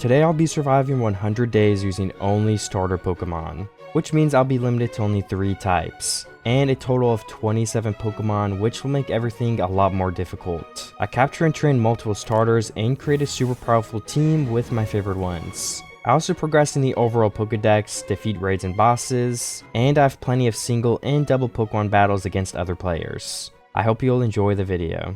Today I'll be surviving 100 days using only starter Pokemon, which means I'll be limited to only 3 types, and a total of 27 Pokemon, which will make everything a lot more difficult. I capture and train multiple starters and create a super powerful team with my favorite ones. I also progress in the overall Pokédex, defeat raids and bosses, and I have plenty of single and double Pokemon battles against other players. I hope you'll enjoy the video.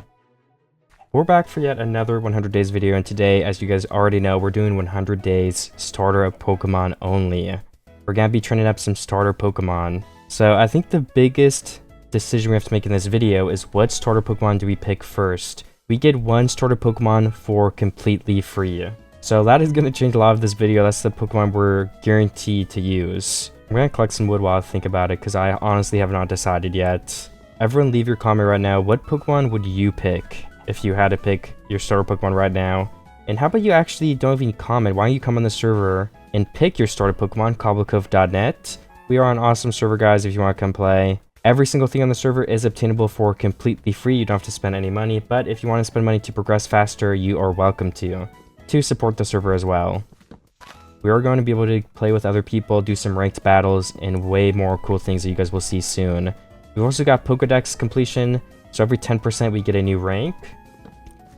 We're back for yet another 100 days video, and today, as you guys already know, we're doing 100 days starter Pokemon only. We're gonna be training up some starter Pokemon. So I think the biggest decision we have to make in this video is what starter Pokemon do we pick first. We get one starter Pokemon for completely free. So that is gonna change a lot of this video. That's the Pokemon we're guaranteed to use. I'm gonna collect some wood while I think about it, because I honestly have not decided yet. Everyone leave your comment right now. What Pokemon would you pick if you had to pick your starter Pokemon right now? And how about you actually don't even comment? Why don't you come on the server and pick your starter Pokemon, cobblecove.net. We are an awesome server, guys, if you want to come play. Every single thing on the server is obtainable for completely free. You don't have to spend any money, but if you want to spend money to progress faster, you are welcome to support the server as well. We are going to be able to play with other people, do some ranked battles, and way more cool things that you guys will see soon. We've also got Pokedex completion, so every 10% we get a new rank.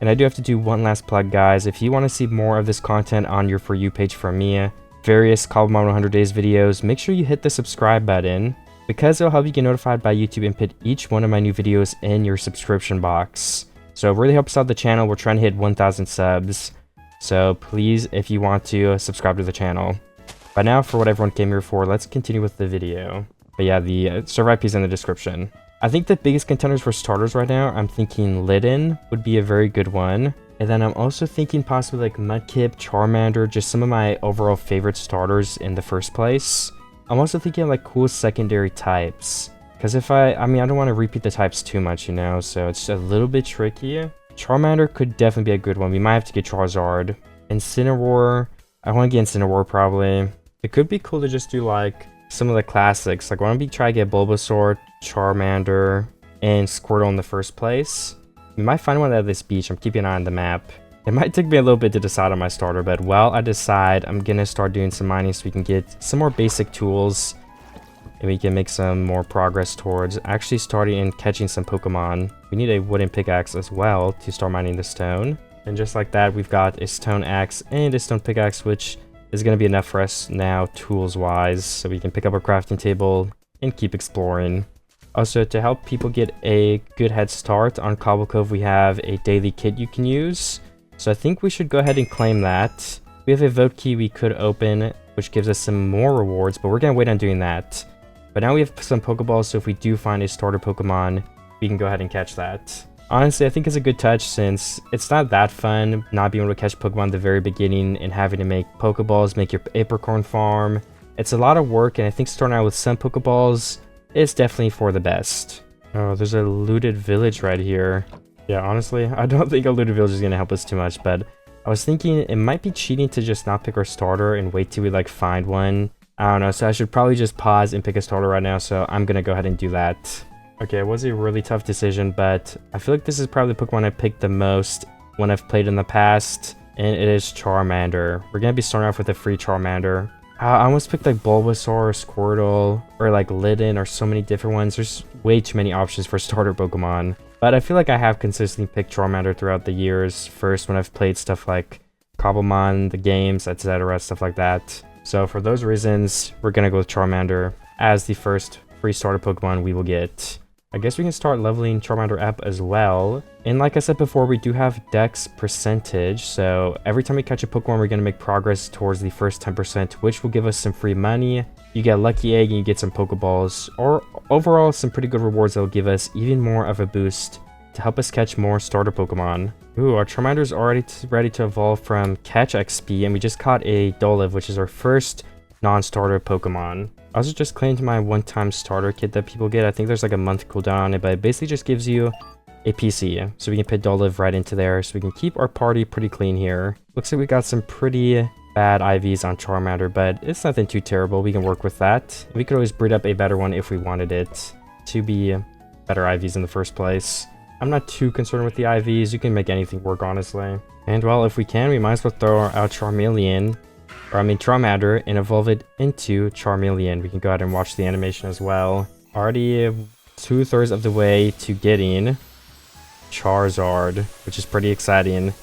And I do have to do one last plug, guys. If you want to see more of this content on your For You page from me, various Cobblemon 100 Days videos, make sure you hit the subscribe button, because it'll help you get notified by YouTube and put each one of my new videos in your subscription box. So it really helps out the channel. We're trying to hit 1,000 subs. So please, if you want to, subscribe to the channel. But now, for what everyone came here for, let's continue with the video. But yeah, the server IP is in the description. I think the biggest contenders for starters right now, I'm thinking Litten would be a very good one. And then I'm also thinking possibly like Mudkip, Charmander, just some of my overall favorite starters in the first place. I'm also thinking of like cool secondary types. Because if I don't want to repeat the types too much, you know, so it's a little bit tricky. Charmander could definitely be a good one. We might have to get Charizard. Incineroar, I want to get Incineroar probably. It could be cool to just do like some of the classics. Like, why don't we try to get Bulbasaur, Charmander, and Squirtle in the first place? We might find one at this beach. I'm keeping an eye on the map. It might take me a little bit to decide on my starter, but while I decide, I'm gonna start doing some mining so we can get some more basic tools and we can make some more progress towards actually starting and catching some Pokemon. We need a wooden pickaxe as well to start mining the stone. And just like that, we've got a stone axe and a stone pickaxe, which is going to be enough for us now tools-wise, so we can pick up our crafting table and keep exploring. Also, to help people get a good head start on Cobble Cove, we have a daily kit you can use. So I think we should go ahead and claim that. We have a vote key we could open, which gives us some more rewards, but we're going to wait on doing that. But now we have some Pokeballs, so if we do find a starter Pokemon, we can go ahead and catch that. Honestly, I think it's a good touch since it's not that fun not being able to catch Pokemon at the very beginning and having to make Pokeballs, make your apricorn farm. It's a lot of work, and I think starting out with some Pokeballs is definitely for the best. Oh, there's a looted village right here. Yeah, honestly, I don't think a looted village is going to help us too much, but I was thinking it might be cheating to just not pick our starter and wait till we like find one. I don't know, so I should probably just pause and pick a starter right now, so I'm going to go ahead and do that. Okay, it was a really tough decision, but I feel like this is probably the Pokemon I picked the most when I've played in the past, and it is Charmander. We're going to be starting off with a free Charmander. I almost picked like Bulbasaur, Squirtle, or like Litten, or so many different ones. There's way too many options for starter Pokemon. But I feel like I have consistently picked Charmander throughout the years. First, when I've played stuff like Cobblemon, the games, etc., stuff like that. So for those reasons, we're going to go with Charmander as the first free starter Pokemon we will get. I guess we can start leveling Charmander up as well. And like I said before, we do have Dex percentage. So every time we catch a Pokemon, we're going to make progress towards the first 10%, which will give us some free money. You get a lucky egg and you get some Pokeballs, or overall some pretty good rewards that will give us even more of a boost to help us catch more starter Pokemon. Ooh, our Charmander is already ready to evolve from Catch XP, and we just caught a Dolliv, which is our first non-starter Pokemon. I also just claimed my one-time starter kit that people get. I think there's like a month cooldown on it, but it basically just gives you a PC. So we can put Dolliv right into there, so we can keep our party pretty clean here. Looks like we got some pretty bad IVs on Charmander, but it's nothing too terrible. We can work with that. We could always breed up a better one if we wanted it to be better IVs in the first place. I'm not too concerned with the IVs. You can make anything work, honestly. And well, if we can, we might as well throw out Charmeleon, or I mean Charmander, and evolve it into Charmeleon. We can go ahead and watch the animation as well. Already 2/3 of the way to getting Charizard, which is pretty exciting.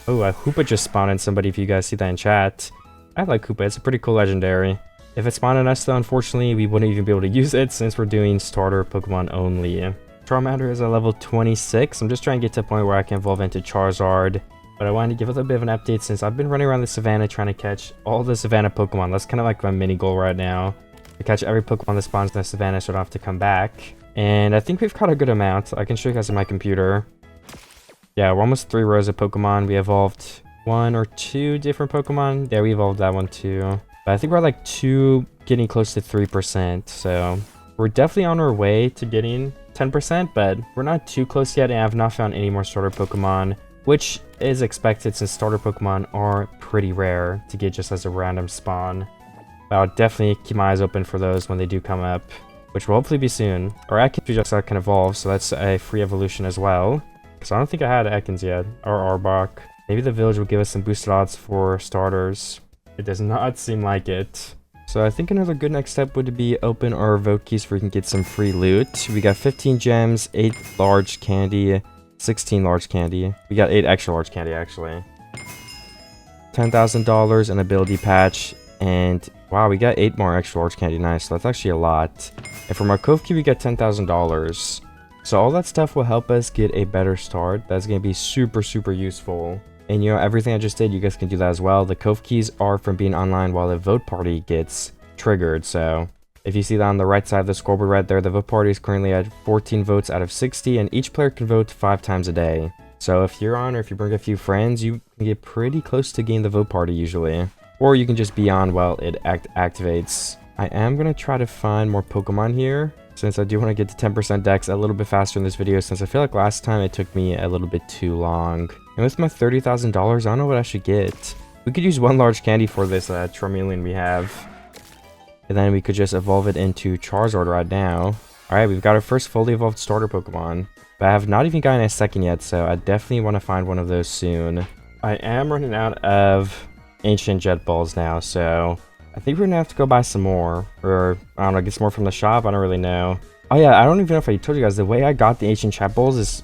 Oh, a Hoopa just spawned in somebody, if you guys see that in chat. I like Hoopa, it's a pretty cool legendary. If it spawned in us though, unfortunately, we wouldn't even be able to use it since we're doing starter Pokemon only. Charmander is at level 26. I'm just trying to get to a point where I can evolve into Charizard. But I wanted to give it a bit of an update since I've been running around the savannah trying to catch all the savannah Pokemon. That's kind of like my mini goal right now. To catch every Pokemon that spawns in the savannah so I don't have to come back. And I think we've caught a good amount. I can show you guys on my computer. Yeah, we're almost 3 rows of Pokemon. We evolved 1 or 2 different Pokemon. Yeah, we evolved that one too. But I think we're like 2, getting close to 3%. So we're definitely on our way to getting 10%, but we're not too close yet. And I've not found any more starter Pokemon, which is expected since starter Pokemon are pretty rare to get just as a random spawn. But I'll definitely keep my eyes open for those when they do come up, which will hopefully be soon. Or Ekans just can evolve, so that's a free evolution as well. Because I don't think I had Ekans yet, or Arbok. Maybe the village will give us some boosted odds for starters. It does not seem like it. So I think another good next step would be open our vote keys so we can get some free loot. We got 15 gems, 8 large candy, 16 large candy. We got 8 extra large candy actually. $10,000 an ability patch, and wow, we got 8 more extra large candy. Nice, so that's actually a lot. And from our Cove key we got $10,000. So all that stuff will help us get a better start. That's going to be super useful. And you know, everything I just did, you guys can do that as well. The Cove keys are from being online while the vote party gets triggered. So if you see that on the right side of the scoreboard right there, the vote party is currently at 14 votes out of 60, and each player can vote 5 times a day. So if you're on, or if you bring a few friends, you can get pretty close to getting the vote party usually. Or you can just be on while it activates. I am going to try to find more Pokemon here, since I do want to get to 10% dex a little bit faster in this video, since I feel like last time it took me a little bit too long. And with my $30,000, I don't know what I should get. We could use 1 large candy for this Charmeleon we have. And then we could just evolve it into Charizard right now. Alright, we've got our first fully evolved starter Pokemon. But I have not even gotten a second yet, so I definitely want to find one of those soon. I am running out of ancient jet balls now, so I think we're gonna have to go buy some more. Or, I don't know, get some more from the shop, I don't really know. Oh yeah, I don't even know if I told you guys, the way I got the ancient jet balls is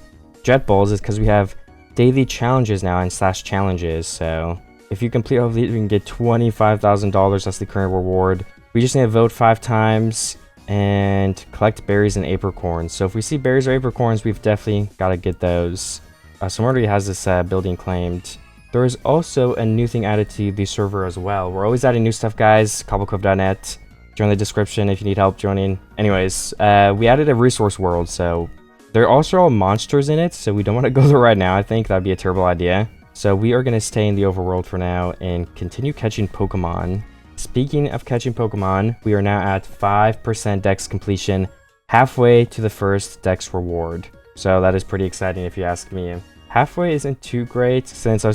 because we have daily challenges now and / challenges. So if you complete all of these, you can get $25,000. That's the current reward. We just need to vote 5 times and collect berries and apricorns. So if we see berries or apricorns, we've definitely got to get those. Someone already has this building claimed. There is also a new thing added to the server as well. We're always adding new stuff, guys. CobbleCove.net. Join the description if you need help joining. Anyways, we added a resource world, so there are also all monsters in it, so we don't want to go there right now. I think that'd be a terrible idea. So we are going to stay in the overworld for now and continue catching Pokemon. Speaking of catching Pokemon, we are now at 5% dex completion, halfway to the first dex reward. So that is pretty exciting if you ask me. Halfway isn't too great since I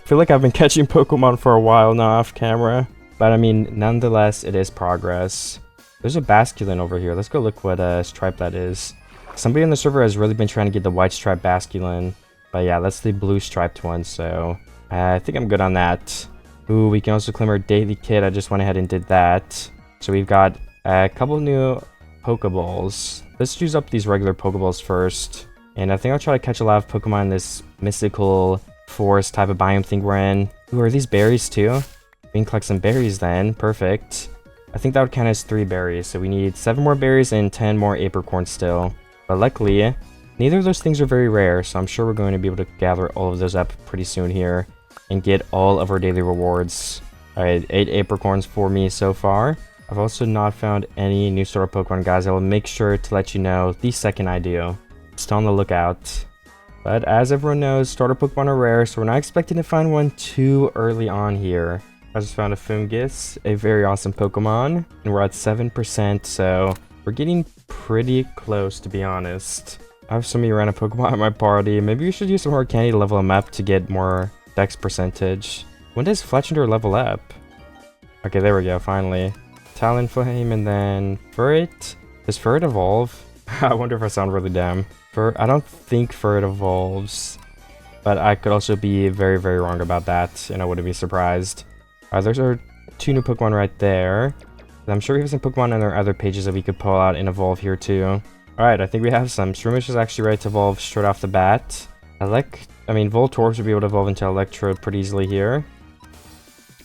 feel like I've been catching Pokemon for a while now off camera. But I mean, nonetheless, it is progress. There's a Basculin over here. Let's go look what stripe that is. Somebody on the server has really been trying to get the white stripe Basculin. But yeah, that's the blue striped one, so I think I'm good on that. Ooh, we can also claim our daily kit. I just went ahead and did that. So we've got a couple new Pokeballs. Let's use up these regular Pokeballs first. And I think I'll try to catch a lot of Pokemon in this mystical forest type of biome thing we're in. Ooh, are these berries too? We can collect some berries then. Perfect. I think that would count as 3 berries. So we need 7 more berries and 10 more apricorns still. But luckily, neither of those things are very rare. So I'm sure we're going to be able to gather all of those up pretty soon here and get all of our daily rewards. Alright, 8 apricorns for me so far. I've also not found any new starter Pokemon, guys. I will make sure to let you know the second I do. Still on the lookout. But as everyone knows, starter Pokemon are rare, so we're not expecting to find one too early on here. I just found a Fungus, a very awesome Pokemon, and we're at 7%, so we're getting pretty close, to be honest. I have so many random Pokemon at my party. Maybe we should use some more candy to level them up to get more dex percentage. When does Fletchinder level up? Okay, there we go, finally. Talonflame and then Furret. Does Furret evolve? I wonder if I sound really dumb. I don't think Fur evolves, but I could also be very, very wrong about that, and I wouldn't be surprised. There's our 2 new Pokemon right there. I'm sure we have some Pokemon on our other pages that we could pull out and evolve here too. Alright, I think we have some. Shroomish is actually ready to evolve straight off the bat. Voltorb should be able to evolve into Electrode pretty easily here.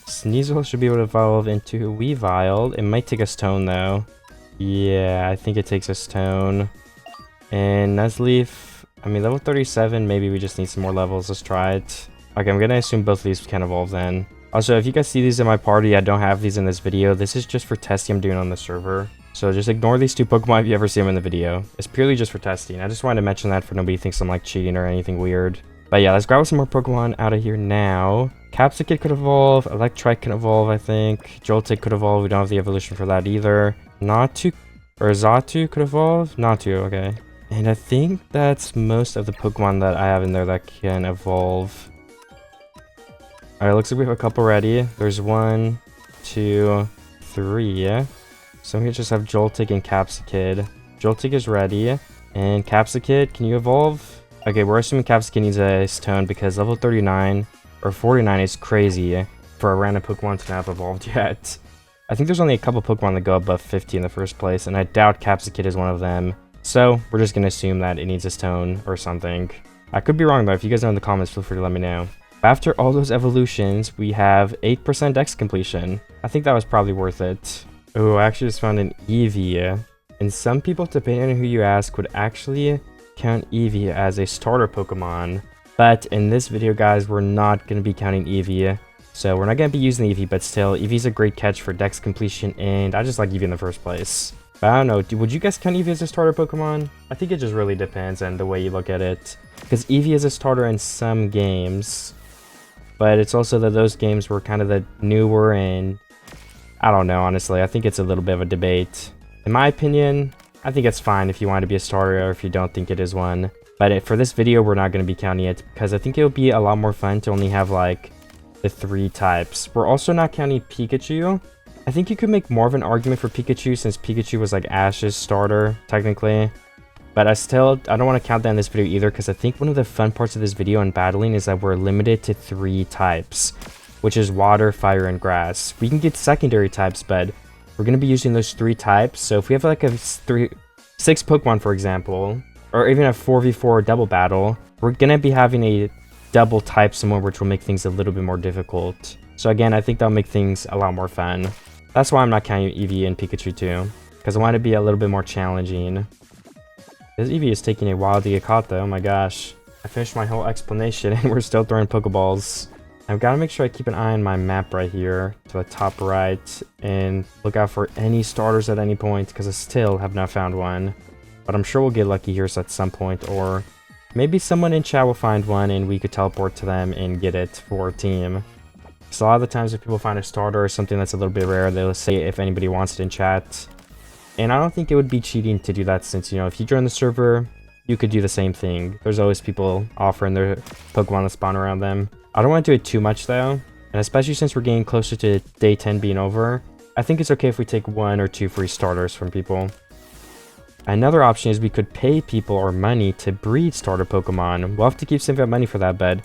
Sneasel should be able to evolve into Weavile. It might take a Stone though. Yeah, I think it takes a Stone. And Nuzleaf, level 37, maybe we just need some more levels. Let's try it. Okay, I'm gonna assume both of these can evolve then. Also, if you guys see these in my party, I don't have these in this video. This is just for testing I'm doing on the server. So just ignore these 2 Pokemon if you ever see them in the video. It's purely just for testing. I just wanted to mention that for nobody thinks I'm like cheating or anything weird. But yeah, let's grab some more Pokemon out of here now. Capsicid could evolve. Electrike can evolve, I think. Joltik could evolve. We don't have the evolution for that either. Xatu could evolve? Natu, okay. And I think that's most of the Pokemon that I have in there that can evolve. Alright, looks like we have a couple ready. There's 1, 2, 3. So we just have Joltik and Capsicid. Joltik is ready. And Capsicid, can you evolve? Okay, we're assuming Capsicid needs a Stone because level 39 or 49 is crazy for a random Pokemon to not have evolved yet. I think there's only a couple Pokemon that go above 50 in the first place, and I doubt Capsicid is one of them. So we're just going to assume that it needs a Stone or something. I could be wrong though. If you guys know in the comments, feel free to let me know. After all those evolutions, we have 8% Dex completion. I think that was probably worth it. Oh, I actually just found an Eevee. And some people, depending on who you ask, would actually count Eevee as a starter Pokemon. But in this video, guys, we're not going to be counting Eevee. So we're not going to be using Eevee, but still, Eevee's a great catch for Dex completion, and I just like Eevee in the first place. But I don't know, would you guys count Eevee as a starter Pokemon? I think it just really depends on the way you look at it. Because Eevee is a starter in some games, but it's also that those games were kind of the newer, and I don't know, honestly. I think it's a little bit of a debate. In my opinion, I think it's fine if you want to be a starter or if you don't think it is one. But for this video, we're not going to be counting it because I think it would be a lot more fun to only have like the 3 types. We're also not counting Pikachu. I think you could make more of an argument for Pikachu since Pikachu was like Ash's starter, technically. But I don't want to count that in this video either because I think one of the fun parts of this video and battling is that we're limited to 3 types, which is water, fire, and grass. We can get secondary types, but we're going to be using those 3 types. So if we have like a 6 Pokemon, for example, or even a 4v4 double battle, we're going to be having a double type somewhere, which will make things a little bit more difficult. So again, I think that'll make things a lot more fun. That's why I'm not counting Eevee and Pikachu too, because I want it to be a little bit more challenging. This Eevee is taking a while to get caught though, oh my gosh. I finished my whole explanation and we're still throwing Pokeballs. I've got to make sure I keep an eye on my map right here to the top right and look out for any starters at any point because I still have not found one. But I'm sure we'll get lucky here at some point, or maybe someone in chat will find one and we could teleport to them and get it for our team. So a lot of the times if people find a starter or something that's a little bit rare, they'll say if anybody wants it in chat. And I don't think it would be cheating to do that since, you know, if you join the server, you could do the same thing. There's always people offering their Pokemon to spawn around them. I don't want to do it too much though, and especially since we're getting closer to day 10 being over, I think it's okay if we take 1 or 2 free starters from people. Another option is we could pay people or money to breed starter Pokemon. We'll have to keep saving up money for that, but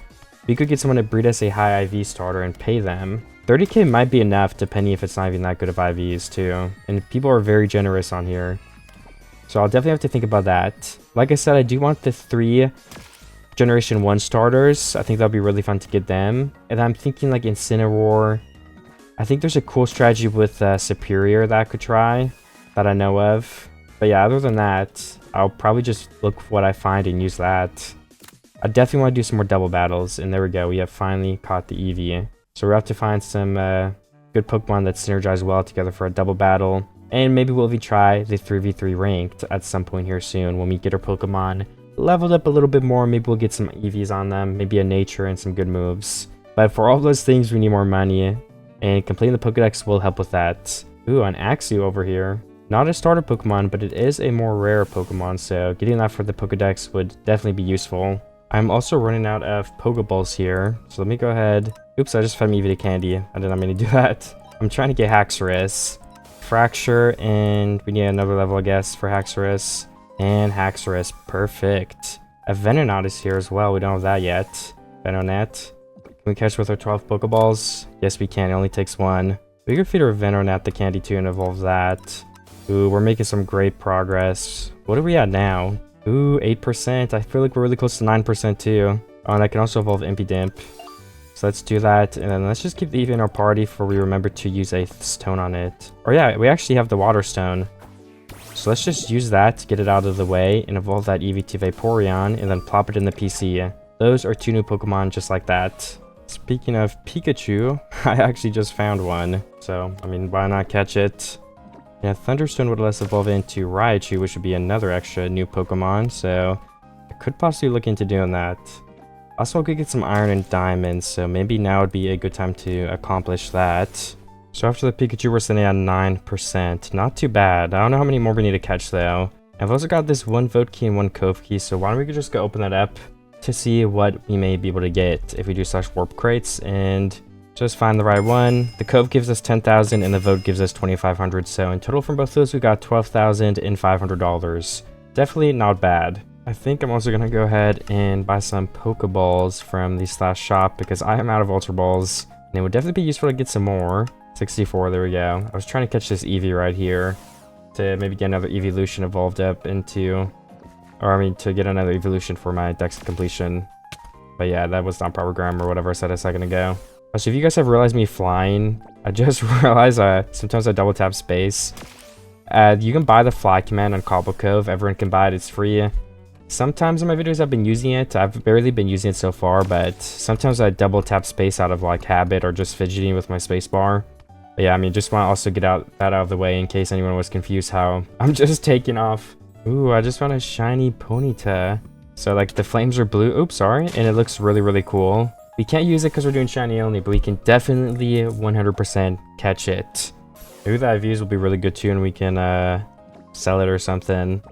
we could get someone to breed us a high IV starter and pay them. 30k might be enough depending if it's not even that good of IVs too, and people are very generous on here. So I'll definitely have to think about that. Like I said, I do want the 3 Generation 1 starters. I think that'll be really fun to get them. And I'm thinking like Incineroar. I think there's a cool strategy with Superior that I could try that I know of. But yeah, other than that, I'll probably just look what I find and use that. I definitely want to do some more double battles. And there we go. We have finally caught the Eevee. So we'll have to find some good Pokemon that synergize well together for a double battle. And maybe we'll even try the 3v3 ranked at some point here soon when we get our Pokemon leveled up a little bit more. Maybe we'll get some EVs on them, maybe a nature and some good moves. But for all those things, we need more money. And completing the Pokedex will help with that. Ooh, an Axew over here. Not a starter Pokemon, but it is a more rare Pokemon, so getting that for the Pokedex would definitely be useful. I'm also running out of Pokeballs here, so let me go ahead. Oops, I just fed me Vita Candy. I did not mean to do that. I'm trying to get Haxorus, Fracture, and we need another level, I guess, for Haxorus. And Haxorus, perfect. A Venonat is here as well, we don't have that yet. Venonat. Can we catch with our 12 Pokeballs? Yes, we can, it only takes one. We could feed our Venonat the candy too and evolve that. Ooh, we're making some great progress. What are we at now? Ooh, 8%. I feel like we're really close to 9% too. Oh, and I can also evolve Impidimp. So let's do that, and then let's just keep the Eevee in our party for we remember to use a stone on it. Or yeah, we actually have the Water Stone. So let's just use that to get it out of the way and evolve that Eevee to Vaporeon and then plop it in the PC. Those are 2 new Pokemon just like that. Speaking of Pikachu, I actually just found one. So, I mean, why not catch it? Yeah, Thunderstone would let us evolve into Raichu, which would be another extra new Pokemon. So, I could possibly look into doing that. Also, I could get some iron and diamonds, so maybe now would be a good time to accomplish that. So after the Pikachu, we're sitting at 9%. Not too bad. I don't know how many more we need to catch, though. I've also got this 1 vote key and 1 cove key, so why don't we just go open that up to see what we may be able to get if we do / warp crates, and just find the right one. The cove gives us 10,000 and the vote gives us 2,500, so in total from both those, we got $12,500. Definitely not bad. I think I'm also going to go ahead and buy some Pokeballs from the / shop because I am out of Ultra Balls. And it would definitely be useful to get some more. 64, there we go. I was trying to catch this Eevee right here to maybe get another evolution evolved up into... Or I mean, to get another evolution for my Dex completion. But yeah, that was not proper grammar or whatever I said a second ago. So if you guys have realized me flying, I just realized sometimes I double tap space. You can buy the fly command on Cobble Cove. Everyone can buy it, it's free. Sometimes in my videos I've been using it. I've barely been using it so far, but sometimes I double tap space out of like habit or just fidgeting with my space bar. But yeah, I mean, just want to also get that out of the way in case anyone was confused how I'm just taking off. Ooh, I just found a shiny Ponyta. So like the flames are blue. Oops, sorry. And it looks really, really cool. We can't use it because we're doing shiny only, but we can definitely 100% catch it. Maybe the IVs will be really good too and we can sell it or something.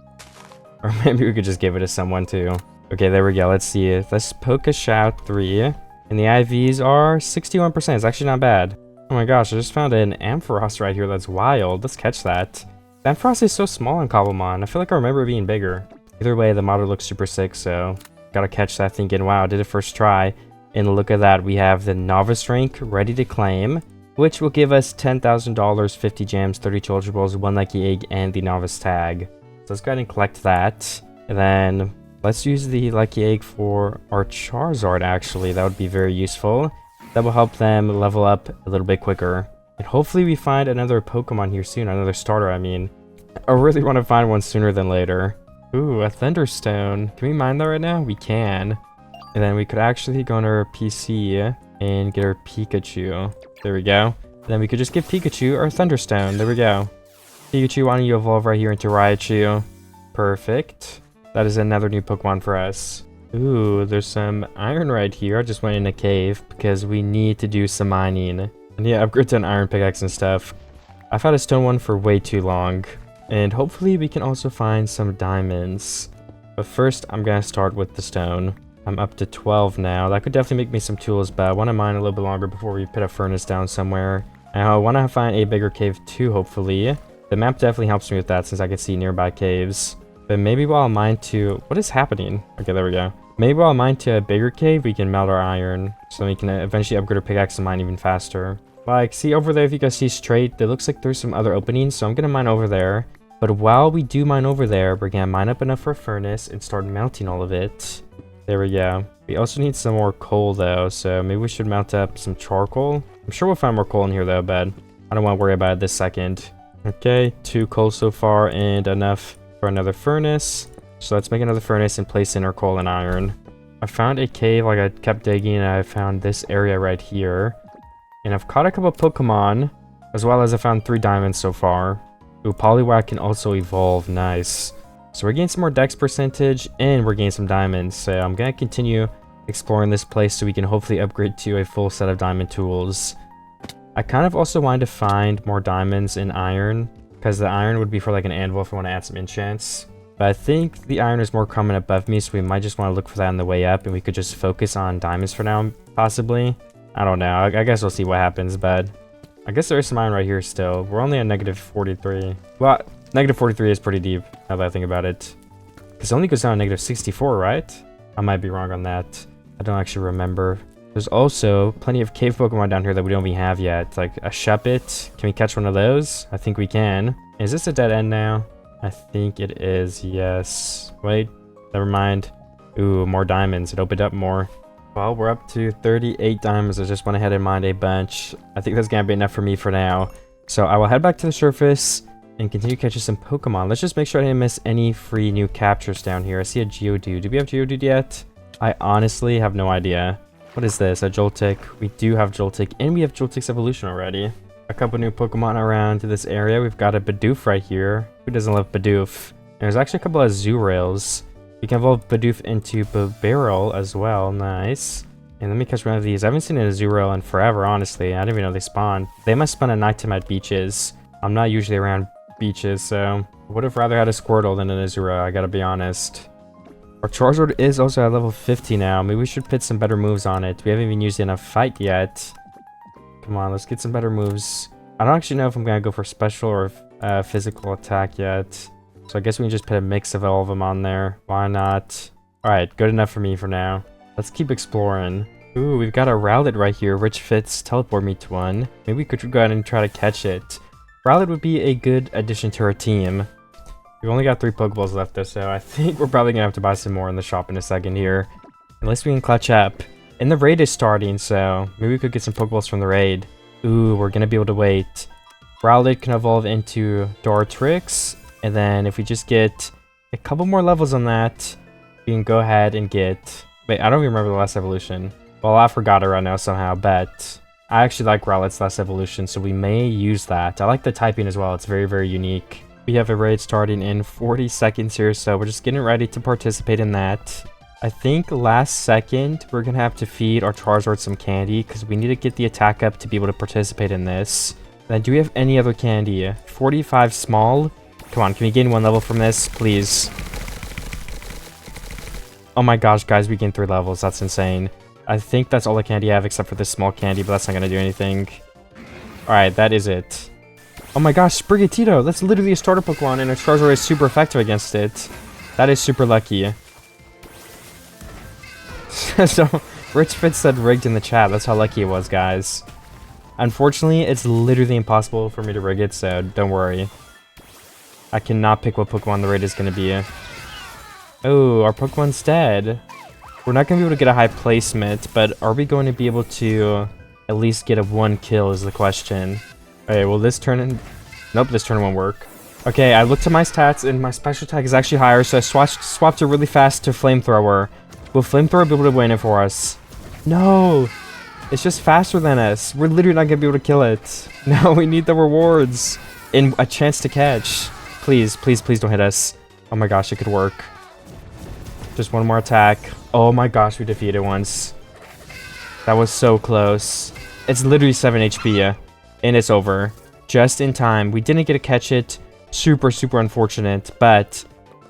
Or maybe we could just give it to someone too. Okay, there we go. Let's see. Let's poke a shout 3. And the IVs are 61%. It's actually not bad. Oh my gosh, I just found an Ampharos right here. That's wild. Let's catch that. The Ampharos is so small in Cobblemon. I feel like I remember it being bigger. Either way, the model looks super sick, so gotta catch that thinking, wow, I did it first try. And look at that. We have the novice rank ready to claim, which will give us $10,000, 50 gems, 32 Ultra Balls, 1 lucky egg, and the novice tag. So let's go ahead and collect that. And then let's use the lucky egg for our Charizard, actually. That would be very useful. That will help them level up a little bit quicker. And hopefully we find another Pokemon here soon. Another starter, I mean. I really want to find one sooner than later. Ooh, a Thunderstone. Can we mine that right now? We can. And then we could actually go on our PC and get our Pikachu. There we go. And then we could just give Pikachu our Thunderstone. There we go. Pikachu, why don't you evolve right here into Raichu? Perfect. That is another new Pokemon for us. Ooh, there's some iron right here. I just went in a cave because we need to do some mining. And yeah, upgrade to an iron pickaxe and stuff. I've had a stone one for way too long. And hopefully we can also find some diamonds. But first, I'm going to start with the stone. I'm up to 12 now. That could definitely make me some tools, but I want to mine a little bit longer before we put a furnace down somewhere. And I want to find a bigger cave too, hopefully. The map definitely helps me with that since I can see nearby caves. But maybe while I mine to... What is happening? Okay, there we go. Maybe while I mine to a bigger cave, we can melt our iron. So we can eventually upgrade our pickaxe and mine even faster. Like, see over there, if you guys see straight, it looks like there's some other openings. So I'm going to mine over there. But while we do mine over there, we're going to mine up enough for a furnace and start melting all of it. There we go. We also need some more coal, though. So maybe we should melt up some charcoal. I'm sure we'll find more coal in here, though, but I don't want to worry about it this second. Okay, 2 coal so far and enough for another furnace. So let's make another furnace and place in our coal and iron. I found a cave, like I kept digging, and I found this area right here. And I've caught a couple Pokemon, as well as I found 3 diamonds so far. Ooh, Poliwag can also evolve, nice. So we're getting some more dex percentage, and we're getting some diamonds. So I'm going to continue exploring this place so we can hopefully upgrade to a full set of diamond tools. I kind of also wanted to find more diamonds in iron, because the iron would be for like an anvil if I want to add some enchants. But I think the iron is more common above me, so we might just want to look for that on the way up, and we could just focus on diamonds for now, possibly. I don't know, I guess we'll see what happens, but I guess there is some iron right here still. We're only at negative 43. Well, negative 43 is pretty deep, now that I think about it. Because it only goes down to -64, right? I might be wrong on that. I don't actually remember. There's also plenty of cave Pokemon down here that we don't even have yet. Like a Shuppet. Can we catch one of those? I think we can. Is this a dead end now? I think it is, yes. Wait, never mind. Ooh, more diamonds. It opened up more. Well, we're up to 38 diamonds. I just went ahead and mined a bunch. I think that's gonna be enough for me for now. So I will head back to the surface and continue catching some Pokemon. Let's just make sure I didn't miss any free new captures down here. I see a Geodude. Do we have Geodude yet? I honestly have no idea. What is this? A Joltik. We do have Joltik, and we have Joltik's evolution already. A couple new Pokemon around this area. We've got a Bidoof right here. Who doesn't love Bidoof? There's actually a couple of Zurails. We can evolve Bidoof into Bibarel as well. Nice. And let me catch one of these. I haven't seen a Zurail in forever, honestly. I didn't even know they spawned. They must spawn at nighttime at beaches. I'm not usually around beaches, so I would have rather had a Squirtle than an Azura, I gotta be honest. Our Charizard is also at level 50 now. Maybe we should put some better moves on it. We haven't even used it in a fight yet. Come on, let's get some better moves. I don't actually know if I'm gonna go for special or physical attack yet. So I guess we can just put a mix of all of them on there. Why not? Alright, good enough for me for now. Let's keep exploring. Ooh, we've got a Rowlet right here, which fits teleport me to one. Maybe we could go ahead and try to catch it. Rowlet would be a good addition to our team. We've only got 3 Pokeballs left though, so I think we're probably gonna have to buy some more in the shop in a second here. Unless we can clutch up. And the raid is starting, so maybe we could get some Pokeballs from the raid. Ooh, we're gonna be able to wait. Rowlet can evolve into Dartrix, and then if we just get a couple more levels on that, we can go ahead and get... Wait, I don't even remember the last evolution. Well, I forgot it right now somehow, but I actually like Rowlet's last evolution, so we may use that. I like the typing as well. It's very, very unique. We have a raid starting in 40 seconds here, so we're just getting ready to participate in that. I think last second, we're going to have to feed our Charizard some candy, because we need to get the attack up to be able to participate in this. Then, do we have any other candy? 45 small? Come on, can we gain 1 level from this, please? Oh my gosh, guys, we gained 3 levels. That's insane. I think that's all the candy I have except for this small candy, but that's not going to do anything. Alright, that is it. Oh my gosh, Sprigatito! That's literally a starter Pokemon, and our Charizard is super effective against it. That is super lucky. So, Rich Fitz said rigged in the chat. That's how lucky it was, guys. Unfortunately, it's literally impossible for me to rig it, so don't worry. I cannot pick what Pokemon the raid is going to be. Oh, our Pokemon's dead. We're not going to be able to get a high placement, but are we going to be able to at least get a 1 kill is the question. Okay, well this turn in... Nope, this turn won't work. Okay, I looked at my stats and my special attack is actually higher, so I swapped it really fast to Flamethrower. Will Flamethrower be able to win it for us? No! It's just faster than us. We're literally not going to be able to kill it. No, we need the rewards. And a chance to catch. Please, please, please don't hit us. Oh my gosh, it could work. Just 1 more attack. Oh my gosh, we defeated it once. That was so close. It's literally 7 HP. And it's over. Just in time. We didn't get to catch it. Super, super unfortunate. But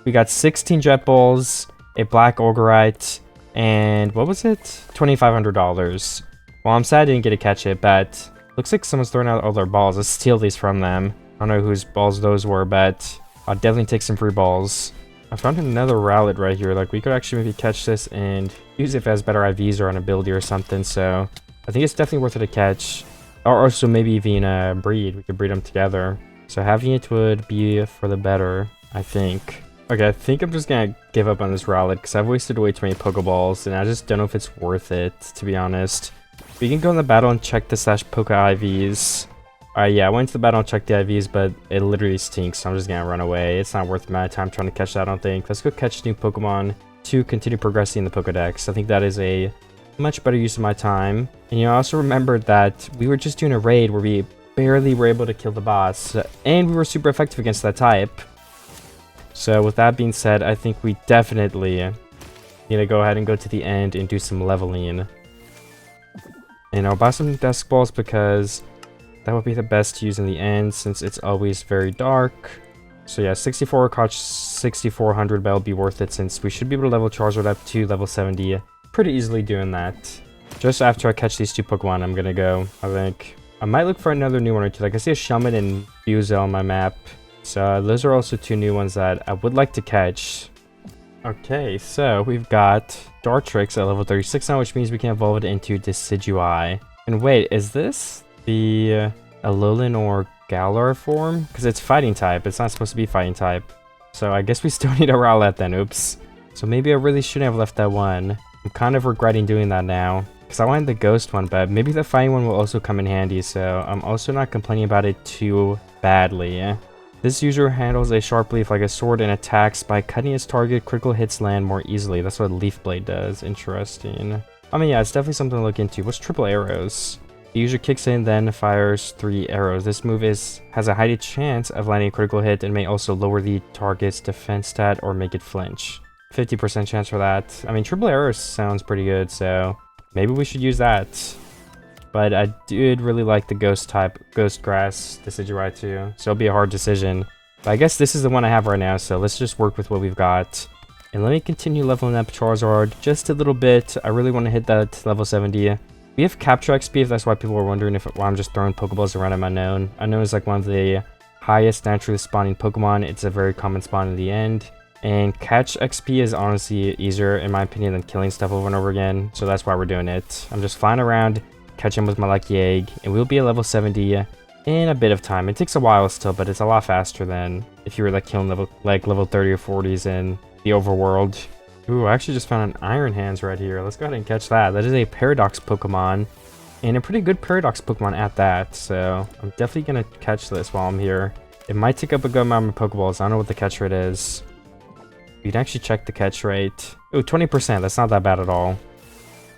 we got 16 Jet Balls, a Black Ogreite, and what was it? $2,500. Well, I'm sad I didn't get to catch it, but looks like someone's throwing out all their balls. Let's steal these from them. I don't know whose balls those were, but I'll definitely take some free balls. I found another Rowlet right here. Like, we could actually maybe catch this and use it if it has better IVs or an ability or something. So I think it's definitely worth it to catch. Or also maybe even breed. We could breed them together. So having it would be for the better, I think. Okay, I think I'm just gonna give up on this Rowlet because I've wasted way too many Pokeballs and I just don't know if it's worth it, to be honest. We can go in the battle and check the /Poke IVs. Alright, yeah, I went to the battle and checked the IVs, but it literally stinks, so I'm just gonna run away. It's not worth my time trying to catch that, I don't think. Let's go catch new Pokemon to continue progressing in the Pokedex. I think that is a much better use of my time. And you know, I also remembered that we were just doing a raid where we barely were able to kill the boss, and we were super effective against that type. So with that being said, I think we definitely need to go ahead and go to the end and do some leveling. And I'll buy some desk balls because that would be the best to use in the end since it's always very dark. So yeah, 64 cost 6,400, but it'll be worth it since we should be able to level Charizard up to level 70 pretty easily doing that. Just after I catch these 2 Pokemon, I'm gonna go, I think. I might look for another new one or two. Like I see a Shelmet and Buizel on my map. So those are also 2 new ones that I would like to catch. Okay, so we've got Dartrix at level 36 now, which means we can evolve it into Decidueye. And wait, is this the Alolan or Galar form? Because it's fighting type. It's not supposed to be fighting type. So I guess we still need a Rowlet then. Oops. So maybe I really shouldn't have left that one. I'm kind of regretting doing that now. Because I wanted the ghost one, but maybe the fighting one will also come in handy. So I'm also not complaining about it too badly. This user handles a sharp leaf like a sword and attacks by cutting its target. Critical hits land more easily. That's what Leaf Blade does. Interesting. I mean, yeah, it's definitely something to look into. What's triple arrows? The user kicks in, then fires 3 arrows. This move has a high chance of landing a critical hit and may also lower the target's defense stat or make it flinch. 50% chance for that. I mean, triple arrows sounds pretty good, so maybe we should use that. But I did really like the ghost type, ghost grass Decidueye too, so it'll be a hard decision. But I guess this is the one I have right now, so let's just work with what we've got. And let me continue leveling up Charizard just a little bit. I really want to hit that level 70. We have Capture XP, if that's why people are wondering why I'm just throwing Pokeballs around at Unknown. Unknown is like one of the highest naturally spawning Pokemon. It's a very common spawn in the end. And Catch XP is honestly easier, in my opinion, than killing stuff over and over again. So that's why we're doing it. I'm just flying around, catching with my lucky egg, and we'll be at level 70 in a bit of time. It takes a while still, but it's a lot faster than if you were like killing level 30 or 40s in the overworld. Ooh, I actually just found an Iron Hands right here. Let's go ahead and catch that. That is a Paradox Pokemon, and a pretty good Paradox Pokemon at that. So I'm definitely gonna catch this while I'm here. It might take up a good amount of my Pokeballs. I don't know what the catch rate is. You can actually check the catch rate. Ooh, 20%. That's not that bad at all.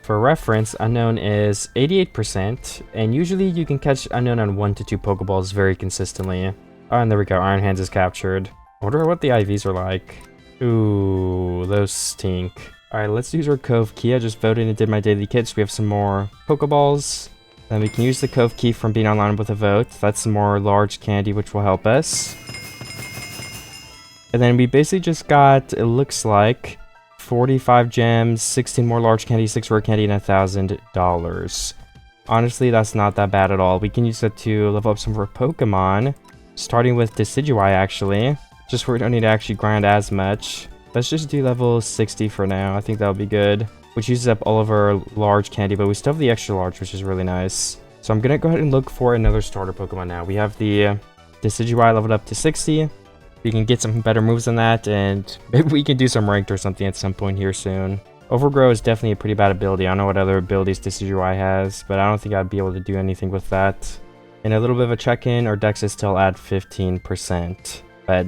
For reference, Unknown is 88%, and usually you can catch Unknown on 1 to 2 Pokeballs very consistently. Oh, and there we go. Iron Hands is captured. I wonder what the IVs are like. Ooh, those stink. Alright, let's use our Cove Key. I just voted and did my daily kits. We have some more Pokeballs. Then we can use the Cove Key from being online with a vote. That's some more large candy, which will help us. And then we basically just got, it looks like, 45 gems, 16 more large candy, 6 rare candy, and $1,000. Honestly, that's not that bad at all. We can use that to level up some of our Pokemon, starting with Decidueye, actually. Just where we don't need to actually grind as much. Let's just do level 60 for now. I think that'll be good. Which uses up all of our large candy, but we still have the extra large, which is really nice. So I'm going to go ahead and look for another starter Pokemon now. We have the Decidueye leveled up to 60. We can get some better moves than that, and maybe we can do some ranked or something at some point here soon. Overgrow is definitely a pretty bad ability. I don't know what other abilities Decidueye has, but I don't think I'd be able to do anything with that. And a little bit of a check-in, our dex is still at 15%. But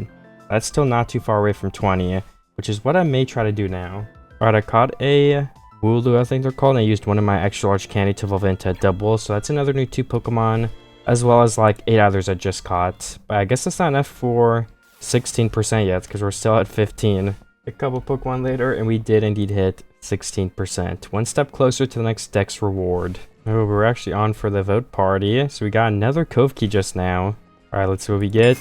that's still not too far away from 20, which is what I may try to do now. Alright, I caught a Wooloo, I think they're called, and I used one of my extra large candy to evolve into a double, so that's another new 2 Pokemon, as well as like 8 others I just caught. But I guess that's not enough for 16% yet, because we're still at 15. A couple Pokemon later, and we did indeed hit 16%. One step closer to the next dex reward. Oh, we're actually on for the vote party, so we got another Cove Key just now. Alright, let's see what we get.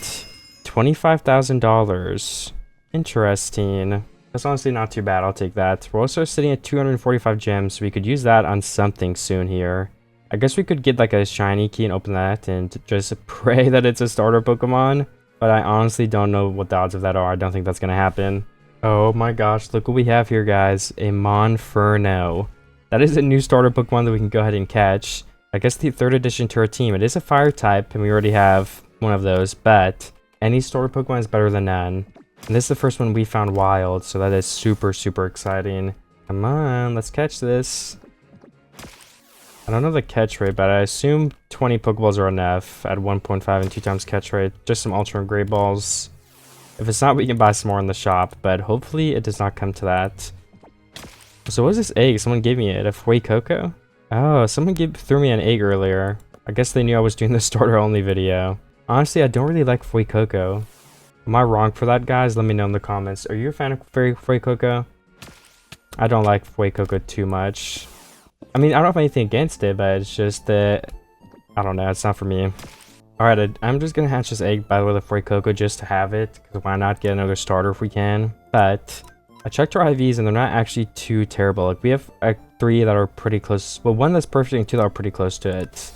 $25,000. Interesting. That's honestly not too bad. I'll take that. We're also sitting at 245 gems, so we could use that on something soon here. I guess we could get like a shiny key and open that and just pray that it's a starter Pokemon. But I honestly don't know what the odds of that are. I don't think that's going to happen. Oh my gosh, look what we have here, guys. A Monferno. That is a new starter Pokemon that we can go ahead and catch. I guess the 3rd edition to our team. It is a fire type, and we already have one of those, but any starter Pokemon is better than none. And this is the first one we found wild, so that is super, super exciting. Come on, let's catch this. I don't know the catch rate, but I assume 20 Pokeballs are enough at 1.5 and 2 times catch rate. Just some Ultra and Great Balls. If it's not, we can buy some more in the shop, but hopefully it does not come to that. So what is this egg? Someone gave me it. A Fuecoco? Oh, someone threw me an egg earlier. I guess they knew I was doing the starter only video. Honestly, I don't really like Fuecoco. Am I wrong for that, guys? Let me know in the comments. Are you a fan of Fuecoco? I don't like Fuecoco too much. I mean, I don't have anything against it, but it's just that, I don't know, it's not for me. Alright, I'm just gonna hatch this egg, by the way, the Fuecoco, just to have it, because why not get another starter if we can. But I checked our IVs, and they're not actually too terrible. Like, we have 3 that are pretty close, well, 1 that's perfect, and 2 that are pretty close to it.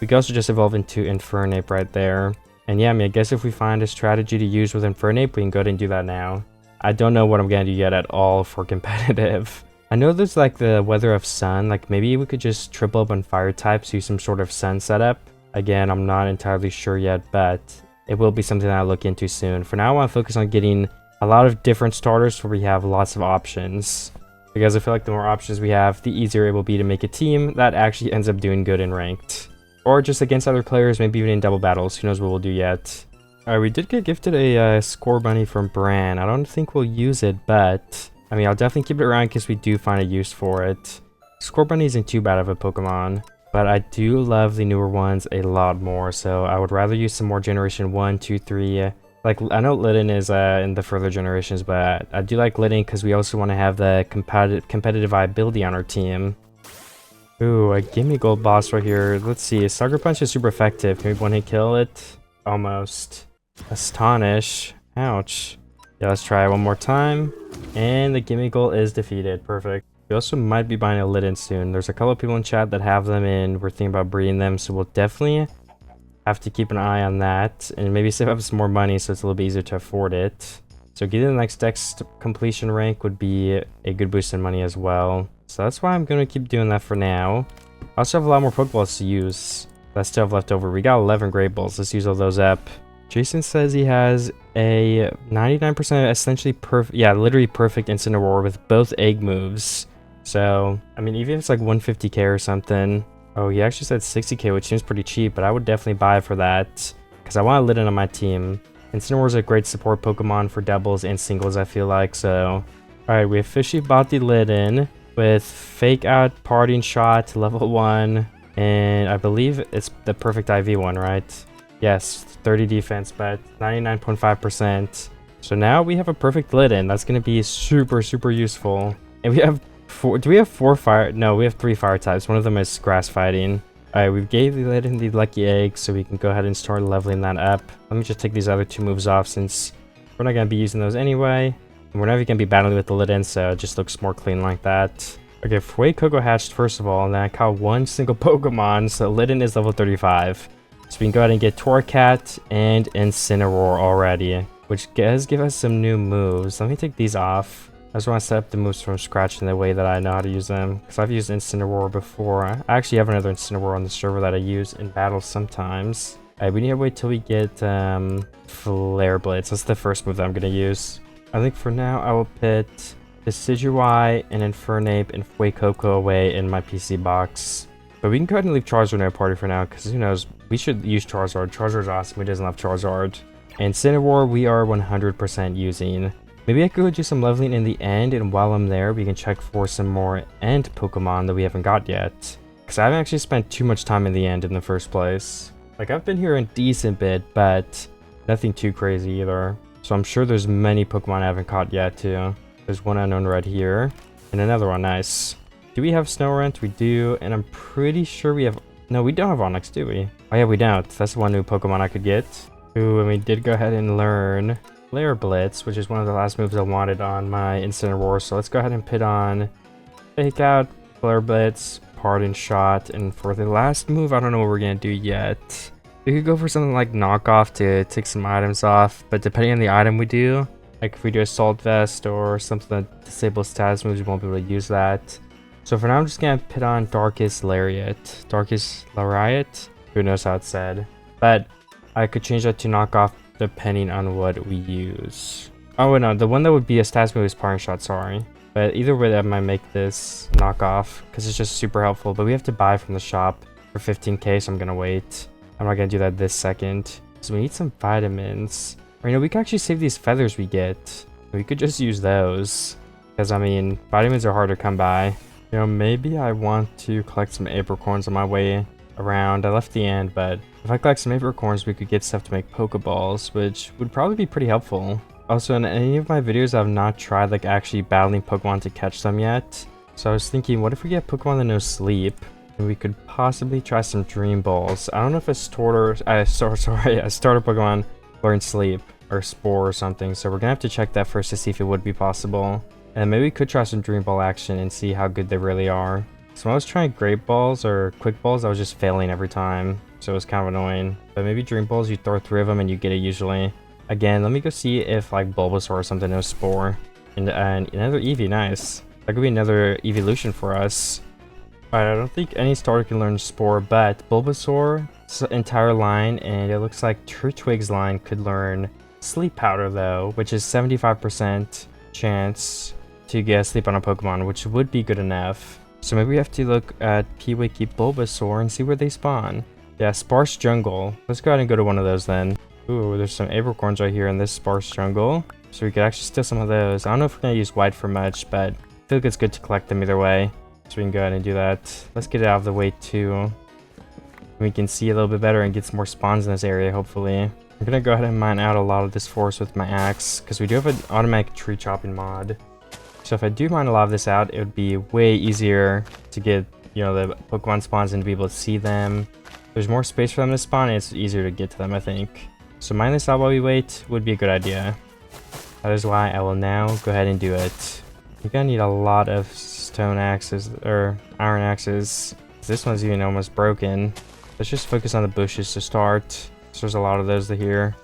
We can also just evolve into Infernape right there. And yeah, I mean, I guess if we find a strategy to use with Infernape, we can go ahead and do that now. I don't know what I'm gonna do yet at all for competitive. I know there's like the weather of sun, like maybe we could just triple up on fire types, use some sort of sun setup. Again, I'm not entirely sure yet, but it will be something that I'll look into soon. For now, I want to focus on getting a lot of different starters where we have lots of options. Because I feel like the more options we have, the easier it will be to make a team that actually ends up doing good in ranked. Or just against other players, maybe even in double battles. Who knows what we'll do yet. Alright, we did get gifted a score bunny from Bran. I don't think we'll use it, but I mean, I'll definitely keep it around in case we do find a use for it. Score bunny isn't too bad of a Pokemon, but I do love the newer ones a lot more. So I would rather use some more generation 1, 2, 3. Like, I know Litten is in the further generations, but I do like Litten because we also want to have the competitive viability on our team. Ooh, a gimme gold boss right here. Let's see, Sucker Punch is super effective. Can we one-hit kill it? Almost. Astonish. Ouch. Yeah, let's try it one more time. And the gimme goal is defeated. Perfect. We also might be buying a Litten soon. There's a couple of people in chat that have them and we're thinking about breeding them, so we'll definitely have to keep an eye on that and maybe save up some more money so it's a little bit easier to afford it. So getting the next Dex completion rank would be a good boost in money as well. So that's why I'm going to keep doing that for now. I also have a lot more Pokeballs to use that I still have left over. We got 11 Great Balls. Let's use all those up. Jason says he has a 99% essentially perfect, yeah, literally perfect Incineroar with both egg moves. So, I mean, even if it's like 150k or something. Oh, he actually said 60k, which seems pretty cheap, but I would definitely buy for that because I want a Litten on my team. Incineroar is a great support Pokemon for doubles and singles, I feel like. So, alright, we officially bought the Litten with Fake Out, Parting Shot, level 1, and I believe it's the perfect IV one, right? Yes, 30 defense, but 99.5%. So now we have a perfect Litten. That's going to be super, super useful. And we have four. Do we have 4 fire? No, we have 3 fire types. One of them is grass fighting. Alright, we gave the Litten the lucky egg, so we can go ahead and start leveling that up. Let me just take these other 2 moves off since we're not going to be using those anyway. And we're never going to be battling with the Litten, so it just looks more clean like that. Okay, Fuecoco hatched first of all, and then I caught one single Pokemon, so Litten is level 35. So we can go ahead and get Torracat and Incineroar already, which does give us some new moves. Let me take these off. I just want to set up the moves from scratch in the way that I know how to use them, because I've used Incineroar before. I actually have another Incineroar on the server that I use in battles sometimes. We need to wait till we get Flare Blades. That's the first move that I'm going to use. I think for now I will put Decidueye and Infernape and Fuecoco away in my PC box. But we can go ahead and leave Charizard in our party for now, because who knows, we should use Charizard. Charizard's awesome, he doesn't have Charizard. And Incineroar we are 100% using. Maybe I could do some leveling in the end, and while I'm there, we can check for some more end Pokemon that we haven't got yet. Because I haven't actually spent too much time in the end in the first place. Like, I've been here a decent bit, but nothing too crazy either. So I'm sure there's many Pokemon I haven't caught yet too. There's one unknown right here, and another one, nice. Do we have Snorunt? We do, and I'm pretty sure we have... No, we don't have Onix, do we? Oh yeah, we don't. That's one new Pokemon I could get. Ooh, and we did go ahead and learn Flare Blitz, which is one of the last moves I wanted on my Incineroar. So let's go ahead and put on Fake Out, Flare Blitz, Parting Shot, and for the last move, I don't know what we're gonna do yet. We could go for something like Knockoff to take some items off, but depending on the item we do, like if we do Assault Vest or something that disables status moves, we won't be able to use that. So for now, I'm just gonna put on Darkest Lariat. Darkest Lariat? Who knows how it's said. But I could change that to Knockoff depending on what we use. Oh wait, no, the one that would be a status move is Parting Shot, sorry. But either way, that might make this Knockoff, because it's just super helpful. But we have to buy from the shop for 15k, so I'm gonna wait. I'm not gonna do that this second. So we need some vitamins. Or, you know, we can actually save these feathers we get. We could just use those. Because, I mean, vitamins are hard to come by. You know, maybe I want to collect some apricorns on my way around. I left the end, but if I collect some apricorns, we could get stuff to make Pokeballs, which would probably be pretty helpful. Also, in any of my videos, I've not tried, like, actually battling Pokemon to catch them yet. So I was thinking, what if we get Pokemon that know sleep? And we could possibly try some Dream Balls. I don't know if a starter Pokemon learns sleep or Spore or something, so we're gonna have to check that first to see if it would be possible. And maybe we could try some Dream Ball action and see how good they really are. So when I was trying Great Balls or Quick Balls, I was just failing every time, so it was kind of annoying. But maybe Dream Balls, you throw 3 of them and you get it usually. Again, let me go see if like Bulbasaur or something knows Spore. And another Eevee, nice. That could be another evolution for us. Alright, I don't think any starter can learn Spore, but Bulbasaur's entire line, and it looks like Turtwig's line could learn Sleep Powder though, which is 75% chance to get sleep on a Pokemon, which would be good enough. So maybe we have to look at P-Wiki Bulbasaur and see where they spawn. Yeah, Sparse Jungle. Let's go ahead and go to one of those then. Ooh, there's some apricorns right here in this Sparse Jungle. So we could actually steal some of those. I don't know if we're going to use white for much, but I feel like it's good to collect them either way. So we can go ahead and do that. Let's get it out of the way too. We can see a little bit better and get some more spawns in this area, hopefully. I'm going to go ahead and mine out a lot of this forest with my axe, because we do have an automatic tree chopping mod. So if I do mine a lot of this out, it would be way easier to get, you know, the Pokemon spawns and to be able to see them. There's more space for them to spawn, and it's easier to get to them, I think. So mine this out while we wait would be a good idea. That is why I will now go ahead and do it. You're gonna need a lot of stone axes, or iron axes. This one's even almost broken. Let's just focus on the bushes to start. So there's a lot of those here.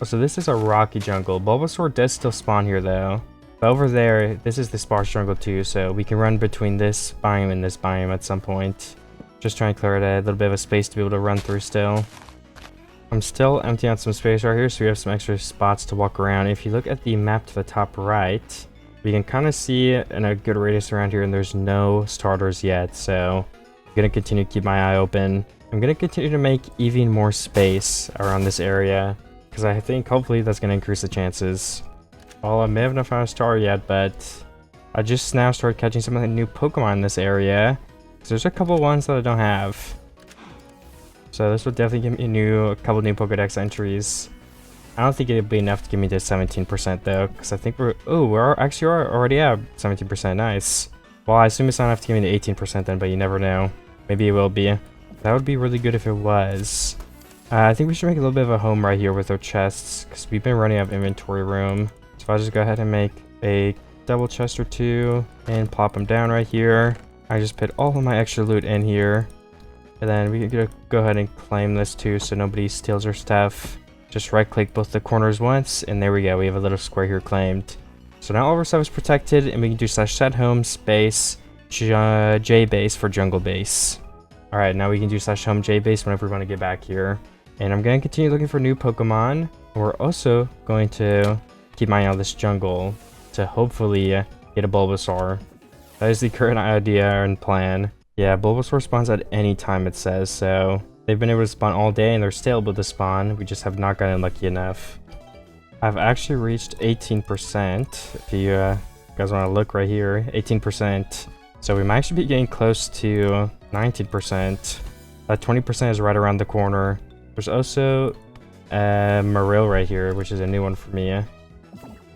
Oh, so this is a rocky jungle. Bulbasaur does still spawn here though. But over there, this is the sparse jungle too, so we can run between this biome and this biome at some point. Just trying to clear it a little bit of a space to be able to run through still. I'm still emptying out some space right here, so we have some extra spots to walk around. If you look at the map to the top right, we can kind of see in a good radius around here, and there's no starters yet, so I'm going to continue to keep my eye open. I'm going to continue to make even more space around this area, because I think hopefully that's going to increase the chances. Well, I may have not found a star yet, but I just now started catching some of the new Pokemon in this area. So there's a couple ones that I don't have. So this will definitely give me a couple new Pokedex entries. I don't think it'll be enough to give me this 17% though, because I think we're already at 17%. Nice. Well, I assume it's not enough to give me the 18% then, but you never know. Maybe it will be. That would be really good if it was. I think we should make a little bit of a home right here with our chests, because we've been running out of inventory room. So if I just go ahead and make a double chest or two and plop them down right here. I just put all of my extra loot in here. And then we can go ahead and claim this too so nobody steals our stuff. Just right click both the corners once, and there we go. We have a little square here claimed. So now all of our stuff is protected, and we can do /set home space J base for jungle base. Alright, now we can do /home J base whenever we want to get back here. And I'm going to continue looking for new Pokemon. We're also going to keep my eye on this jungle to hopefully get a Bulbasaur. That is the current idea and plan. Yeah, Bulbasaur spawns at any time, it says, so they've been able to spawn all day and they're still able to spawn. We just have not gotten lucky enough. I've actually reached 18%. If you guys want to look right here, 18%. So we might actually be getting close to 19%. That 20% is right around the corner. There's also Marill right here, which is a new one for me. I'm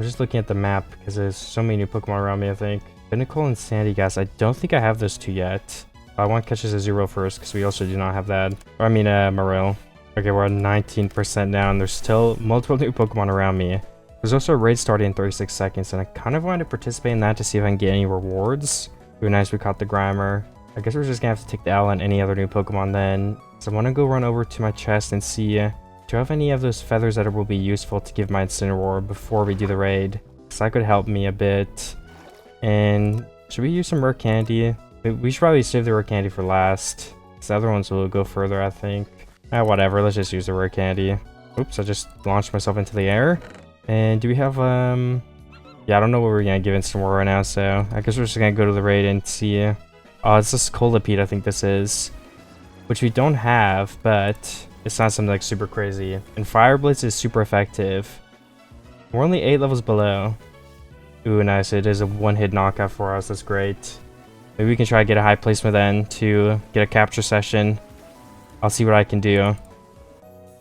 just looking at the map because there's so many new Pokemon around me, I think. Pinnacle and Sandy Gas, I don't think I have those two yet. I want to catch this a zero first because we also do not have that. Or I mean, Marill. Okay, we're at 19% now, and there's still multiple new Pokemon around me. There's also a raid starting in 36 seconds, and I kind of wanted to participate in that to see if I can get any rewards. It would be nice we caught the Grimer. I guess we're just gonna have to take the L on any other new Pokemon then. So I want to go run over to my chest and see, do I have any of those feathers that will be useful to give my Incineroar before we do the raid? Because that could help me a bit. And should we use some rare candy? We should probably save the rare candy for last. Because the other ones will go further, I think. Whatever, let's just use the rare candy. Oops, I just launched myself into the air. And do we have, yeah, I don't know what we're gonna give Incineroar right now, so I guess we're just gonna go to the raid and see. Oh, it's this Colipede, I think this is. Which we don't have, but it's not something like super crazy. And Fire Blitz is super effective. We're only 8 levels below. Ooh, nice. It is a one-hit knockout for us. That's great. Maybe we can try to get a high placement then to get a capture session. I'll see what I can do.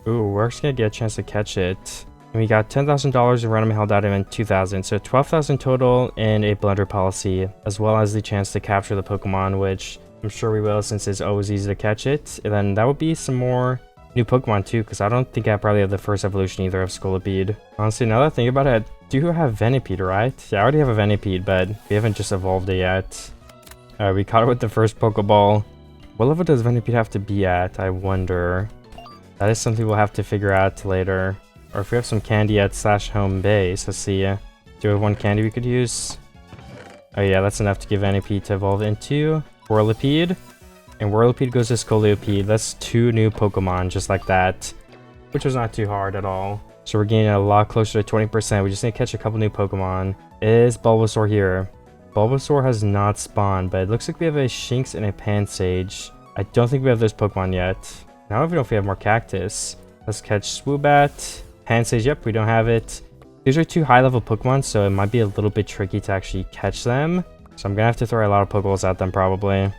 Ooh, we're actually going to get a chance to catch it. And we got $10,000 in random held item and 2,000. So 12,000 total in a blender policy, as well as the chance to capture the Pokemon, which I'm sure we will since it's always easy to catch it. And then that would be some more new Pokemon too, because I don't think I probably have the first evolution either of Scolipede. Honestly, now that I think about it, I do have Venipede, right? Yeah, I already have a Venipede, but we haven't just evolved it yet. We caught it with the first Pokeball. What level does Venipede have to be at, I wonder? That is something we'll have to figure out later. Or if we have some candy at slash home base, let's see. Do we have one candy we could use? Oh yeah, that's enough to give Vanipede to evolve into Whirlipede. And Whirlipede goes to Scolipede. That's 2 new Pokemon just like that, which was not too hard at all. So we're getting a lot closer to 20%. We just need to catch a couple new Pokemon. Is Bulbasaur here? Bulbasaur has not spawned, but it looks like we have a Shinx and a Pansage. I don't think we have those Pokemon yet. Now I don't know if we have more Cactus. Let's catch Swoobat. Pansage, yep, we don't have it. These are 2 high-level Pokemon, so it might be a little bit tricky to actually catch them. So I'm gonna have to throw a lot of Pokeballs at them, probably.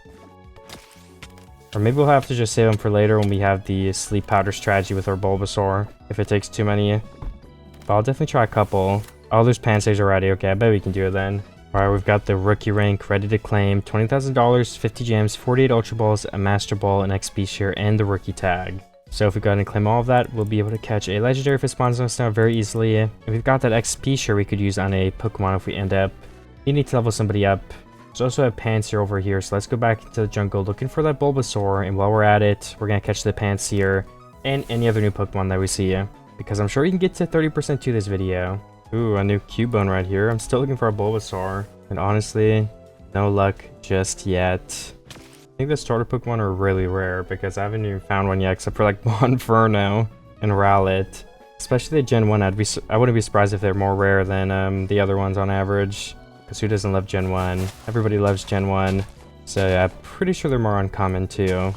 Or maybe we'll have to just save them for later when we have the Sleep Powder strategy with our Bulbasaur, if it takes too many. But I'll definitely try a couple. Oh, there's Pansage already. Okay, I bet we can do it then. Alright, we've got the Rookie Rank ready to claim. $20,000, 50 gems, 48 Ultra Balls, a Master Ball, an XP share, and the Rookie Tag. So if we go ahead and claim all of that, we'll be able to catch a Legendary if it spawns on us now very easily. And we've got that XP share we could use on a Pokemon if we end up. You need to level somebody up. There's also a Pansear over here, so let's go back into the jungle looking for that Bulbasaur, and while we're at it, we're gonna catch the Pansear and any other new Pokemon that we see, because I'm sure we can get to 30% to this video. Ooh, a new Cubone right here. I'm still looking for a Bulbasaur, and honestly, no luck just yet. I think the starter Pokemon are really rare, because I haven't even found one yet, except for like Monferno and Rowlet. Especially the Gen 1, I wouldn't be surprised if they're more rare than the other ones on average. Because who doesn't love Gen 1? Everybody loves Gen 1. So yeah, I'm pretty sure they're more uncommon too.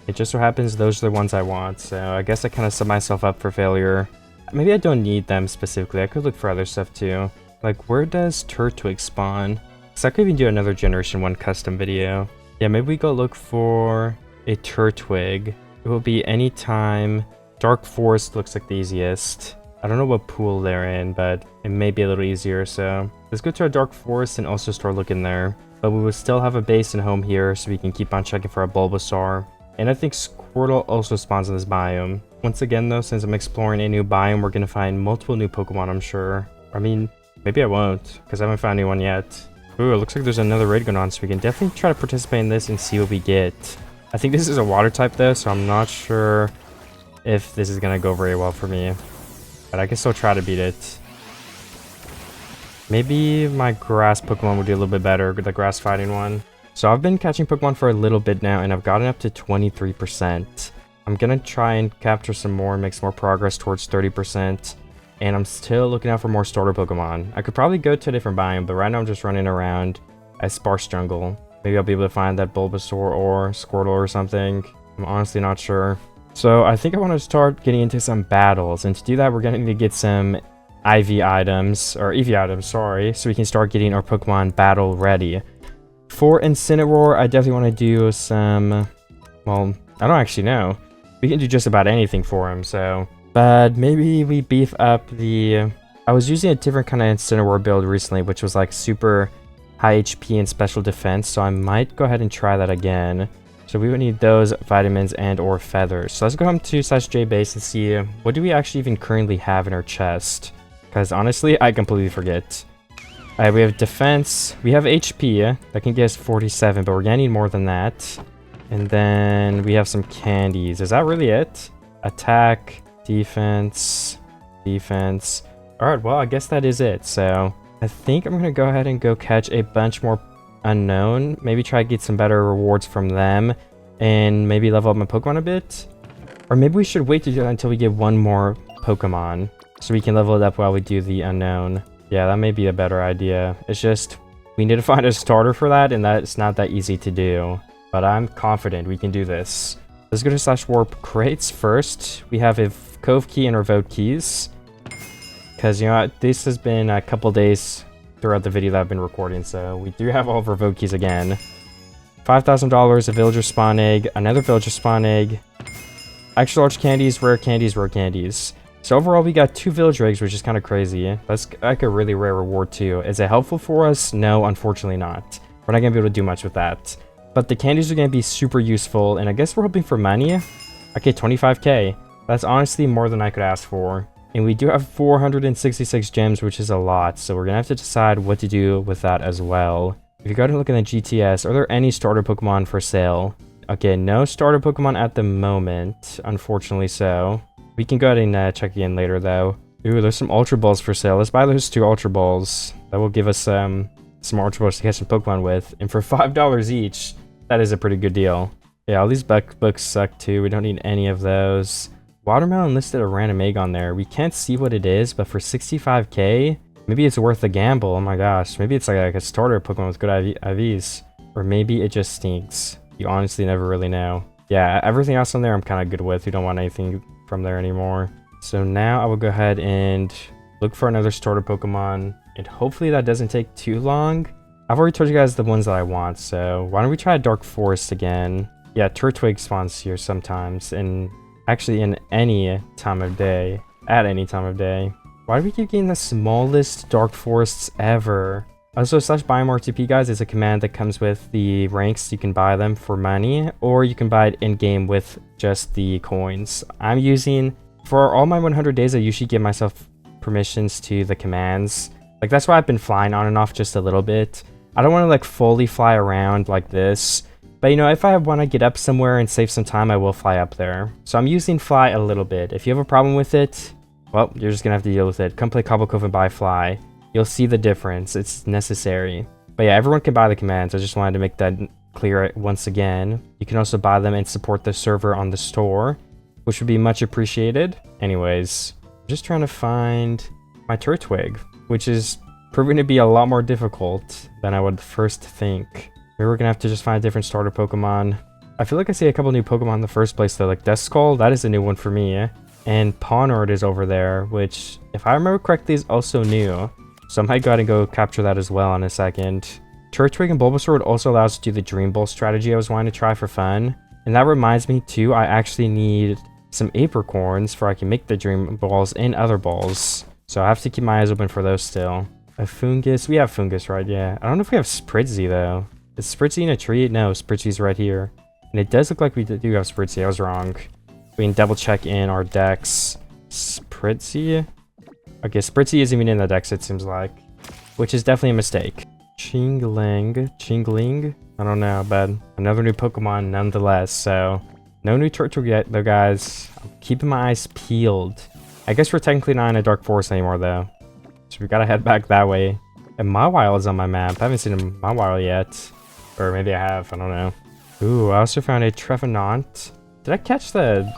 It just so happens those are the ones I want. So I guess I kind of set myself up for failure. Maybe I don't need them specifically. I could look for other stuff too. Like, where does Turtwig spawn? Because I could even do another Generation 1 custom video. Yeah, maybe we go look for a Turtwig. It will be anytime. Dark Forest looks like the easiest. I don't know what pool they're in, but it may be a little easier, so let's go to our Dark Forest and also start looking there. But we will still have a base and home here, so we can keep on checking for our Bulbasaur. And I think Squirtle also spawns in this biome. Once again though, since I'm exploring a new biome, we're gonna find multiple new Pokemon, I'm sure. I mean, maybe I won't, because I haven't found anyone yet. Ooh, it looks like there's another raid going on, so we can definitely try to participate in this and see what we get. I think this is a water type though, so I'm not sure if this is gonna go very well for me. But I can still try to beat it. Maybe my grass Pokemon would do a little bit better, the grass fighting one. So I've been catching Pokemon for a little bit now, and I've gotten up to 23%. I'm gonna try and capture some more and make some more progress towards 30%. And I'm still looking out for more starter Pokemon. I could probably go to a different biome, but right now I'm just running around a sparse jungle. Maybe I'll be able to find that Bulbasaur or Squirtle or something. I'm honestly not sure. So I think I want to start getting into some battles, and to do that we're going to need to get some IV items, or EV items, sorry, so we can start getting our Pokemon battle ready. For Incineroar, I definitely want to do some, well, I don't actually know. We can do just about anything for him, so, but maybe we beef up the, I was using a different kind of Incineroar build recently, which was like super high HP and special defense, so I might go ahead and try that again. So we would need those vitamins and or feathers. So let's go home to /J base and see what do we actually even currently have in our chest. Because honestly, I completely forget. Alright, we have defense. We have HP. That can get us 47, but we're gonna need more than that. And then we have some candies. Is that really it? Attack, defense, defense. Alright, well, I guess that is it. So I think I'm gonna go ahead and go catch a bunch more unknown, maybe try to get some better rewards from them, and maybe level up my Pokemon a bit. Or maybe we should wait to do that until we get one more Pokemon, so we can level it up while we do the unknown. Yeah, that may be a better idea. It's just, we need to find a starter for that, and that's not that easy to do. But I'm confident we can do this. Let's go to /warp crates first. We have a Cove Key and our Vote Keys. Because, you know, this has been a couple days throughout the video that I've been recording, so we do have all of our Vote Keys again. $5,000, a Villager Spawn Egg, another Villager Spawn Egg, extra large candies, rare candies, rare candies. So overall, we got 2 Villager Eggs, which is kind of crazy. That's like a really rare reward too. Is it helpful for us? No, unfortunately not. We're not going to be able to do much with that. But the candies are going to be super useful, and I guess we're hoping for money. Okay, 25k. That's honestly more than I could ask for. And we do have 466 gems, which is a lot, so we're going to have to decide what to do with that as well. If you go and look at the GTS, are there any starter Pokemon for sale? Okay, no starter Pokemon at the moment, unfortunately so. We can go ahead and check again later, though. Ooh, there's some Ultra Balls for sale. Let's buy those 2 Ultra Balls. That will give us some Ultra Balls to catch some Pokemon with. And for $5 each, that is a pretty good deal. Yeah, all these books suck too. We don't need any of those. Watermelon listed a random egg on there. We can't see what it is, but for 65k, maybe it's worth the gamble. Oh my gosh. Maybe it's like a starter Pokemon with good IVs. Or maybe it just stinks. You honestly never really know. Yeah, everything else on there I'm kind of good with. We don't want anything from there anymore. So now I will go ahead and look for another starter Pokemon. And hopefully that doesn't take too long. I've already told you guys the ones that I want. So why don't we try Dark Forest again? Yeah, Turtwig spawns here sometimes. And actually in any time of day. At any time of day. Why do we keep getting the smallest Dark Forests ever? Also, /BuyMRTP, guys, is a command that comes with the ranks. You can buy them for money, or you can buy it in-game with just the coins. I'm using, for all my 100 days, I usually give myself permissions to the commands. Like, that's why I've been flying on and off just a little bit. I don't want to, like, fully fly around like this. But, you know, if I want to get up somewhere and save some time, I will fly up there. So I'm using fly a little bit. If you have a problem with it, well, you're just going to have to deal with it. Come play Cobble Cove and buy fly. You'll see the difference. It's necessary. But yeah, everyone can buy the commands. I just wanted to make that clear once again. You can also buy them and support the server on the store, which would be much appreciated. Anyways, I'm just trying to find my Turtwig, which is proving to be a lot more difficult than I would first think. Maybe we're gonna have to just find a different starter Pokemon. I feel like I see a couple new Pokemon in the first place though, like Deathskull, that is a new one for me. And Pawnard is over there, which, if I remember correctly, is also new. So I might go ahead and go capture that as well in a second. Turtwig and Bulbasaur would also allow us to do the Dream Ball strategy I was wanting to try for fun. And that reminds me too, I actually need some apricorns for I can make the Dream Balls and other balls. So I have to keep my eyes open for those still. A Fungus, we have Fungus, right? Yeah. I don't know if we have Spritzy though. Is Spritzy in a tree? No, Spritzy's right here. And it does look like we do have Spritzy, I was wrong. We can double check in our decks. Spritzy? Okay, Spritzy isn't even in the dex, it seems like. Which is definitely a mistake. Chingling? I don't know, but another new Pokemon nonetheless, so... No new Turtwig yet, though, guys. I'm keeping my eyes peeled. I guess we're technically not in a Dark Forest anymore, though. So we gotta head back that way. And Mawile is on my map. I haven't seen a Mawile yet. Or maybe I have, I don't know. Ooh, I also found a Trevenant. Did I catch the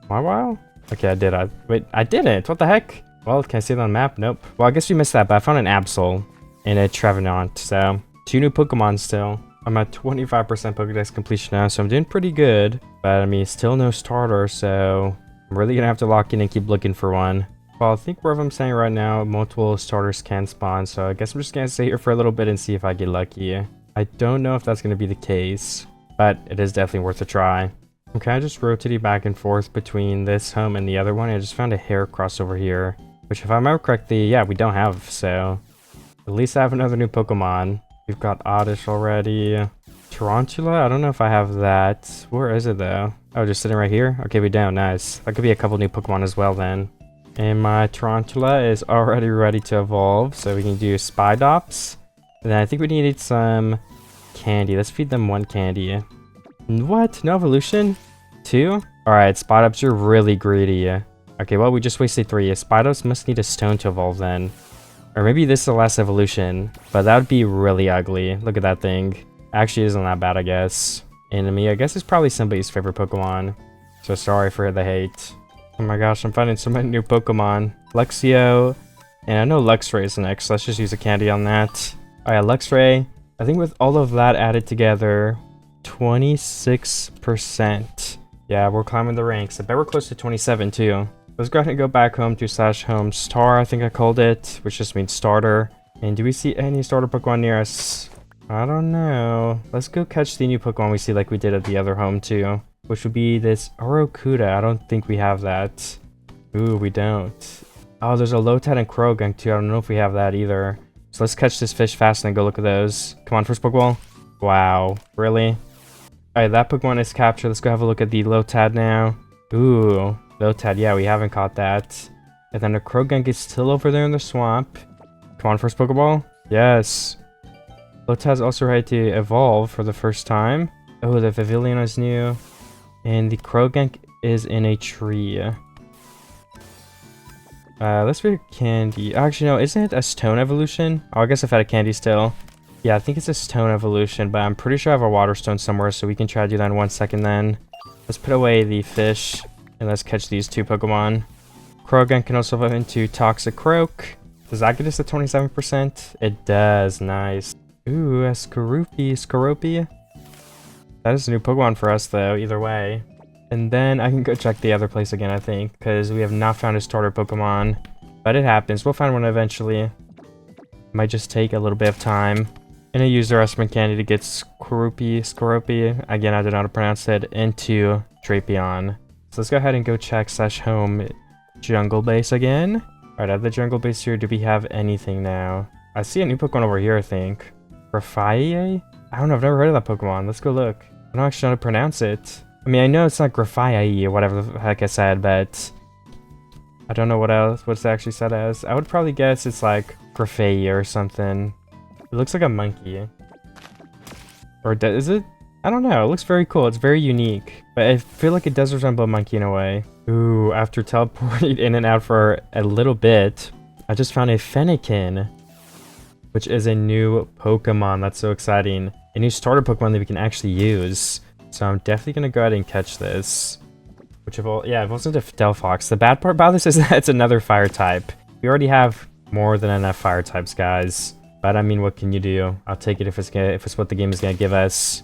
Mawile? Okay, I did. Wait, I didn't! What the heck? Well, can I see it on the map? Nope. Well, I guess we missed that, but I found an Absol and a Trevenant, so 2 new Pokemon still. I'm at 25% Pokédex completion now, so I'm doing pretty good. But, I mean, still no starter, so I'm really gonna have to lock in and keep looking for one. Well, I think wherever I'm standing right now, multiple starters can spawn, so I guess I'm just gonna stay here for a little bit and see if I get lucky. I don't know if that's gonna be the case, but it is definitely worth a try. I'm kind of just rotating back and forth between this home and the other one. I just found a hair crossover here, which if I remember correctly, yeah, we don't have, so at least I have another new Pokemon. We've got Oddish already. Tarantula? I don't know if I have that. Where is it though? Oh, just sitting right here? Okay, we don't. Nice. That could be a couple new Pokemon as well then. And my Tarantula is already ready to evolve, so we can do Spidops. And then I think we needed some candy. Let's feed them 1 candy. What? No evolution? 2? Alright, Spidops, you're really greedy. Okay, well, we just wasted 3. Spidops must need a stone to evolve then. Or maybe this is the last evolution. But that would be really ugly. Look at that thing. Actually, isn't that bad, I guess. Enemy, I guess it's probably somebody's favorite Pokemon. So sorry for the hate. Oh my gosh, I'm finding so many new Pokemon. Luxio. And I know Luxray is next. Let's just use a candy on that. Alright, Luxray. I think with all of that added together... 26%. Yeah, we're climbing the ranks. I bet we're close to 27 too. Let's go ahead and go back home to /home star, I think I called it, which just means starter. And do we see any starter Pokemon near us? I don't know. Let's go catch the new Pokemon we see like we did at the other home too, which would be this Orokuda. I don't think we have that. Ooh, we don't. Oh, there's a Lotad and Krogunk too. I don't know if we have that either. So let's catch this fish fast and then go look at those. Come on, first Pokeball. Wow, really? Alright, that Pokemon is captured. Let's go have a look at the Lotad now. Ooh, Lotad. Yeah, we haven't caught that. And then the Krogunk is still over there in the swamp. Come on, first Pokeball. Yes. Lotad's also ready to evolve for the first time. Oh, the Vivillon is new. And the Krogunk is in a tree. Let's pick candy. Actually, no, isn't it a stone evolution? Oh, I guess I've had a candy still. Yeah, I think it's a stone evolution, but I'm pretty sure I have a water stone somewhere, so we can try to do that in 1 second then. Let's put away the fish, and let's catch these 2 Pokemon. Krogan can also evolve into Toxic Croak. Does that get us to 27%? It does, nice. Ooh, a Skorupi. That is a new Pokemon for us, though, either way. And then I can go check the other place again, I think, because we have not found a starter Pokemon. But it happens. We'll find one eventually. Might just take a little bit of time. And I used the rest of my candy to get Skorupi, again, I don't know how to pronounce it, into Drapion. So let's go ahead and go check /home jungle base again. Alright, at the jungle base here, do we have anything now? I see a new Pokemon over here, I think. Grafaiye? I don't know, I've never heard of that Pokemon. Let's go look. I don't actually know how to pronounce it. I mean, I know it's not Grafaiye or whatever the heck I said, but I don't know what's actually said as. I would probably guess it's like Grafaiye or something. It looks like a monkey. Or is it? I don't know. It looks very cool. It's very unique. But I feel like it does resemble a monkey in a way. Ooh, after teleporting in and out for a little bit, I just found a Fennekin, which is a new Pokemon. That's so exciting. A new starter Pokemon that we can actually use. So I'm definitely going to go ahead and catch this. Which evolves into Delphox. The bad part about this is that it's another fire type. We already have more than enough fire types, guys. But I mean, what can you do? I'll take it if it's what the game is going to give us.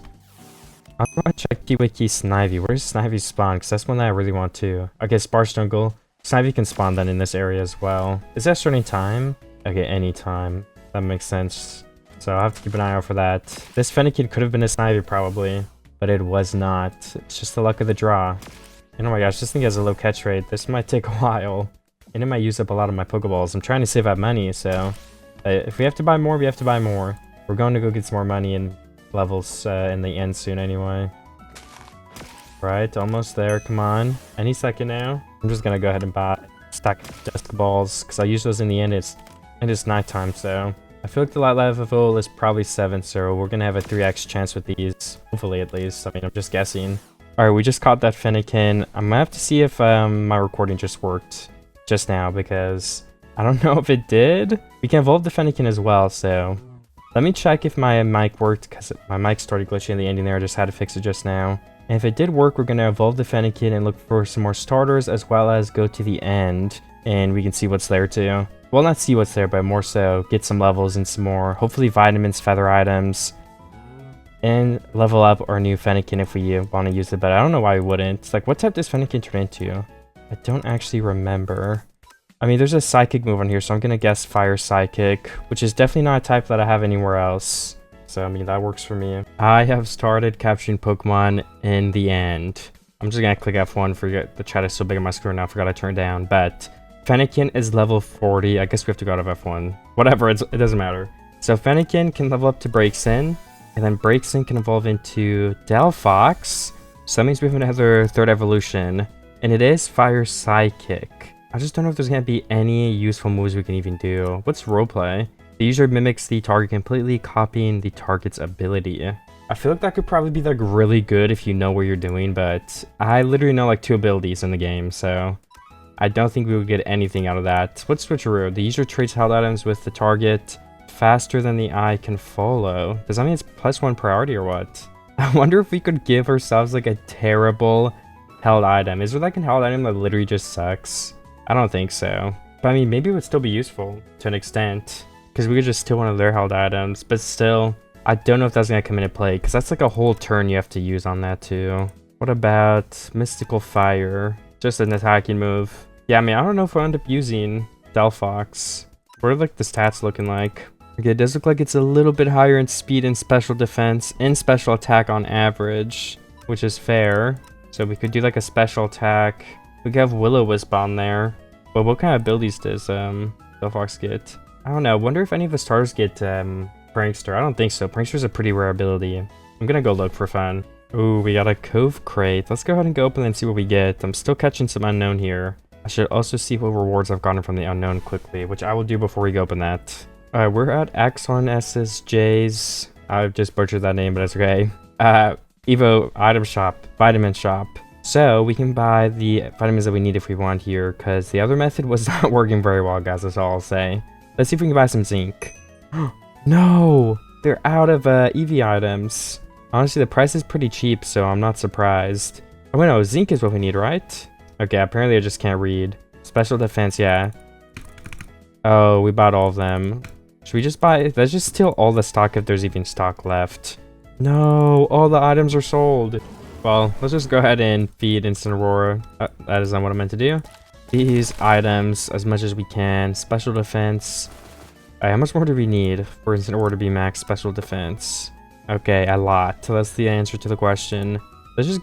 I'm going to check Kiwiki Snivy. Where's Snivy spawn? Because that's one that I really want to. Okay, Sparse Jungle. Snivy can spawn then in this area as well. Is that starting time? Okay, anytime. That makes sense. So I'll have to keep an eye out for that. This Fennekin could have been a Snivy probably. But it was not. It's just the luck of the draw. And oh my gosh, this thing has a low catch rate. This might take a while. And it might use up a lot of my Pokeballs. I'm trying to save up money, so... if we have to buy more, we have to buy more. We're going to go get some more money and levels in the end soon anyway. Right, almost there. Come on. Any second now. I'm just going to go ahead and buy a stack of Dusk Balls. Because I'll use those in the end. It's nighttime, so... I feel like the light level is probably 7, so we're going to have a 3x chance with these. Hopefully, at least. I mean, I'm just guessing. Alright, we just caught that Fennekin. I'm going to have to see if my recording just worked just now, because I don't know if it did. We can evolve the Fennekin as well, so... Let me check if my mic worked, because my mic started glitching in the ending there. I just had to fix it just now. And if it did work, we're going to evolve the Fennekin and look for some more starters, as well as go to the end, and we can see what's there too. Well, not see what's there, but more so get some levels and some more, hopefully vitamins, feather items, and level up our new Fennekin if we want to use it, but I don't know why we wouldn't. It's like, what type does Fennekin turn into? I don't actually remember. I mean, there's a Psychic move on here, so I'm going to guess Fire Psychic, which is definitely not a type that I have anywhere else. So, I mean, that works for me. I have started capturing Pokemon in the end. I'm just going to click F1 for the chat is so big on my screen now, I forgot to turn it down, but... Fennekin is level 40. I guess we have to go out of F1. Whatever, it doesn't matter. So Fennekin can level up to Braixen, and then Braixen can evolve into Delphox. So that means we have another third evolution, and it is Fire Psychic. I just don't know if there's going to be any useful moves we can even do. What's Roleplay? The user mimics the target completely, copying the target's ability. I feel like that could probably be like really good if you know what you're doing, but I literally know like 2 abilities in the game, so... I don't think we would get anything out of that. What's Switcheroo? The user trades held items with the target faster than the eye can follow. Does that mean it's +1 priority or what? I wonder if we could give ourselves like a terrible held item. Is there like a held item that literally just sucks? I don't think so. But I mean, maybe it would still be useful to an extent. Because we could just steal one of their held items. But still, I don't know if that's going to come into play. Because that's like a whole turn you have to use on that too. What about Mystical Fire? Just an attacking move. Yeah, I mean, I don't know if I'll end up using Delphox. What are like the stats looking like? Okay, it does look like it's a little bit higher in speed and special defense and special attack on average, which is fair. So we could do like a special attack. We could have Will-O-Wisp on there. But what kind of abilities does Delphox get? I don't know. I wonder if any of the starters get Prankster. I don't think so. Prankster's a pretty rare ability. I'm gonna go look for fun. Ooh, we got a Cove Crate. Let's go ahead and go open and see what we get. I'm still catching some unknown here. I should also see what rewards I've gotten from the unknown quickly, which I will do before we go open that. Alright, we're at Axon SSJ's. I just butchered that name, but it's okay. Evo Item Shop, Vitamin Shop. So we can buy the vitamins that we need if we want here, because the other method was not working very well, guys. That's all I'll say. Let's see if we can buy some zinc. No! They're out of EV items. Honestly, the price is pretty cheap, so I'm not surprised. Oh, wait, no, zinc is what we need, right? Okay, apparently I just can't read. Special defense, yeah. Oh, we bought all of them. Should we just buy... Let's just steal all the stock if there's even stock left. No, all the items are sold. Well, let's just go ahead and feed Instant Aurora. That is not what I meant to do. These items as much as we can. Special defense. Alright, how much more do we need for Instant Aurora to be max special defense? Okay, a lot. So that's the answer to the question. Let's just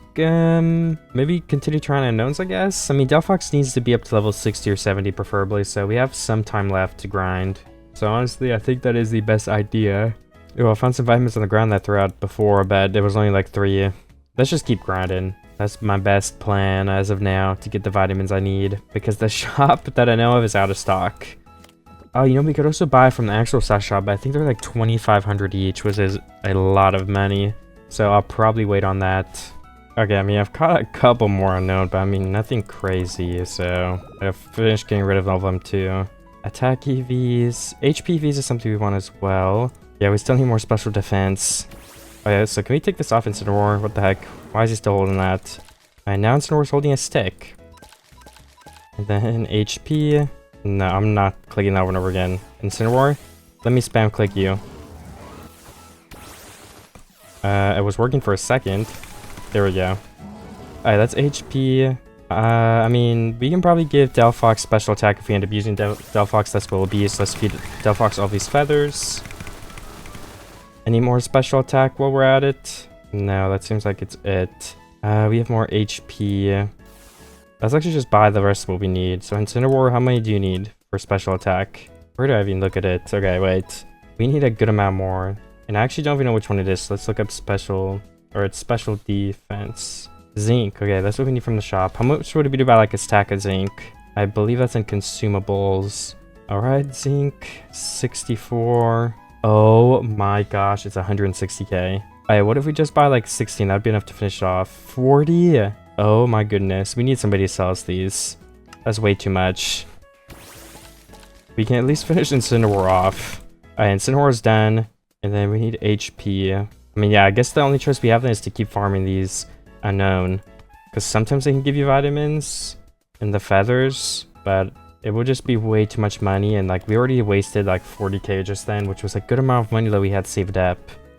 maybe continue trying unknowns, I guess. I mean, Delphox needs to be up to level 60 or 70 preferably, so we have some time left to grind. So honestly, I think that is the best idea. Oh, I found some vitamins on the ground that I threw out before, but there was only like 3. Let's just keep grinding. That's my best plan as of now to get the vitamins I need, because the shop that I know of is out of stock. Oh, you know, we could also buy from the actual slash shop, but I think they're like 2,500 each, which is a lot of money. So I'll probably wait on that. Okay, I mean, I've caught a couple more unknown, but I mean, nothing crazy, so I've finished getting rid of all of them too. Attack EVs. HP EVs is something we want as well. Yeah, we still need more special defense. Oh yeah, so can we take this off Instant Aurora? What the heck? Why is he still holding that? Alright, now Instant Aurora's holding a stick. And then HP. No, I'm not clicking that one over again. Instant Aurora, let me spam click you. It was working for a second. There we go. Alright, that's HP. I mean, we can probably give Delphox special attack if we end up using Delphox. That's what will be. So let's feed Delphox all these feathers. Any more special attack while we're at it? No, that seems like it's it. We have more HP. Let's actually just buy the rest of what we need. So Incineroar, how many do you need for special attack? Where do I even look at it? Okay, wait. We need a good amount more. And I actually don't even know which one it is. So let's look up special, or it's special defense. Zinc. Okay, that's what we need from the shop. How much would it be to buy like a stack of zinc? I believe that's in consumables. Alright, zinc. 64. Oh my gosh, it's 160k. Alright, what if we just buy like 16? That'd be enough to finish off. 40? Oh my goodness. We need somebody to sell us these. That's way too much. We can at least finish Incineroar off. Alright, Incineroar's done. And then we need HP. I mean, yeah, I guess the only choice we have then is to keep farming these unknown. Because sometimes they can give you vitamins and the feathers, but it will just be way too much money. And like, we already wasted like 40k just then, which was a good amount of money that we had saved up.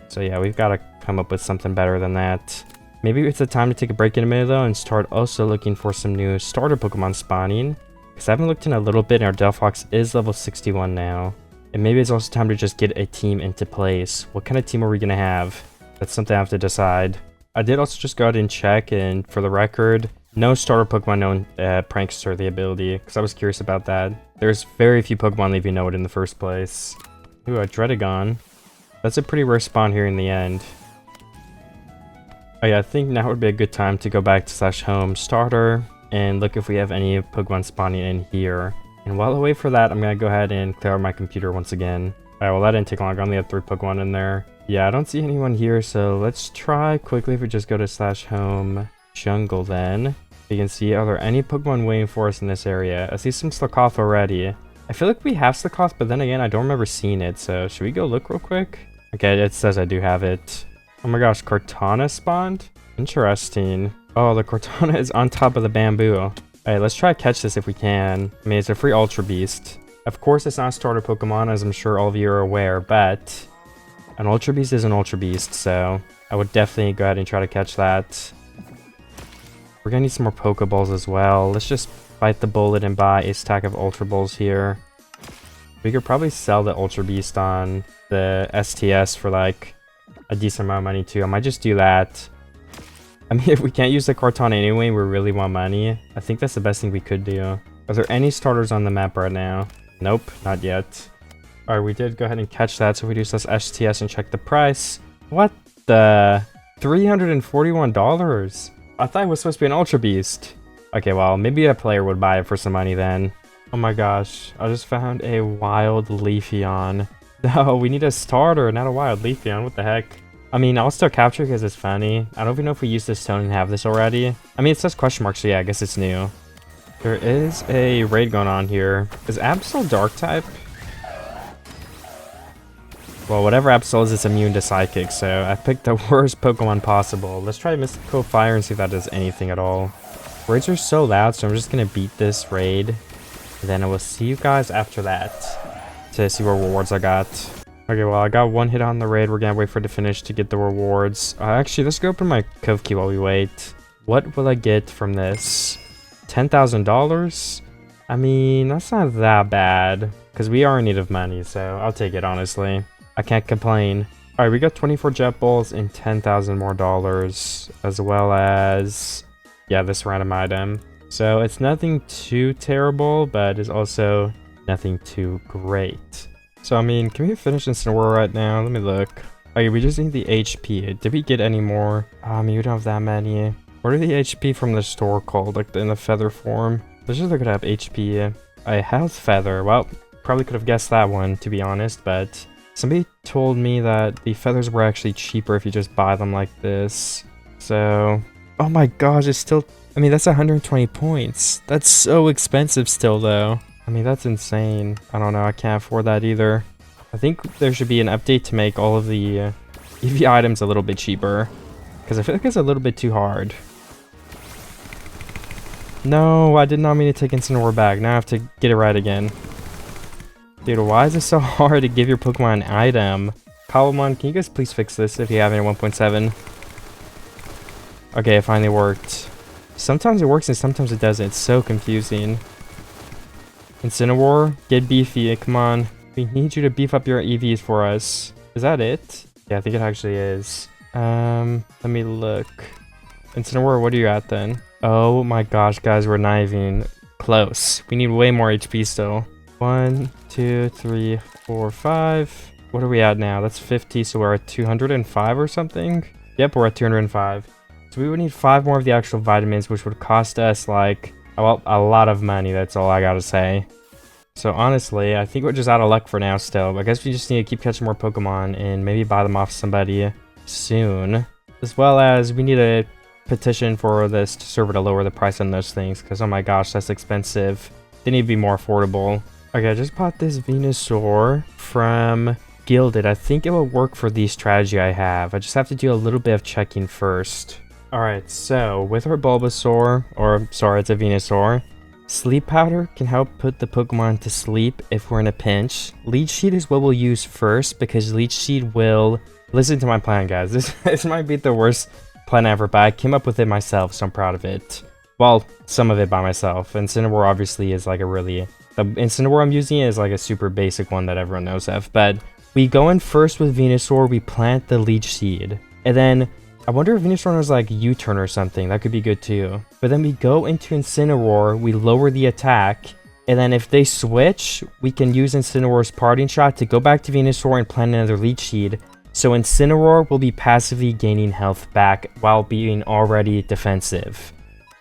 So yeah, we've got to come up with something better than that. Maybe it's the time to take a break in a minute though and start also looking for some new starter Pokemon spawning. Because I haven't looked in a little bit and our Delphox is level 61 now. And maybe it's also time to just get a team into place. What kind of team are we going to have? That's something I have to decide. I did also just go ahead and check, and for the record, no starter Pokemon known Prankster the ability, because I was curious about that. There's very few Pokemon leaving Note in the first place. Ooh, a Dredagon. That's a pretty rare spawn here in the end. Oh yeah, I think now would be a good time to go back to /home starter and look if we have any Pokemon spawning in here. And while I wait for that, I'm going to go ahead and clear out my computer once again. Alright, well that didn't take long. I only had 3 Pokemon in there. Yeah, I don't see anyone here, so let's try quickly if we just go to /home jungle then. You can see, are there any Pokemon waiting for us in this area? I see some Slakoth already. I feel like we have Slakoth, but then again, I don't remember seeing it, so should we go look real quick? Okay, it says I do have it. Oh my gosh, Cortana spawned? Interesting. Oh, the Cortana is on top of the bamboo. Alright, let's try to catch this if we can. I mean, it's a free Ultra Beast. Of course, it's not a starter Pokemon, as I'm sure all of you are aware, but an Ultra Beast is an Ultra Beast, so I would definitely go ahead and try to catch that. We're gonna need some more Pokeballs as well. Let's just bite the bullet and buy a stack of Ultra Balls here. We could probably sell the Ultra Beast on the STS for like a decent amount of money too. I might just do that. I mean, if we can't use the Cortana anyway, we really want money. I think that's the best thing we could do. Are there any starters on the map right now? Nope, not yet. Alright, we did go ahead and catch that, so we do /STS and check the price. What the? $341? I thought it was supposed to be an Ultra Beast. Okay, well, maybe a player would buy it for some money then. Oh my gosh, I just found a wild Leafeon. No, we need a starter, not a wild Leafeon. What the heck? I mean, I'll still capture because it's funny. I don't even know if we used this stone and have this already. I mean, it says question mark, so yeah, I guess it's new. There is a raid going on here. Is Absol dark type? Well, whatever Absol is, it's immune to Psychic, so I picked the worst Pokemon possible. Let's try Mystical Fire and see if that does anything at all. Raids are so loud, so I'm just gonna beat this raid. And then I will see you guys after that to see what rewards I got. Okay, well, I got one hit on the raid. We're gonna wait for it to finish to get the rewards. Actually, let's go open my Cove Key while we wait. What will I get from this? $10,000? I mean, that's not that bad, because we are in need of money, so I'll take it, honestly. I can't complain. Alright, we got 24 jet balls and 10,000 more dollars, as well as, yeah, this random item. So it's nothing too terrible, but it's also nothing too great. So, I mean, can we finish Incineroar right now? Let me look. Okay, we just need the HP. Did we get any more? I mean, we don't have that many. What are the HP from the store called? Like in the feather form? Let's just look at HP. A health feather. Well, probably could have guessed that one, to be honest, but somebody told me that the feathers were actually cheaper if you just buy them like this. So, oh my gosh, it's still, I mean, that's 120 points. That's so expensive still, though. I mean, that's insane. I don't know, I can't afford that either. I think there should be an update to make all of the EV items a little bit cheaper, because I feel like it's a little bit too hard. No, I did not mean to take Incineroar back. Now I have to get it right again. Dude, why is it so hard to give your Pokemon an item? Cobblemon, can you guys please fix this if you have it at 1.7? Okay, it finally worked. Sometimes it works and sometimes it doesn't. It's so confusing. Incineroar, get beefy. Come on. We need you to beef up your EVs for us. Is that it? Yeah, I think it actually is. Let me look. Incineroar, what are you at then? Oh my gosh, guys, we're not even close. We need way more HP still. 1, 2, 3, 4, 5. What are we at now? That's 50, so we're at 205 or something? Yep, we're at 205. So we would need 5 more of the actual vitamins, which would cost us, like, well, a lot of money, that's all I gotta say. So honestly, I think we're just out of luck for now still. I guess we just need to keep catching more Pokemon and maybe buy them off somebody soon. As well as we need a petition for this server to lower the price on those things, because oh my gosh, that's expensive. They need to be more affordable. Okay, I just bought this Venusaur from Gilded. I think it will work for the strategy I have. I just have to do a little bit of checking first. Alright, so with our Bulbasaur, or sorry, it's a Venusaur, Sleep Powder can help put the Pokemon to sleep if we're in a pinch. Leech Seed is what we'll use first, because Leech Seed will... Listen to my plan, guys. This might be the worst plan ever, but I came up with it myself, so I'm proud of it. Well, some of it by myself. Incineroar obviously is like a really... The Incineroar I'm using is like a super basic one that everyone knows of. But we go in first with Venusaur, we plant the Leech Seed. And then, I wonder if Venusaur knows like U-turn or something. That could be good too. But then we go into Incineroar, we lower the attack. And then if they switch, we can use Incineroar's parting shot to go back to Venusaur and plant another Leech Seed. So Incineroar will be passively gaining health back while being already defensive.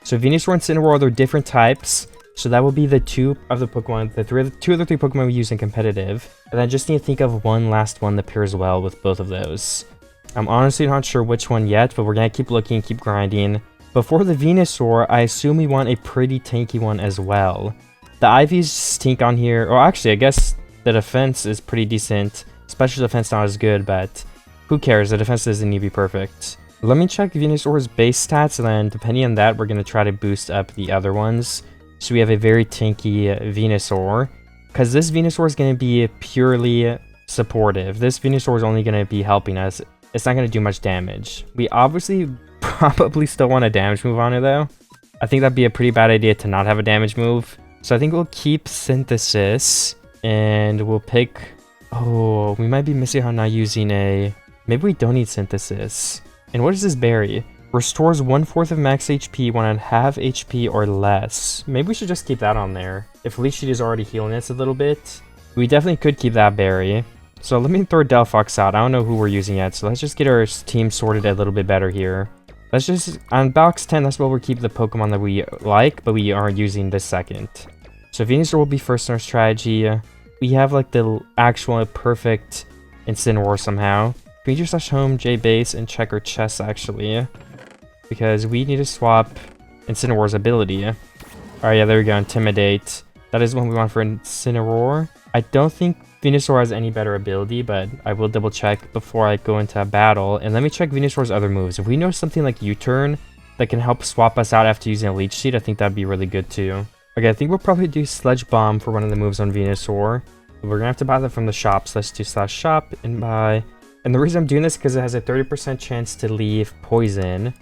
So Venusaur and Incineroar, they're different types. So that will be the two of the Pokemon, two of the three Pokemon we use in competitive. And I just need to think of one last one that pairs well with both of those. I'm honestly not sure which one yet, but we're going to keep looking, keep grinding. Before the Venusaur, I assume we want a pretty tanky one as well. The IVs stink on here. Or actually, I guess the defense is pretty decent. Special defense not as good, but who cares? The defense doesn't need to be perfect. Let me check Venusaur's base stats, and then depending on that, we're going to try to boost up the other ones. So we have a very tanky Venusaur, because this Venusaur is going to be purely supportive. This Venusaur is only going to be helping us. It's not going to do much damage. We obviously probably still want a damage move on it, though. I think that'd be a pretty bad idea to not have a damage move. So I think we'll keep Synthesis, and we'll pick... Oh, we might be missing out on not using a... Maybe we don't need Synthesis. And what is this berry? Restores 1/4 of max HP when at half HP or less. Maybe we should just keep that on there. If Leech Seed is already healing us a little bit, we definitely could keep that berry. So let me throw Delphox out. I don't know who we're using yet, so let's just get our team sorted a little bit better here. Let's just, on box 10, that's where we'll keep the Pokemon that we like, but we aren't using this second. So Venusaur will be first in our strategy. We have like the actual perfect Incineroar somehow. Major/home JBase and check our chests actually, because we need to swap Incineroar's ability. Alright, yeah, there we go. Intimidate. That is what we want for Incineroar. I don't think Venusaur has any better ability, but I will double check before I go into a battle. And let me check Venusaur's other moves. If we know something like U-turn that can help swap us out after using a Leech Seed, I think that'd be really good too. Okay, I think we'll probably do Sledge Bomb for one of the moves on Venusaur. We're gonna have to buy that from the shop, so let's do /shop and buy. And the reason I'm doing this is because it has a 30% chance to leave Poison. And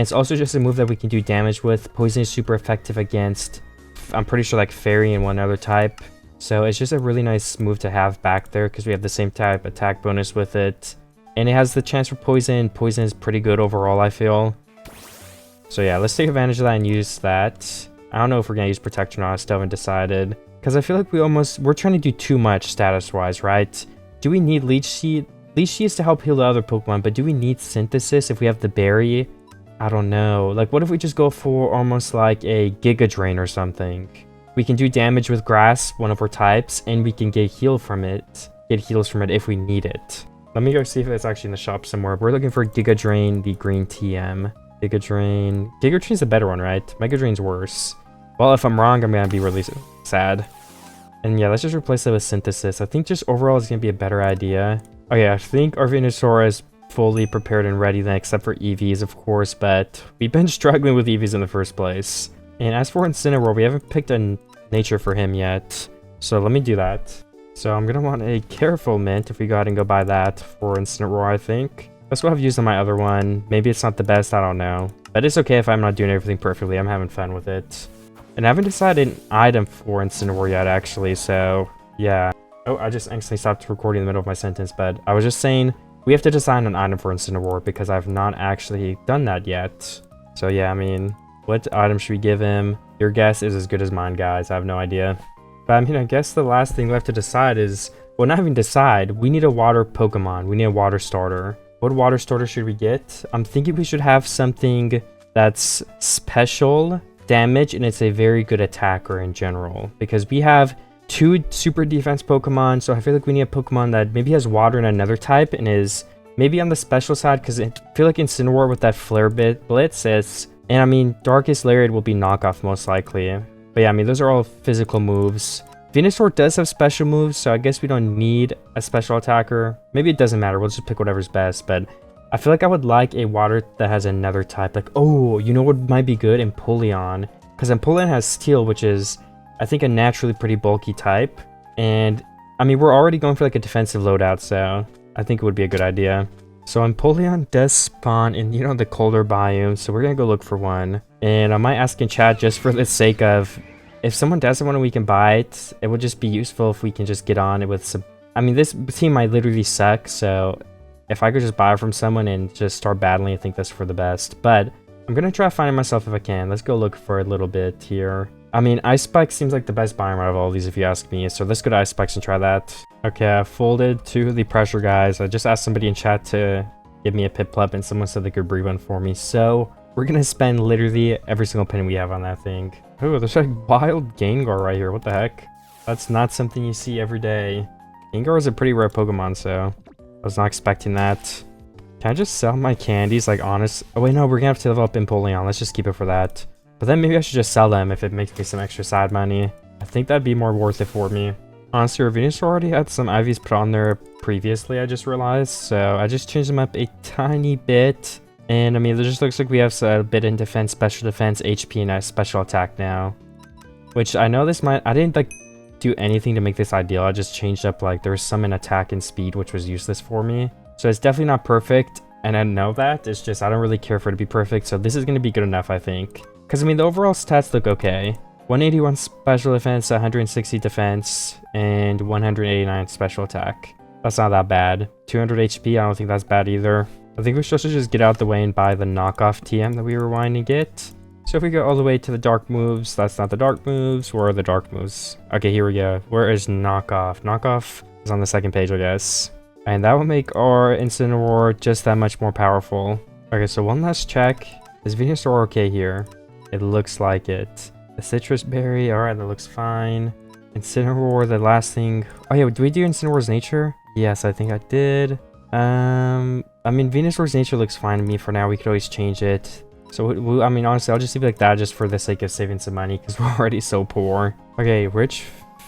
it's also just a move that we can do damage with. Poison is super effective against, I'm pretty sure, like Fairy and one other type. So it's just a really nice move to have back there because we have the same type attack bonus with it. And it has the chance for Poison. Poison is pretty good overall, I feel. So yeah, let's take advantage of that and use that. I don't know if we're going to use Protect or not. I still haven't decided. Because I feel like we're trying to do too much status-wise, right? Do we need Leech Seed? Leech Seed is to help heal the other Pokemon, but do we need Synthesis if we have the Berry? I don't know. Like, what if we just go for almost like a Giga Drain or something? We can do damage with Grass, one of our types, and we can get heals from it if we need it. Let me go see if it's actually in the shop somewhere. We're looking for Giga Drain, the green TM. Giga Drain's a better one, right? Mega Drain's worse. Well, if I'm wrong, I'm gonna be really sad. And yeah, let's just replace it with Synthesis. I think just overall it's gonna be a better idea. Okay, I think our Venusaur is fully prepared and ready then, except for EVs, of course, but we've been struggling with EVs in the first place. And as for Incineroar, we haven't picked a nature for him yet. So let me do that. So I'm gonna want a Careful Mint if we go ahead and go buy that for Incineroar, I think. That's what I've used on my other one. Maybe it's not the best, I don't know. But it's okay if I'm not doing everything perfectly. I'm having fun with it. And I haven't decided an item for Incineroar yet, actually, so yeah. Oh, I just instantly stopped recording in the middle of my sentence, but I was just saying we have to decide an item for Incineroar because I've not actually done that yet. So yeah, I mean, what item should we give him? Your guess is as good as mine, guys. I have no idea. But I mean, I guess the last thing left to decide is, well, not even decide, we need a water Pokemon. We need a water starter. What water starter should we get? I'm thinking we should have something that's special damage and it's a very good attacker in general, because we have 2 super defense Pokemon, so I feel like we need a Pokemon that maybe has water in another type and is maybe on the special side, because I feel like Incineroar with that Flare Blitz is, and I mean, Darkest Lariat will be knockoff most likely. But yeah, I mean, those are all physical moves. Venusaur does have special moves, so I guess we don't need a special attacker. Maybe it doesn't matter, we'll just pick whatever's best, but I feel like I would like a water that has another type. Like, oh, you know what might be good? Empoleon. Because Empoleon has Steel, which is, I think, a naturally pretty bulky type. And, I mean, we're already going for, like, a defensive loadout, so I think it would be a good idea. So Empoleon does spawn in, you know, the colder biome, so we're going to go look for one. And I might ask in chat just for the sake of, if someone doesn't want it, we can buy it. It would just be useful if we can just get on it with some... I mean, this team might literally suck, so if I could just buy it from someone and just start battling, I think that's for the best. But I'm going to try to find it myself if I can. Let's go look for a little bit here. I mean, Ice Spike seems like the best biome out of all these if you ask me. So let's go to Ice Spikes and try that. Okay, I folded to the pressure guys. I just asked somebody in chat to give me a Piplup and someone said they could breed one for me. So we're going to spend literally every single penny we have on that thing. Oh, there's like wild Gengar right here. What the heck? That's not something you see every day. Gengar is a pretty rare Pokemon, so I was not expecting that. Can I just sell my candies, like, honest? Oh, wait, no, we're gonna have to level up Empoleon. Let's just keep it for that. But then maybe I should just sell them if it makes me some extra side money. I think that'd be more worth it for me. Honestly, Venusaur already had some IVs put on there previously, I just realized. So I just changed them up a tiny bit. And, I mean, it just looks like we have a bit in defense, special defense, HP, and a special attack now. Which I know this might... I didn't, like, do anything to make this ideal. I just changed up, like, there was some in attack and speed, which was useless for me. So it's definitely not perfect, and I know that. It's just I don't really care for it to be perfect, so this is going to be good enough, I think. Because, I mean, the overall stats look okay. 181 special defense, 160 defense, and 189 special attack. That's not that bad. 200 HP, I don't think that's bad either. I think we should just get out the way and buy the knockoff TM that we were wanting to get. So if we go all the way to the dark moves, that's not the dark moves. Where are the dark moves? Okay, here we go. Where is knockoff? Knockoff is on the second page, I guess. And that will make our Incineroar just that much more powerful. Okay, so one last check. Is Venusaur okay here? It looks like it. The Citrus Berry, alright, that looks fine. Incineroar, the last thing... Oh yeah, do we do Incineroar's nature? Yes, I think I did. I mean, Venusaur's nature looks fine to me for now. We could always change it. So, I mean, honestly, I'll just leave it like that just for the sake of saving some money because we're already so poor. Okay, Rich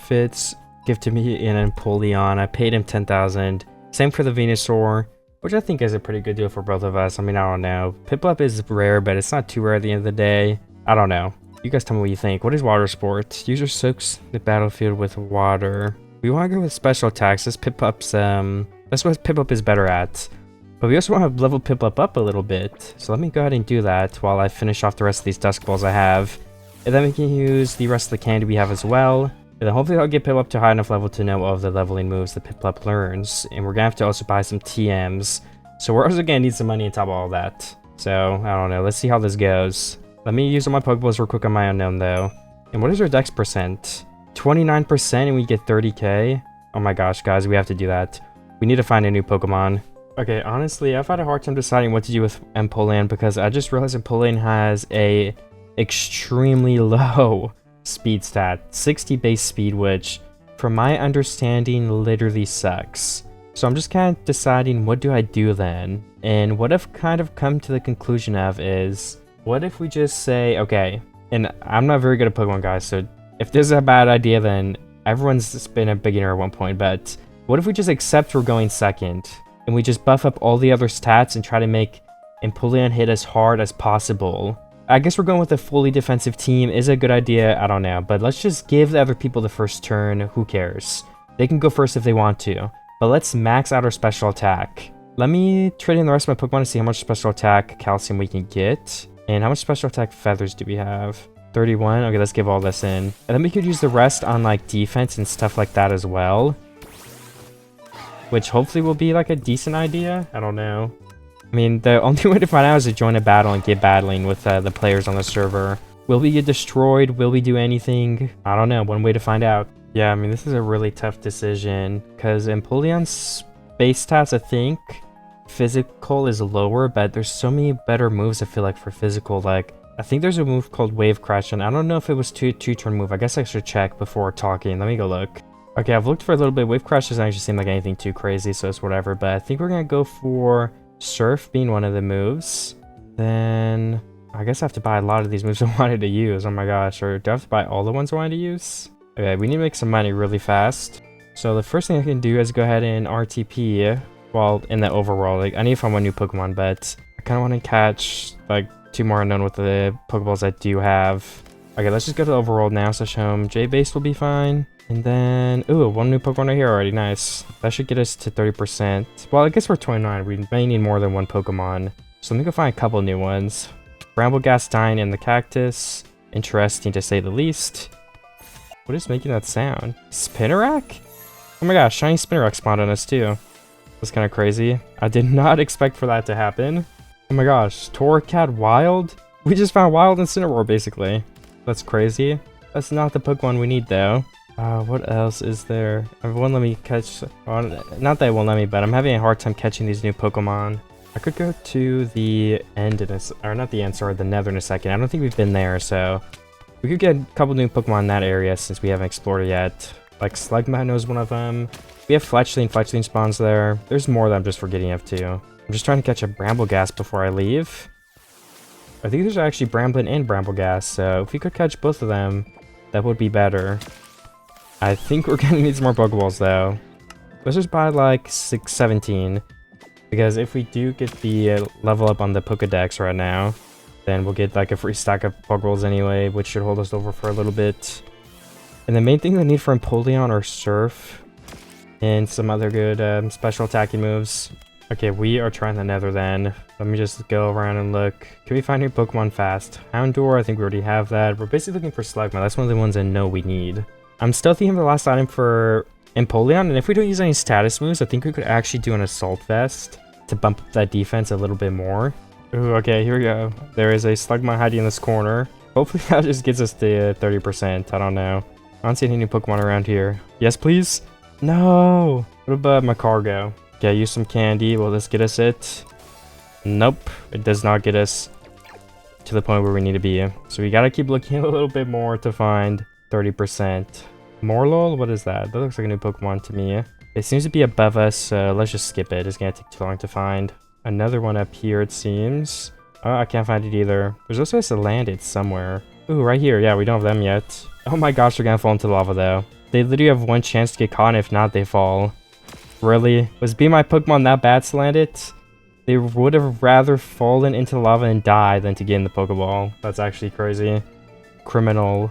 Fits gifted me an Empoleon. I paid him 10,000. Same for the Venusaur, which I think is a pretty good deal for both of us. I mean, I don't know. Piplup is rare, but it's not too rare at the end of the day. I don't know. You guys tell me what you think. What is water sports? User soaks the battlefield with water. We want to go with special attacks. This Piplup's, that's what Piplup is better at. But we also want to level Piplup up a little bit. So let me go ahead and do that while I finish off the rest of these Dusk Balls I have. And then we can use the rest of the candy we have as well. And then hopefully I'll get Piplup to high enough level to know all of the leveling moves that Piplup learns. And we're going to have to also buy some TMs. So we're also going to need some money on top of all that. So, I don't know. Let's see how this goes. Let me use all my Pokeballs real quick on my unknown though. And what is our Dex percent? 29% and we get 30k? Oh my gosh, guys, we have to do that. We need to find a new Pokemon. Okay, honestly, I've had a hard time deciding what to do with Empoleon because I just realized Empoleon has a extremely low speed stat. 60 base speed, which, from my understanding, literally sucks. So I'm just kind of deciding what do I do then? And what I've kind of come to the conclusion of is, what if we just say, okay, and I'm not very good at Pokemon, guys, so if this is a bad idea, then everyone's been a beginner at one point, but what if we just accept we're going second? And we just buff up all the other stats and try to make Empoleon hit as hard as possible. I guess we're going with a fully defensive team. Is a good idea? I don't know. But let's just give the other people the first turn. Who cares? They can go first if they want to. But let's max out our special attack. Let me trade in the rest of my Pokemon to see how much special attack calcium we can get. And how much special attack feathers do we have? 31? Okay, let's give all this in. And then we could use the rest on like defense and stuff like that as well. Which hopefully will be like a decent idea. I don't know. I mean, the only way to find out is to join a battle and get battling with the players on the server. Will we get destroyed? Will we do anything? I don't know. One way to find out. Yeah, I mean, this is a really tough decision. Because Empoleon's base stats, I think, physical is lower. But there's so many better moves, I feel like, for physical. Like, I think there's a move called Wave Crash. And I don't know if it was two-turn move. I guess I should check before talking. Let me go look. Okay, I've looked for a little bit. Wave Crash doesn't actually seem like anything too crazy, so it's whatever. But I think we're going to go for Surf being one of the moves. Then I guess I have to buy a lot of these moves I wanted to use. Oh my gosh. Or do I have to buy all the ones I wanted to use? Okay, we need to make some money really fast. So the first thing I can do is go ahead and RTP. Well, in the overworld. Like, I need to find one new Pokemon, but I kind of want to catch like 2 more unknown with the Pokeballs I do have. Okay, let's just go to the overworld now. Slash home. J-base will be fine. And then, ooh, 1 new Pokemon right here already. Nice. That should get us to 30%. Well, I guess we're 29. We may need more than 1 Pokemon. So let me go find a couple new ones. Brambleghast dying in the cactus. Interesting to say the least. What is making that sound? Spinnerack? Oh my gosh, shiny Spinnerack spawned on us too. That's kind of crazy. I did not expect for that to happen. Oh my gosh, Torracat Wild? We just found Wild Incineroar basically. That's crazy. That's not the Pokemon we need though. What else is there? It won't let me catch... not that it won't let me, but I'm having a hard time catching these new Pokemon. I could go to the end in a... or not the end, sorry, the Nether in a second. I don't think we've been there, so... we could get a couple new Pokemon in that area since we haven't explored it yet. Like, Slugma knows one of them. We have Fletchling. Fletchling spawns there. There's more that I'm just forgetting of, too. I'm just trying to catch a Brambleghast before I leave. I think there's actually Bramblin and Brambleghast, so if we could catch both of them, that would be better. I think we're gonna need some more Pokeballs though. Let's just buy like 17. Because if we do get the level up on the Pokédex right now, then we'll get like a free stack of Pokeballs anyway, which should hold us over for a little bit. And the main thing I need for Empoleon are Surf and some other good special attacking moves. Okay, we are trying the Nether then. Let me just go around and look. Can we find new Pokemon fast? Houndour, I think we already have that. We're basically looking for Slugma. That's one of the ones I know we need. I'm still thinking of the last item for Empoleon, and if we don't use any status moves, I think we could actually do an Assault Vest to bump up that defense a little bit more. Ooh, okay, here we go. There is a Slugma hiding in this corner. Hopefully that just gets us to 30%. I don't know. I don't see any new Pokemon around here. Yes, please? No! What about my cargo? Okay, use some candy. Will this get us it? Nope. It does not get us to the point where we need to be. So we gotta keep looking a little bit more to find 30%. Morlul? What is that? That looks like a new Pokemon to me. It seems to be above us, so let's just skip it. It's gonna take too long to find. Another one up here, it seems. Oh, I can't find it either. There's also a landed somewhere. Ooh, right here. Yeah, we don't have them yet. Oh my gosh, they're gonna fall into lava though. They literally have one chance to get caught, and if not, they fall. Really? Was Be My Pokemon that bad to land it? They would have rather fallen into lava and die than to get in the Pokeball. That's actually crazy. Criminal,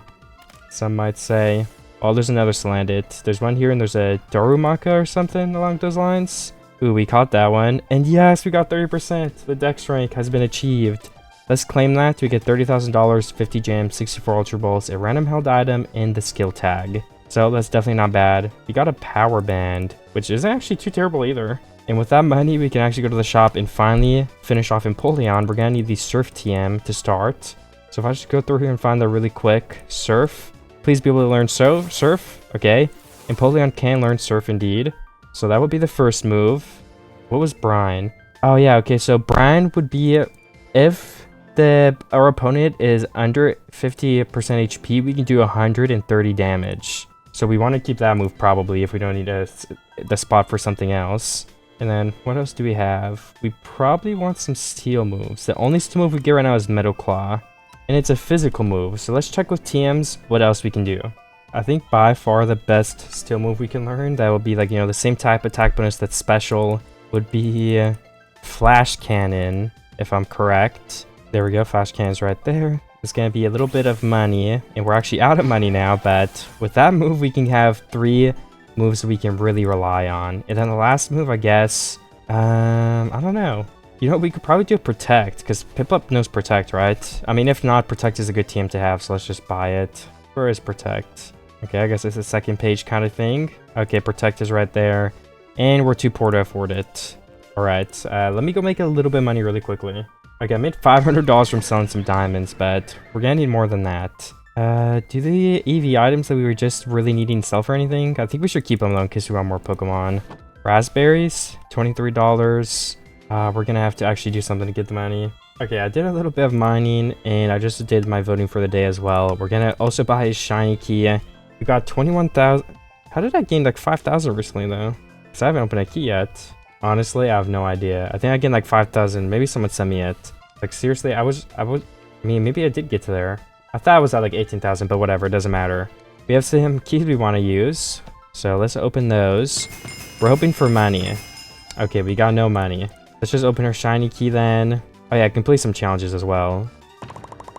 some might say. Oh, there's another Salandit. There's one here, and there's a Darumaka or something along those lines. Ooh, we caught that one. And yes, we got 30%. The Dex rank has been achieved. Let's claim that. We get $30,000, 50 gems, 64 Ultra Balls, a random held item, and the skill tag. So that's definitely not bad. We got a power band, which isn't actually too terrible either. And with that money, we can actually go to the shop and finally finish off Empoleon. We're gonna need the Surf TM to start. So if I just go through here and find that really quick. Surf. Please be able to learn Surf. Okay. Empoleon can learn Surf indeed. So that would be the first move. What was Brine? Oh yeah, okay, so Brine would be if our opponent is under 50% HP, we can do 130 damage. So we want to keep that move probably if we don't need the spot for something else. And then what else do we have? We probably want some steel moves. The only steel move we get right now is Metal Claw. And it's a physical move. So let's check with TMs what else we can do. I think by far the best steel move we can learn, that would be like, you know, the same type attack bonus that's special, would be Flash Cannon, if I'm correct. There we go, Flash Cannon's right there. It's going to be a little bit of money, and we're actually out of money now, but with that move, we can have 3 moves that we can really rely on. And then the last move, I guess, I don't know. You know, we could probably do a Protect, because Piplup knows Protect, right? I mean, if not, Protect is a good TM to have, so let's just buy it. Where is Protect? Okay, I guess it's a second page kind of thing. Okay, Protect is right there, and we're too poor to afford it. All right, let me go make a little bit of money really quickly. Okay, I made $500 from selling some diamonds, but we're gonna need more than that. Do the EV items that we were just really needing to sell for anything? I think we should keep them though in case we want more Pokemon. Raspberries, $23. We're gonna have to actually do something to get the money. Okay, I did a little bit of mining, and I just did my voting for the day as well. We're gonna also buy a shiny key. We got 21,000. How did I gain like 5,000 recently though? Because I haven't opened a key yet. Honestly, I have no idea. I think I gained like 5,000. Maybe someone sent me it. Like seriously, I mean, maybe I did get to there. I thought I was at like 18,000, but whatever, it doesn't matter. We have some keys we want to use. So let's open those. We're hoping for money. Okay, we got no money. Let's just open our shiny key then. Oh yeah, complete some challenges as well.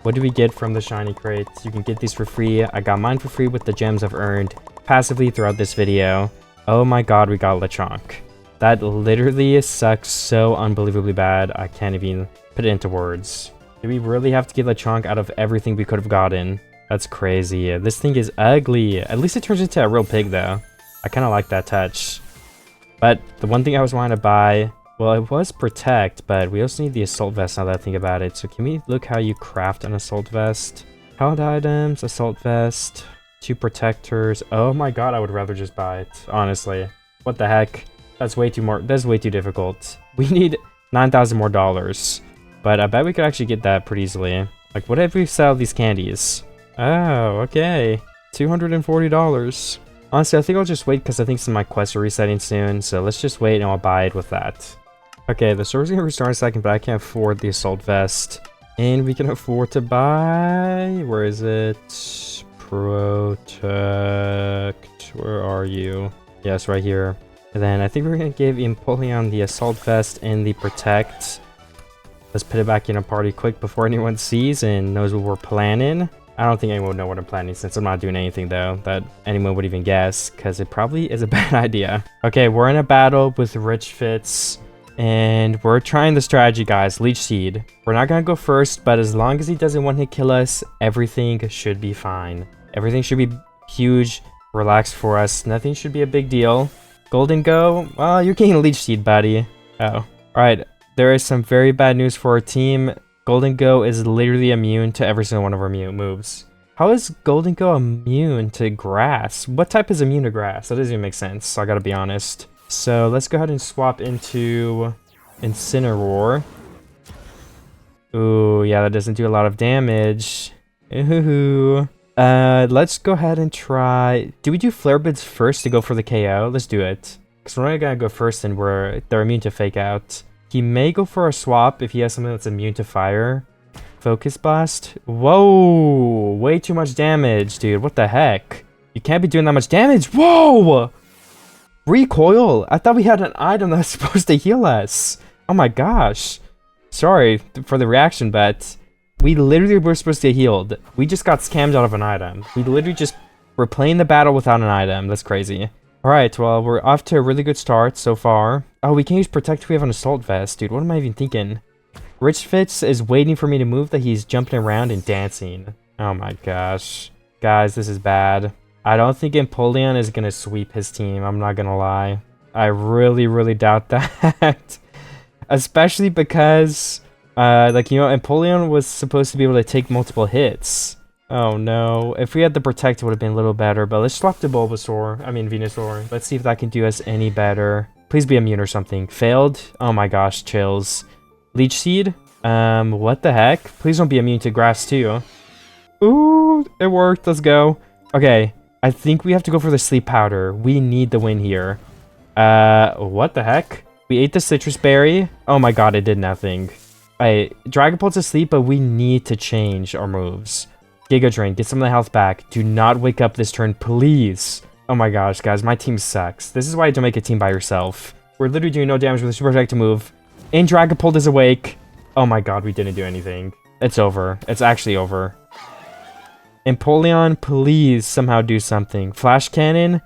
What do we get from the shiny crates? You can get these for free. I got mine for free with the gems I've earned passively throughout this video. Oh my god, we got Lechonk. That literally sucks so unbelievably bad. I can't even put it into words. Do we really have to get Lechonk out of everything we could have gotten? That's crazy. This thing is ugly. At least it turns into a real pig though. I kind of like that touch. But the one thing I was wanting to buy, well, it was Protect, but we also need the Assault Vest now that I think about it. So can we look how you craft an Assault Vest? Held items, Assault Vest, 2 protectors. Oh my god, I would rather just buy it, honestly. What the heck? That's way too difficult. We need 9,000 more dollars. But I bet we could actually get that pretty easily. Like, what if we sell these candies? Oh, okay. $240. Honestly, I think I'll just wait because I think some of my quests are resetting soon. So let's just wait and I'll buy it with that. Okay, the server's gonna restart in a second, but I can't afford the Assault Vest. And we can afford to buy... Where is it? Protect. Where are you? Yes, right here. And then I think we're going to give Empoleon the Assault Vest and the Protect. Let's put it back in a party quick before anyone sees and knows what we're planning. I don't think anyone would know what I'm planning since I'm not doing anything though that anyone would even guess, because it probably is a bad idea. Okay, we're in a battle with Rich Fits and we're trying the strategy, guys. Leech Seed. We're not going to go first, but as long as he doesn't one-hit kill us, everything should be fine. Everything should be huge, relaxed for us. Nothing should be a big deal. Golden Go? Well, you're getting a Leech Seed, buddy. Oh. Alright, there is some very bad news for our team. Golden Go is literally immune to every single one of our moves. How is Golden Go immune to grass? What type is immune to grass? That doesn't even make sense, so I gotta be honest. So let's go ahead and swap into Incineroar. Ooh, yeah, that doesn't do a lot of damage. Ooh. Let's go ahead and try... Do we do Flare Blitz first to go for the KO? Let's do it. Because we're not gonna go first and they're immune to fake out. He may go for a swap if he has something that's immune to fire. Focus blast. Whoa! Way too much damage, dude. What the heck? You can't be doing that much damage. Whoa! Recoil? I thought we had an item that's supposed to heal us. Oh my gosh. Sorry for the reaction, but we literally were supposed to get healed. We just got scammed out of an item. We literally just were playing the battle without an item. That's crazy. Alright, well, we're off to a really good start so far. Oh, we can use Protect if we have an Assault Vest. Dude, what am I even thinking? Rich Fitz is waiting for me to move that he's jumping around and dancing. Oh my gosh. Guys, this is bad. I don't think Empoleon is going to sweep his team. I'm not going to lie. I really, really doubt that. Especially because, Empoleon was supposed to be able to take multiple hits. Oh no. If we had the Protect, it would have been a little better. But let's swap to Venusaur. Let's see if that can do us any better. Please be immune or something. Failed? Oh my gosh, chills. Leech Seed? What the heck? Please don't be immune to grass too. Ooh, it worked. Let's go. Okay, I think we have to go for the Sleep Powder. We need the win here. What the heck? We ate the Citrus Berry. Oh my god, it did nothing. Dragon Pulse asleep, but we need to change our moves. Giga Drain, get some of the health back. Do not wake up this turn, please. Oh my gosh, guys, my team sucks. This is why you don't make a team by yourself. We're literally doing no damage with a Super Protective move. And Dragapult is awake. Oh my god, we didn't do anything. It's over. It's actually over. Empoleon, please somehow do something. Flash Cannon,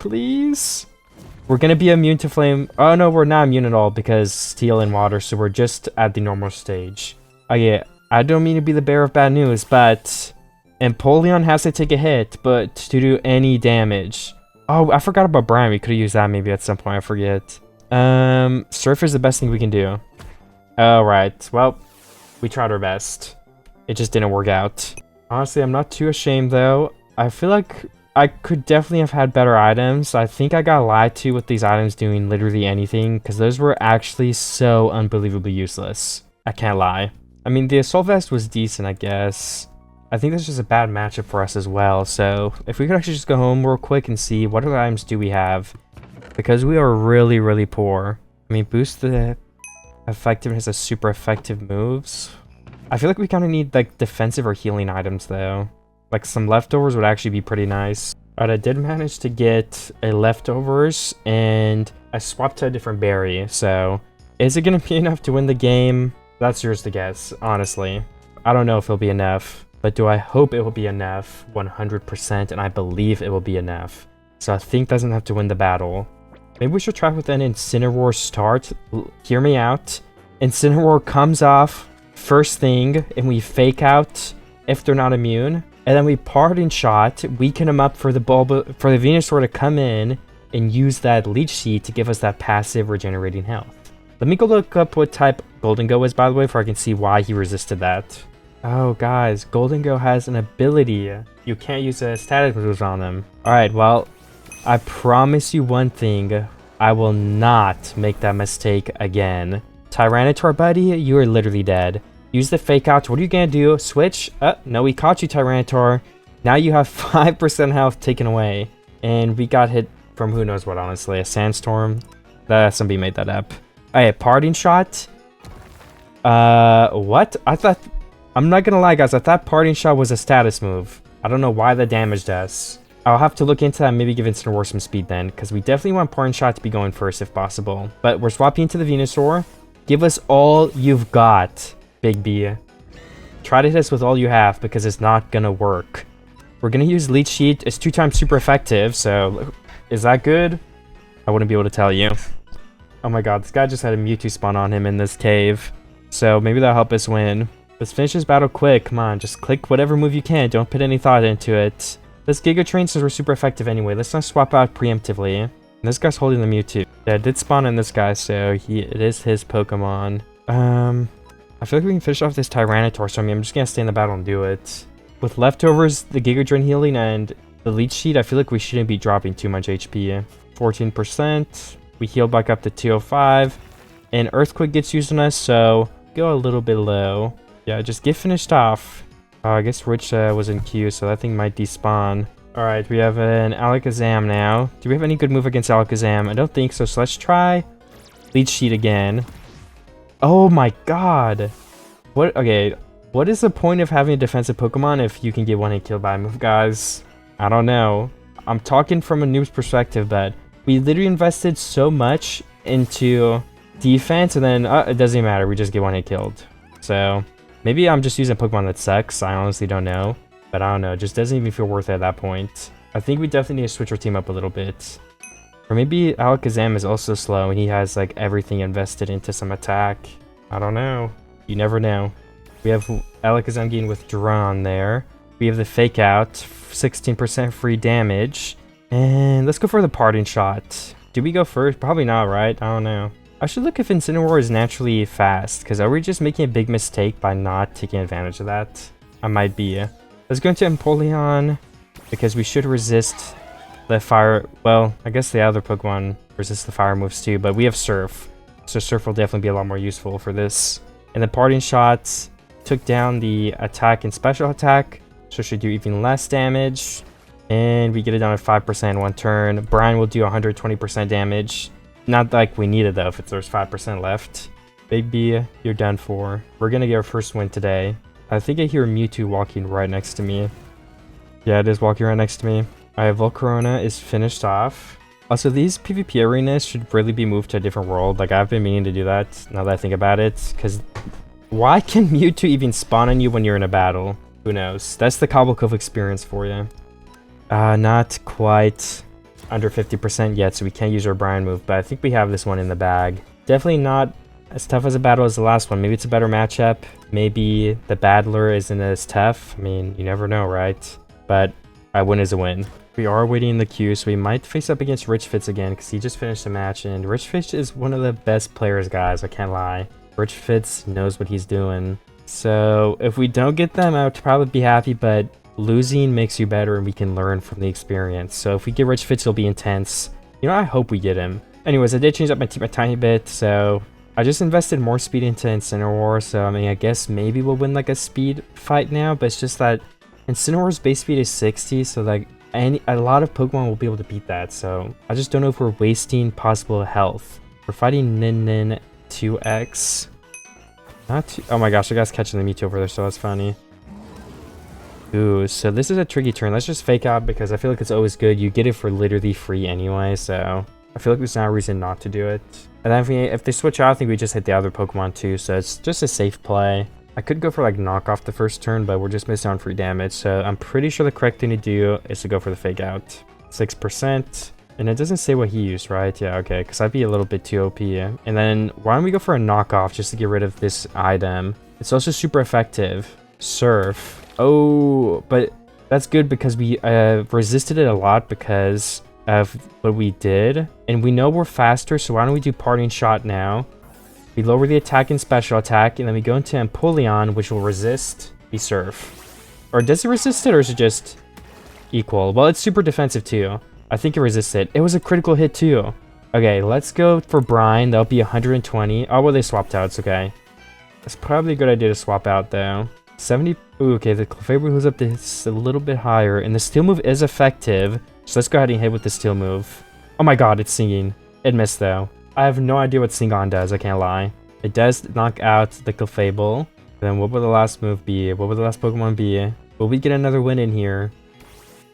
please. We're gonna be immune to Flame. Oh no, we're not immune at all because Steel and Water, so we're just at the normal stage. Oh yeah, I don't mean to be the bearer of bad news, but Empoleon has to take a hit, but to do any damage. Oh, I forgot about Brian. We could have used that maybe at some point. I forget. Surf is the best thing we can do. Alright, well, we tried our best. It just didn't work out. Honestly, I'm not too ashamed though. I feel like I could definitely have had better items. I think I got lied to with these items doing literally anything, because those were actually so unbelievably useless. I can't lie. I mean, the Assault Vest was decent, I guess. I think that's just a bad matchup for us as well, so if we could actually just go home real quick and see what other items do we have. Because we are really, really poor. I mean, boost the effectiveness of super effective moves. I feel like we kind of need, like, defensive or healing items, though. Like, some leftovers would actually be pretty nice. Alright, I did manage to get a leftovers, and I swapped to a different berry, so is it going to be enough to win the game? That's yours to guess, honestly. I don't know if it'll be enough, but do I hope it will be enough? 100%, and I believe it will be enough. So I think that's enough to win the battle. Maybe we should try with an Incineroar start. Hear me out. Incineroar comes off first thing, and we fake out if they're not immune. And then we Parting Shot, weaken them up for the Venusaur to come in and use that Leech Seed to give us that passive regenerating health. Let me go look up what type Goldengo is, by the way, before I can see why he resisted that. Oh, guys, Goldengo has an ability. You can't use a status moves on them. Alright, well, I promise you one thing. I will not make that mistake again. Tyranitar, buddy, you are literally dead. Use the fake out. What are you gonna do? Switch? No, we caught you, Tyranitar. Now you have 5% health taken away. And we got hit from who knows what, honestly. A Sandstorm? Somebody made that up. Alright, Parting Shot. What? I'm not gonna lie, guys. I thought Parting Shot was a status move. I don't know why that damaged us. I'll have to look into that and maybe give Incineroar some speed then, because we definitely want Parting Shot to be going first if possible. But we're swapping into the Venusaur. Give us all you've got, Big B. Try to hit us with all you have, because it's not gonna work. We're gonna use Leech Seed. It's 2 times super effective, so is that good? I wouldn't be able to tell you. Oh my god, this guy just had a Mewtwo spawn on him in this cave. So maybe that'll help us win. Let's finish this battle quick. Come on, just click whatever move you can. Don't put any thought into it. Let's Giga Train since we're super effective anyway. Let's not swap out preemptively. And this guy's holding the Mewtwo. Yeah, it did spawn in this guy, so it is his Pokemon. I feel like we can finish off this Tyranitar, so I'm just gonna stay in the battle and do it. With leftovers, the Giga Drain healing, and the Leech Seed, I feel like we shouldn't be dropping too much HP. 14%. We heal back up to 205. And Earthquake gets used on us, so go a little bit low. Yeah, just get finished off. I guess Rich was in queue, so that thing might despawn. Alright, we have an Alakazam now. Do we have any good move against Alakazam? I don't think so, so let's try Leech Seed again. Oh my god! What? Okay, what is the point of having a defensive Pokemon if you can get one hit killed by a move, guys? I don't know. I'm talking from a noob's perspective, but we literally invested so much into defense, and then it doesn't even matter. We just get one hit killed. So maybe I'm just using a Pokemon that sucks. I honestly don't know. But I don't know, it just doesn't even feel worth it at that point. I think we definitely need to switch our team up a little bit. Or maybe Alakazam is also slow and he has like everything invested into some attack. I don't know. You never know. We have Alakazam getting withdrawn there. We have the Fake Out, 16% free damage. And let's go for the Parting Shot. Do we go first? Probably not, right? I don't know. I should look if Incineroar is naturally fast, because are we just making a big mistake by not taking advantage of that? I might be. Let's go into Empoleon, because we should resist the fire. Well, I guess the other Pokemon resist the fire moves too, but we have Surf. So Surf will definitely be a lot more useful for this. And the Parting Shots took down the attack and special attack, so it should do even less damage. And we get it down to 5% in one turn. Brian will do 120% damage. Not like we need it though, if there's 5% left. Big B, you're done for. We're gonna get our first win today. I think I hear Mewtwo walking right next to me. Yeah, it is walking right next to me. Alright, Volcarona is finished off. Also, these PvP arenas should really be moved to a different world. Like, I've been meaning to do that, now that I think about it. Because why can Mewtwo even spawn on you when you're in a battle? Who knows? That's the Cobble Cove experience for you. Not quite under 50% yet, so we can't use our Brian move. But I think we have this one in the bag. Definitely not as tough as a battle as the last one. Maybe it's a better matchup. Maybe the battler isn't as tough. I mean, you never know, right? But a win is a win. We are waiting in the queue, so we might face up against Rich Fitz again, because he just finished a match, and Rich Fitz is one of the best players, guys. I can't lie. Rich Fitz knows what he's doing. So if we don't get them, I would probably be happy, but losing makes you better, and we can learn from the experience. So if we get Rich Fitz, it'll be intense. You know, I hope we get him. Anyways, I did change up my team a tiny bit, so I just invested more speed into Incineroar, so I mean, I guess maybe we'll win like a speed fight now, but it's just that Incineroar's base speed is 60, so like a lot of Pokemon will be able to beat that, so I just don't know if we're wasting possible health. We're fighting Nin 2X. Oh my gosh, the guy's catching the Mewtwo over there, so that's funny. Ooh, so this is a tricky turn. Let's just Fake Out, because I feel like it's always good. You get it for literally free anyway, so I feel like there's no reason not to do it. And then if they switch out, I think we just hit the other Pokemon too, so it's just a safe play. I could go for like knock off the first turn, but we're just missing on free damage, so I'm pretty sure the correct thing to do is to go for the Fake Out. 6%, and it doesn't say what he used, right? Yeah, okay, because I'd be a little bit too OP. And then why don't we go for a knockoff just to get rid of this item? It's also super effective. Surf. Oh, but that's good because we resisted it a lot because of what we did, and we know we're faster, so why don't we do Parting Shot now? We lower the attack and special attack, and then we go into Empoleon, which will resist the Surf. Or does it resist it, or is it just equal? Well, it's super defensive too. I think it resists it. It was a critical hit too. Okay, let's go for Brine. That'll be 120. Oh, well, they swapped out. It's okay. That's probably a good idea to swap out though. 70. Ooh, okay, the Clefable moves up to a little bit higher, and the Steel move is effective. So let's go ahead and hit with the Steel move. Oh my god, it's singing. It missed though. I have no idea what Singon does, I can't lie. It does knock out the Clefable. Then what will the last move be? What will the last Pokemon be? Will we get another win in here?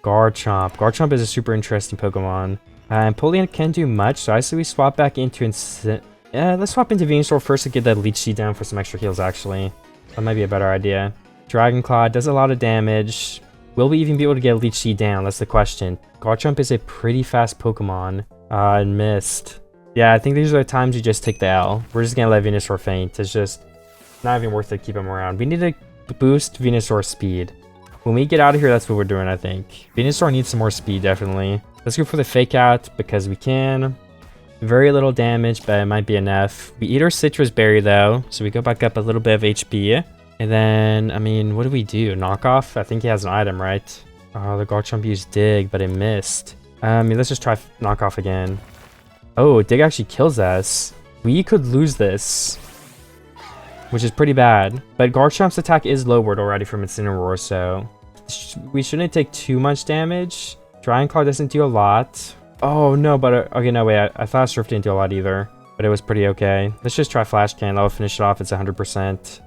Garchomp. Garchomp is a super interesting Pokemon. Empoleon can't do much, so I say we swap back into let's swap into Venusaur first to get that Leech Seed down for some extra heals, actually. That might be a better idea. Dragon Claw does a lot of damage. Will we even be able to get Leech Seed down? That's the question. Garchomp is a pretty fast Pokemon. It missed. Yeah, I think these are the times you just take the L. We're just gonna let Venusaur faint. It's just not even worth it to keep him around. We need to boost Venusaur's speed. When we get out of here, that's what we're doing, I think. Venusaur needs some more speed, definitely. Let's go for the Fake Out, because we can. Very little damage, but it might be enough. We eat our Citrus Berry, though, so we go back up a little bit of HP. And then, I mean, what do we do? Knock off? I think he has an item, right? Oh, the Garchomp used Dig, but it missed. Let's just try knock off again. Oh, Dig actually kills us. We could lose this, which is pretty bad. But Garchomp's attack is lowered already from Incineroar, so We shouldn't take too much damage. Drying Claw doesn't do a lot. Oh no, but okay, no, wait, I thought Surf didn't do a lot either, but it was pretty okay. Let's just try Flash Can. That'll finish it off. It's 100%.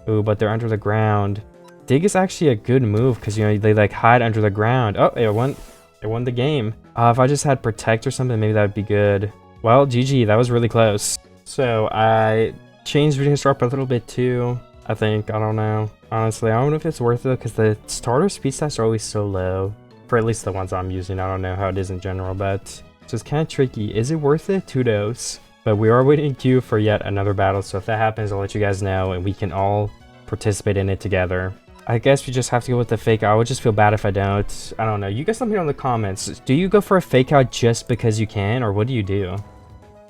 Ooh, but they're under the ground. Dig is actually a good move because, you know, they like hide under the ground. Oh, it won the game. If I just had Protect or something, maybe that would be good. Well, GG, that was really close. So I changed Reading Star up a little bit too, I think. I don't know. Honestly, I don't know if it's worth it because the starter speed stats are always so low. For at least the ones I'm using. I don't know how it is in general, but so it's kind of tricky. Is it worth it? Who knows? But we are waiting in queue for yet another battle, so if that happens, I'll let you guys know, and we can all participate in it together. I guess we just have to go with the fake out. I would just feel bad if I don't. I don't know. You guys let me know in the comments. Do you go for a fake out just because you can, or what do you do?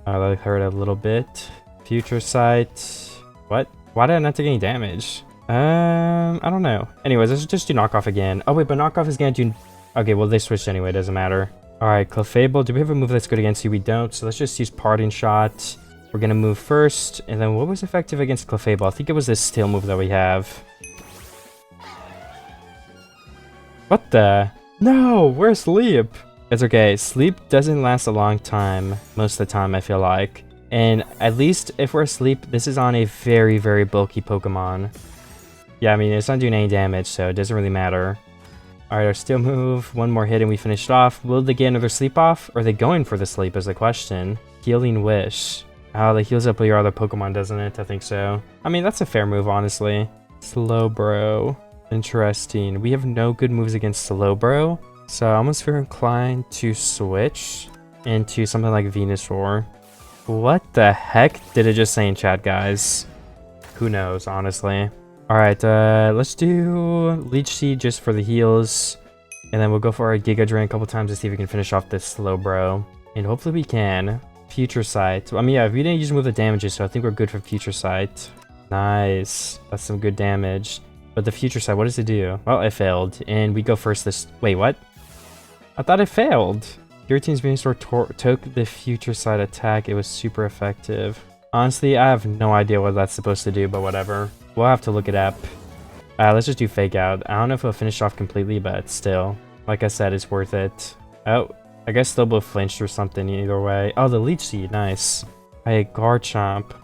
I heard a little bit. Future Sight. What? Why did I not take any damage? I don't know. Anyways, let's just do knockoff again. Oh wait, but knockoff is gonna do... Okay, well, they switched anyway. Doesn't matter. All right, Clefable. Do we have a move that's good against you? We don't. So let's just use Parting Shot. We're going to move first. And then what was effective against Clefable? I think it was this Steel move that we have. What the? No, where's Sleep? It's okay. Sleep doesn't last a long time. Most of the time, I feel like. And at least if we're asleep, this is on a very, very bulky Pokemon. Yeah, I mean, it's not doing any damage, so it doesn't really matter. Alright, our Steel move, one more hit and we finished off. Will they get another sleep off? Or are they going for the sleep is the question. Healing Wish. Oh, that heals up your other Pokemon, doesn't it? I think so. I mean, that's a fair move, honestly. Slowbro. Interesting. We have no good moves against Slowbro. So I almost feel inclined to switch into something like Venusaur. What the heck did it just say in chat, guys? Who knows, honestly. Alright, let's do Leech Seed just for the heals. And then we'll go for our Giga Drain a couple times to see if we can finish off this Slowbro. And hopefully we can. Future Sight. I mean, yeah, we didn't use a move that damages, so I think we're good for Future Sight. Nice. That's some good damage. But the Future Sight, what does it do? Well, it failed. And we go first this... Wait, what? I thought it failed. Your team's Venusaur took the Future Sight attack. It was super effective. Honestly, I have no idea what that's supposed to do, but whatever. We'll have to look it up. Let's just do Fake Out. I don't know if it'll finish off completely, but still. Like I said, it's worth it. Oh, I guess Slowbro flinched or something either way. Oh, the Leech Seed. Nice. Hey, Garchomp.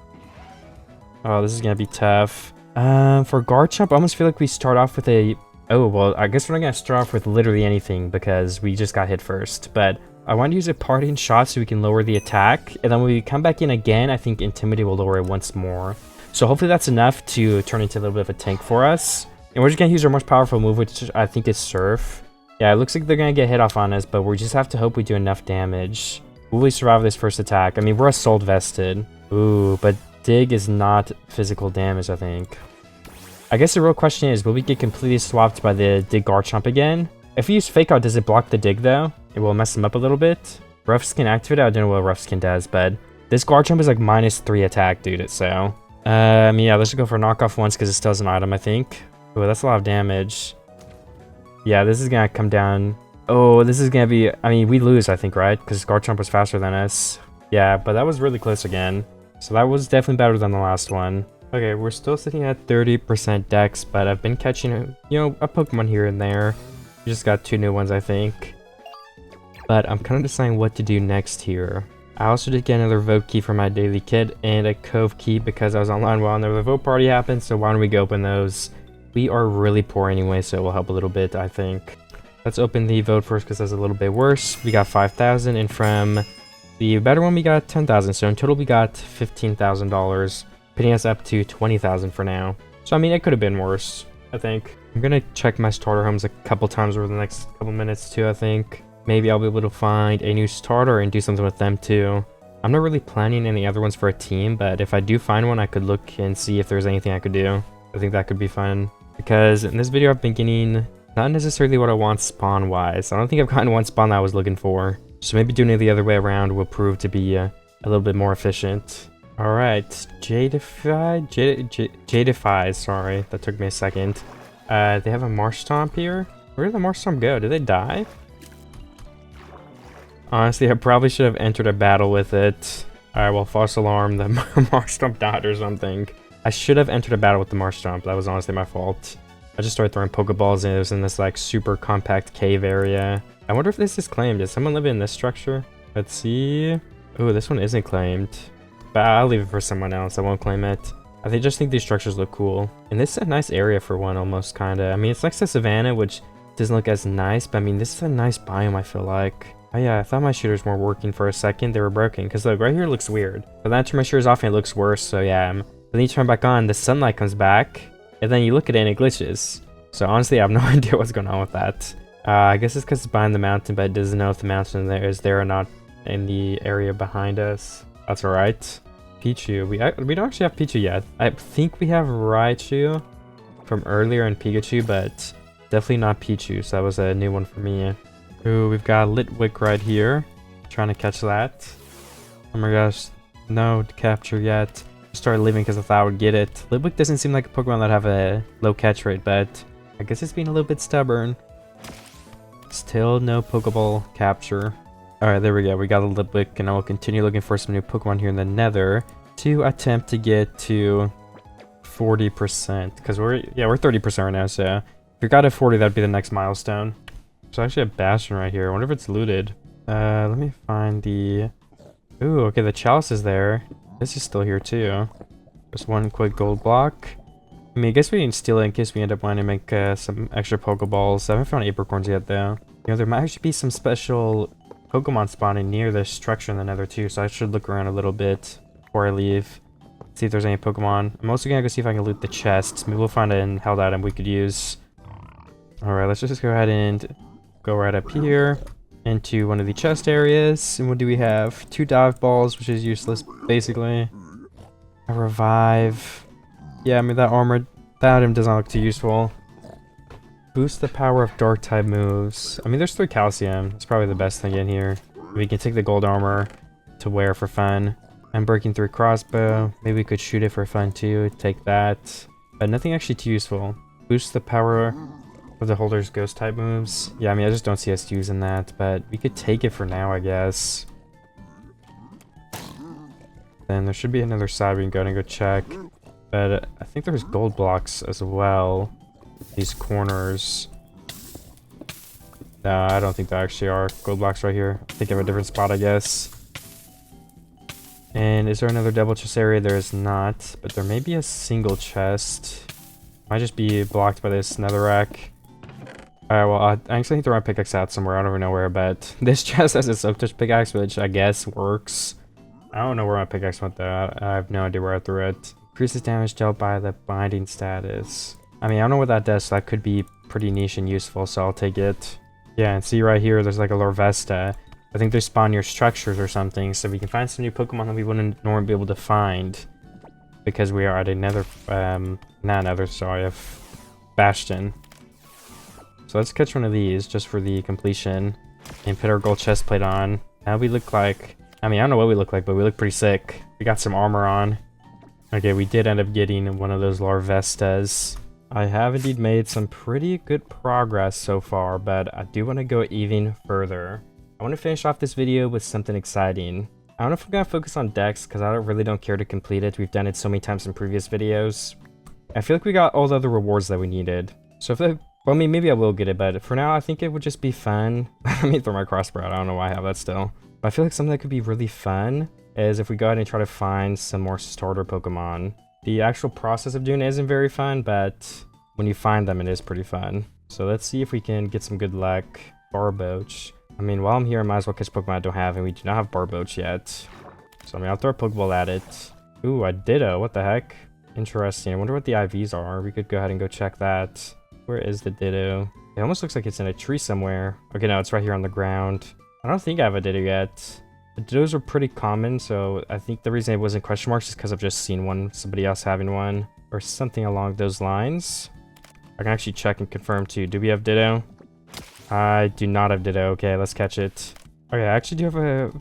Oh, this is going to be tough. For Garchomp, I almost feel like we start off with a... Oh, well, I guess we're not going to start off with literally anything because we just got hit first. But I want to use a Parting Shot so we can lower the attack. And then when we come back in again, I think Intimidate will lower it once more. So hopefully that's enough to turn into a little bit of a tank for us. And we're just going to use our most powerful move, which I think is Surf. Yeah, it looks like they're going to get hit off on us, but we just have to hope we do enough damage. Will we survive this first attack? I mean, we're Assault Vested. Ooh, but Dig is not physical damage, I think. I guess the real question is, will we get completely swapped by the Dig Garchomp again? If we use Fake Out, does it block the Dig, though? It will mess them up a little bit. Rough Skin activate? I don't know what Rough Skin does, but this Garchomp is like -3 attack, dude, so... yeah, let's just go for knockoff once because it still has an item, I think. Oh, that's a lot of damage. Yeah, this is gonna come down. Oh, this is gonna be... I mean, we lose, I think, right? Because Garchomp was faster than us. Yeah, but that was really close again. So that was definitely better than the last one. Okay, we're still sitting at 30% dex, but I've been catching, you know, a Pokemon here and there. We just got 2 new ones, I think. But I'm kind of deciding what to do next here. I also did get another vote key for my daily kit and a Cove key because I was online while the vote party happened, so why don't we go open those? We are really poor anyway, so it will help a little bit, I think. Let's open the vote first because that's a little bit worse. We got 5,000, and from the better one we got 10,000, so in total we got $15,000, putting us up to 20,000 for now. So I mean, it could have been worse, I think. I'm gonna check my starter homes a couple times over the next couple minutes too, I think. Maybe I'll be able to find a new starter and do something with them too. I'm not really planning any other ones for a team, but if I do find one, I could look and see if there's anything I could do. I think that could be fun. Because in this video, I've been getting not necessarily what I want spawn-wise. I don't think I've gotten one spawn that I was looking for. So maybe doing it the other way around will prove to be a little bit more efficient. Alright, Jadify, sorry. That took me a second. They have a Marshtomp here. Where did the Marshtomp go? Did they die? Honestly, I probably should have entered a battle with it. Alright, well, false alarm. The Marshtomp died or something. I should have entered a battle with the Marshtomp. That was honestly my fault. I just started throwing Pokeballs and it was in this like super compact cave area. I wonder if this is claimed. Does someone live in this structure? Let's see. Oh, this one isn't claimed. But I'll leave it for someone else. I won't claim it. Just think these structures look cool. And this is a nice area for one, almost, kinda. I mean, it's next to Savannah, which doesn't look as nice, but I mean, this is a nice biome, I feel like. Oh yeah, I thought my shooters weren't working for a second. They were broken, because look, right here looks weird. But then I turn my shooters off and it looks worse, so yeah. Then you turn back on, the sunlight comes back, and then you look at it and it glitches. So honestly, I have no idea what's going on with that. I guess it's because it's behind the mountain, but it doesn't know if the mountain is there or not in the area behind us. That's alright. Pichu. We don't actually have Pichu yet. I think we have Raichu from earlier in Pikachu, but definitely not Pichu, so that was a new one for me. Ooh, we've got Litwick right here. Trying to catch that. Oh my gosh. No capture yet. Started leaving because I thought I would get it. Litwick doesn't seem like a Pokemon that have a low catch rate, but I guess it's being a little bit stubborn. Still no Pokeball capture. Alright, there we go. We got a Litwick, and I will continue looking for some new Pokemon here in the Nether to attempt to get to 40%. Because we're 30% right now, so if we got to 40, that'd be the next milestone. There's actually a Bastion right here. I wonder if it's looted. Let me find the... Ooh, okay, the Chalice is there. This is still here too. Just one quick gold block. I mean, I guess we can steal it in case we end up wanting to make some extra Pokeballs. I haven't found apricorns yet, though. You know, there might actually be some special Pokemon spawning near this structure in the Nether, too, so I should look around a little bit before I leave. See if there's any Pokemon. I'm also gonna go see if I can loot the chests. Maybe we'll find a held item we could use. Alright, let's just go ahead and go right up here into one of the chest areas. And what do we have? 2 dive balls, which is useless, basically. A revive. Yeah, I mean, that item does not look too useful. Boost the power of dark type moves. I mean, there's 3 calcium. It's probably the best thing in here. We can take the gold armor to wear for fun. And breaking through crossbow. Maybe we could shoot it for fun too. Take that. But nothing actually too useful. Boost the power of the holder's ghost type moves. Yeah, I mean, I just don't see us using that. But we could take it for now, I guess. Then there should be another side we can go and go check. But I think there's gold blocks as well. These corners. No, I don't think there actually are gold blocks right here. I think I have a different spot, I guess. And is there another double chest area? There is not, but there may be a single chest. Might just be blocked by this netherrack. Alright, well, I actually need to throw my pickaxe out somewhere. I don't even know where, but this chest has a soak touch pickaxe, which I guess works. I don't know where my pickaxe went though. I have no idea where I threw it. Increases damage dealt by the binding status. I mean, I don't know what that does, so that could be pretty niche and useful, so I'll take it. Yeah, and see right here, there's like a Lorvesta. I think they spawn near structures or something, so we can find some new Pokemon that we wouldn't normally be able to find. Because we are at another, Bastion. So let's catch one of these, just for the completion. And put our gold chest plate on. Now we look like, I mean, I don't know what we look like, but we look pretty sick. We got some armor on. Okay, we did end up getting one of those Larvestas. I have indeed made some pretty good progress so far, but I do want to go even further. I want to finish off this video with something exciting. I don't know if I'm going to focus on Dex, because I really don't care to complete it. We've done it so many times in previous videos. I feel like we got all the other rewards that we needed. So if well, I mean, maybe I will get it, but for now, I think it would just be fun. Let me throw my crossbow out. I don't know why I have that still. But I feel like something that could be really fun is if we go ahead and try to find some more starter Pokemon. The actual process of doing it isn't very fun, but when you find them, it is pretty fun. So let's see if we can get some good luck. Barboach. I mean, while I'm here, I might as well catch Pokemon I don't have, and we do not have Barboach yet. So, I mean, I'll throw a Pokeball at it. Ooh, a Ditto. What the heck? Interesting. I wonder what the IVs are. We could go ahead and go check that. Where is the Ditto? It almost looks like it's in a tree somewhere. Okay, no, it's right here on the ground. I don't think I have a Ditto yet. The Dittos are pretty common, so I think the reason it wasn't question marks is because I've just seen somebody else having one, or something along those lines. I can actually check and confirm too. Do we have Ditto? I do not have Ditto. Okay, let's catch it. Okay, I actually do have a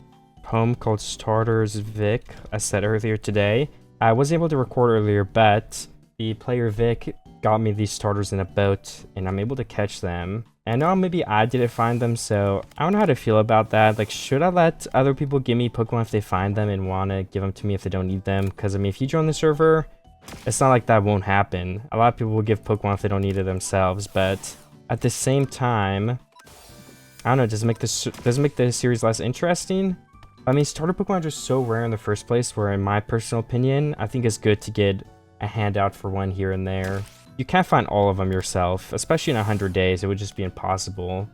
poem called Starters Vic, I said earlier today. I wasn't able to record earlier, but the player Vic got me these starters in a boat, and I'm able to catch them. And now maybe I didn't find them, so I don't know how to feel about that. Like, should I let other people give me Pokemon if they find them and want to give them to me if they don't need them? Because, I mean, if you join the server, It's not like that won't happen. A lot of people will give Pokemon if they don't need it themselves, but at the same time, I don't know, does it make the series less interesting? I mean, starter Pokemon are just so rare in the first place, where in my personal opinion, I think it's good to get a handout for one here and there. You can't find all of them yourself, especially in 100 days, it would just be impossible.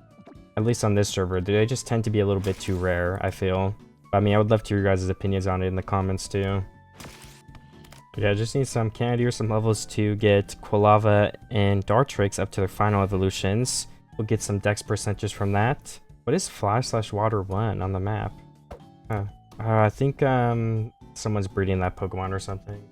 At least on this server, they just tend to be a little bit too rare, I feel. I mean, I would love to hear your guys' opinions on it in the comments too. Yeah, I just need some candy or some levels to get Quilava and Dartrix up to their final evolutions. We'll get some dex percentages from that. What is Fly/Water 1 on the map? I think someone's breeding that Pokemon or something.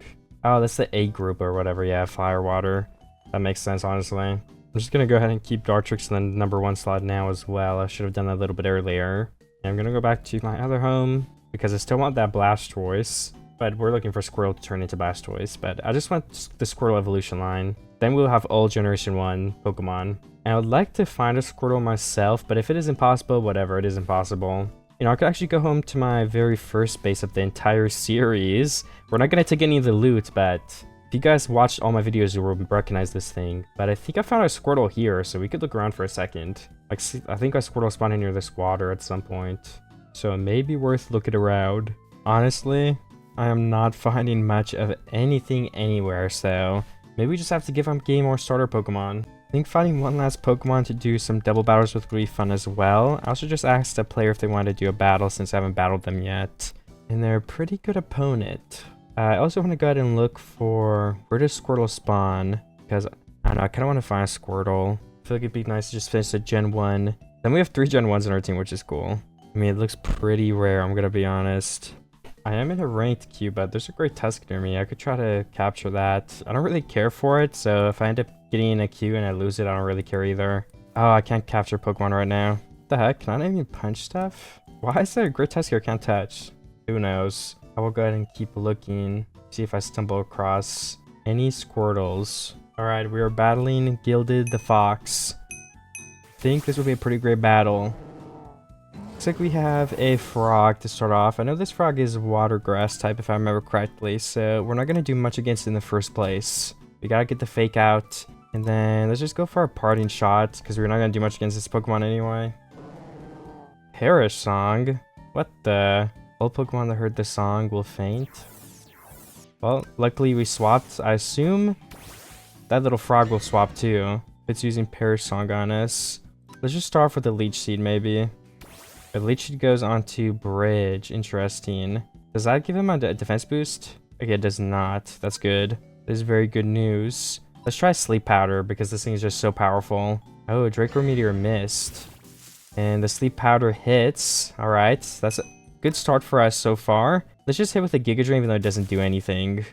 Oh, that's the A group or whatever. Yeah, Fly or Water. That makes sense, honestly. I'm just gonna go ahead and keep Dartrix in the #1 slot now as well. I should have done that a little bit earlier. And I'm gonna go back to my other home because I still want that Blastoise. But we're looking for Squirtle to turn into Blastoise. But I just want the Squirtle evolution line. Then we'll have all Generation 1 Pokemon. And I would like to find a Squirtle myself, but if it is impossible, whatever, it is impossible. You know, I could actually go home to my very first base of the entire series. We're not going to take any of the loot, but if you guys watched all my videos, you will recognize this thing. But I think I found a Squirtle here, so we could look around for a second. Like, see, I think a Squirtle spawned in near this water at some point. So it may be worth looking around. Honestly, I am not finding much of anything anywhere, so maybe we just have to give up game more starter Pokemon. I think finding one last Pokemon to do some double battles with would be fun as well. I also just asked a player if they wanted to do a battle since I haven't battled them yet. And they're a pretty good opponent. I also want to go ahead and look for where does Squirtle spawn, because I don't know, I kind of want to find a Squirtle. I feel like it'd be nice to just finish the Gen 1. Then we have 3 Gen 1s on our team, which is cool. I mean, it looks pretty rare, I'm gonna be honest. I am in a ranked queue, but there's a great Tusk near me. I could try to capture that. I don't really care for it, so if I end up getting in a queue and I lose it, I don't really care either. Oh, I can't capture Pokemon right now. What the heck? Can I not even punch stuff? Why is there a great Tusk here I can't touch? Who knows? I will go ahead and keep looking, see if I stumble across any Squirtles. Alright, we are battling Gilded the Fox. I think this will be a pretty great battle. Looks like we have a frog to start off. I know this frog is water grass type if I remember correctly, so we're not going to do much against it in the first place. We gotta get the fake out, and then let's just go for a parting shot, because we're not going to do much against this Pokemon anyway. Perish Song? What the? All Pokemon that heard this song will faint. Well, luckily we swapped. I assume that little frog will swap too. If it's using Perish Song on us. Let's just start off with the Leech Seed maybe. The Leech Seed goes onto Bridge. Interesting. Does that give him a defense boost? Okay, it does not. That's good. This is very good news. Let's try Sleep Powder because this thing is just so powerful. Oh, Draco Meteor missed. And the Sleep Powder hits. Alright, that's a good start for us so far. Let's just hit with a Giga Drain even though it doesn't do anything.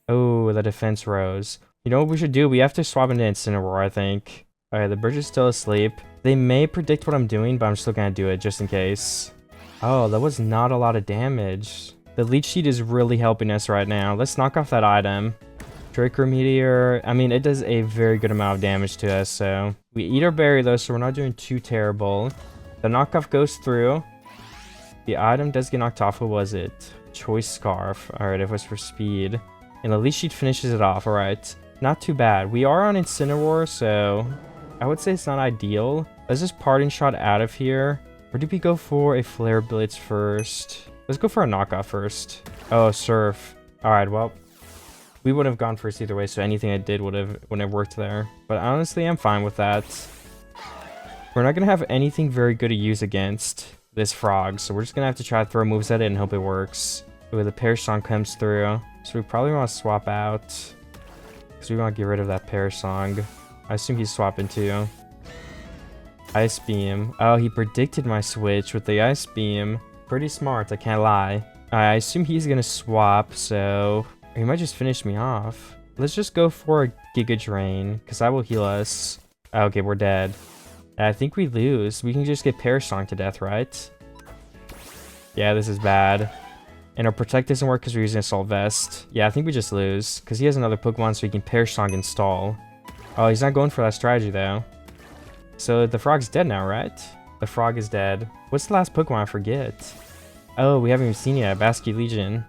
Oh, the defense rose. You know what we should do? We have to swap into Incineroar, I think. Alright, the Bridge is still asleep. They may predict what I'm doing, but I'm still gonna do it just in case. Oh, that was not a lot of damage. The Leech Seed is really helping us right now. Let's knock off that item. Draco Meteor, I mean, it does a very good amount of damage to us, so... We eat our berry though, so we're not doing too terrible. The knockoff goes through. The item does get knocked off. What was it? Choice Scarf. Alright, it was for speed. And the Leech Seed finishes it off, alright. Not too bad. We are on Incineroar, so... I would say it's not ideal. Let's just parting shot out of here. Or did we go for a Flare Blitz first? Let's go for a knockoff first. Oh, Surf. Alright, well. We would have gone first either way, so anything I did wouldn't have worked there. But honestly, I'm fine with that. We're not going to have anything very good to use against this frog, so we're just going to have to try to throw moves at it and hope it works. Ooh, the Perish Song comes through. So we probably want to swap out. Because we want to get rid of that Perish Song. I assume he's swapping too. Ice Beam. Oh, he predicted my switch with the Ice Beam. Pretty smart, I can't lie. I assume he's gonna swap, so... He might just finish me off. Let's just go for a Giga Drain, because that will heal us. Okay, we're dead. I think we lose. We can just get Perish Song to death, right? Yeah, this is bad. And our Protect doesn't work because we're using Assault Vest. Yeah, I think we just lose, because he has another Pokemon so he can Perish Song install. Oh, he's not going for that strategy, though. So the frog's dead now, right? The frog is dead. What's the last Pokemon? I forget. Oh, we haven't even seen yet. Basque Legion.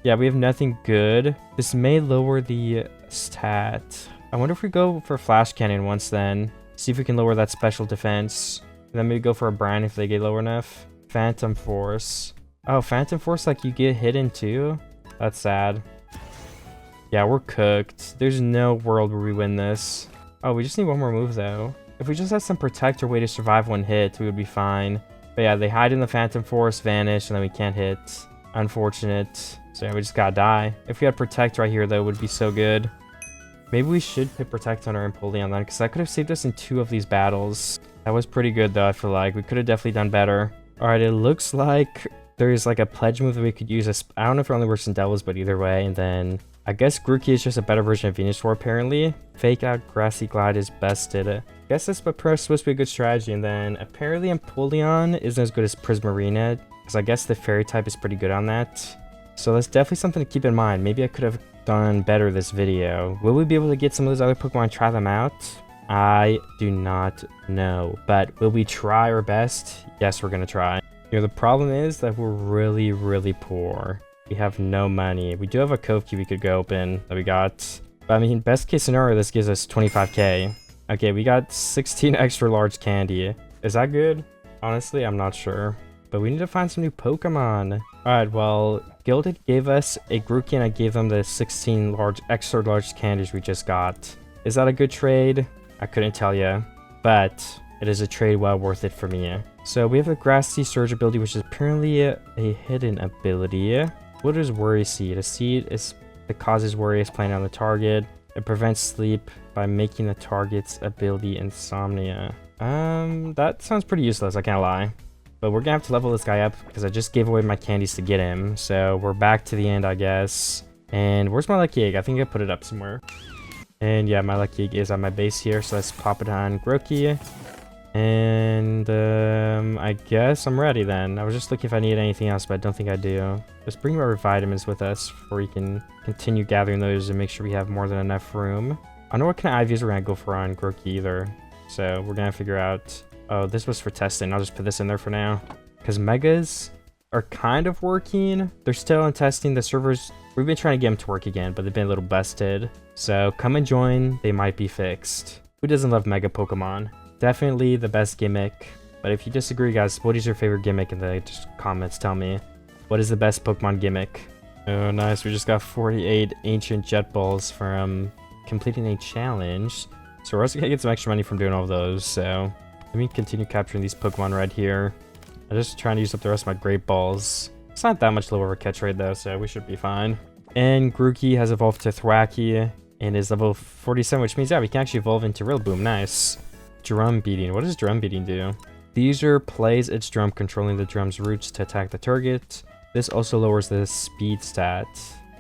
Yeah, Yeah, we have nothing good. This may lower the stat. I wonder if we go for Flash Cannon once then. See if we can lower that special defense. And then maybe go for a Brine if they get low enough. Phantom Force. Oh, Phantom Force, like you get hidden too? That's sad. Yeah, we're cooked. There's no world where we win this. Oh, we just need one more move though. If we just had some protector way to survive one hit, we would be fine. But yeah, they hide in the Phantom Force, vanish, and then we can't hit. Unfortunate. So yeah, we just gotta die. If we had protect right here though, it would be so good. Maybe we should put protect on our Empoleon then, because that could have saved us in 2 of these battles. That was pretty good though, I feel like. We could have definitely done better. Alright, it looks like there's like a pledge move that we could use. I don't know if it only works in Devils, but either way. And then I guess Grookey is just a better version of Venusaur apparently. Fake out Grassy Glide is bested. I guess that's supposed to be a good strategy. And then apparently Empoleon isn't as good as Prismarina, because I guess the Fairy type is pretty good on that. So that's definitely something to keep in mind. Maybe I could have done better this video. Will we be able to get some of those other Pokemon and try them out? I do not know. But will we try our best? Yes, we're going to try. You know, the problem is that we're really, really poor. We have no money. We do have a Cove Key we could go open that we got. But I mean, best case scenario, this gives us 25k. Okay, we got 16 extra large candy. Is that good? Honestly, I'm not sure. But we need to find some new Pokemon. Alright, well, Gilded gave us a Grookey and I gave them the 16 extra large candies we just got. Is that a good trade? I couldn't tell you. But it is a trade well worth it for me. So we have a Grassy Surge ability, which is apparently a hidden ability. What is Worry Seed? A seed that causes worry is planted on the target. It prevents sleep by making the target's ability insomnia. That sounds pretty useless, I can't lie. But we're gonna have to level this guy up because I just gave away my candies to get him. So we're back to the end, I guess. And where's my lucky egg? I think I put it up somewhere. And yeah, my lucky egg is on my base here. So let's pop it on Grookey. And I guess I'm ready then. I was just looking if I need anything else, but I don't think I do. Just bring our vitamins with us before we can continue gathering those and make sure we have more than enough room. I don't know what kind of IVs we're gonna go for on Grookey either. So we're gonna figure out. Oh, this was for testing. I'll just put this in there for now. Because Megas are kind of working. They're still in testing. The servers, we've been trying to get them to work again, but they've been a little busted. So come and join. They might be fixed. Who doesn't love Mega Pokemon? Definitely the best gimmick. But if you disagree, guys, what is your favorite gimmick in the comments? Tell me. What is the best Pokemon gimmick? Oh, nice. We just got 48 Ancient Jet Balls from completing a challenge. So we're also going to get some extra money from doing all those, so... Let me continue capturing these Pokemon right here. I'm just trying to use up the rest of my Great Balls. It's not that much lower of a catch rate though, so we should be fine. And Grookey has evolved to Thwackey and is level 47, which means, yeah, we can actually evolve into Rillaboom. Nice. Drum Beating. What does Drum Beating do? The user plays its drum, controlling the drum's roots to attack the target. This also lowers the speed stat.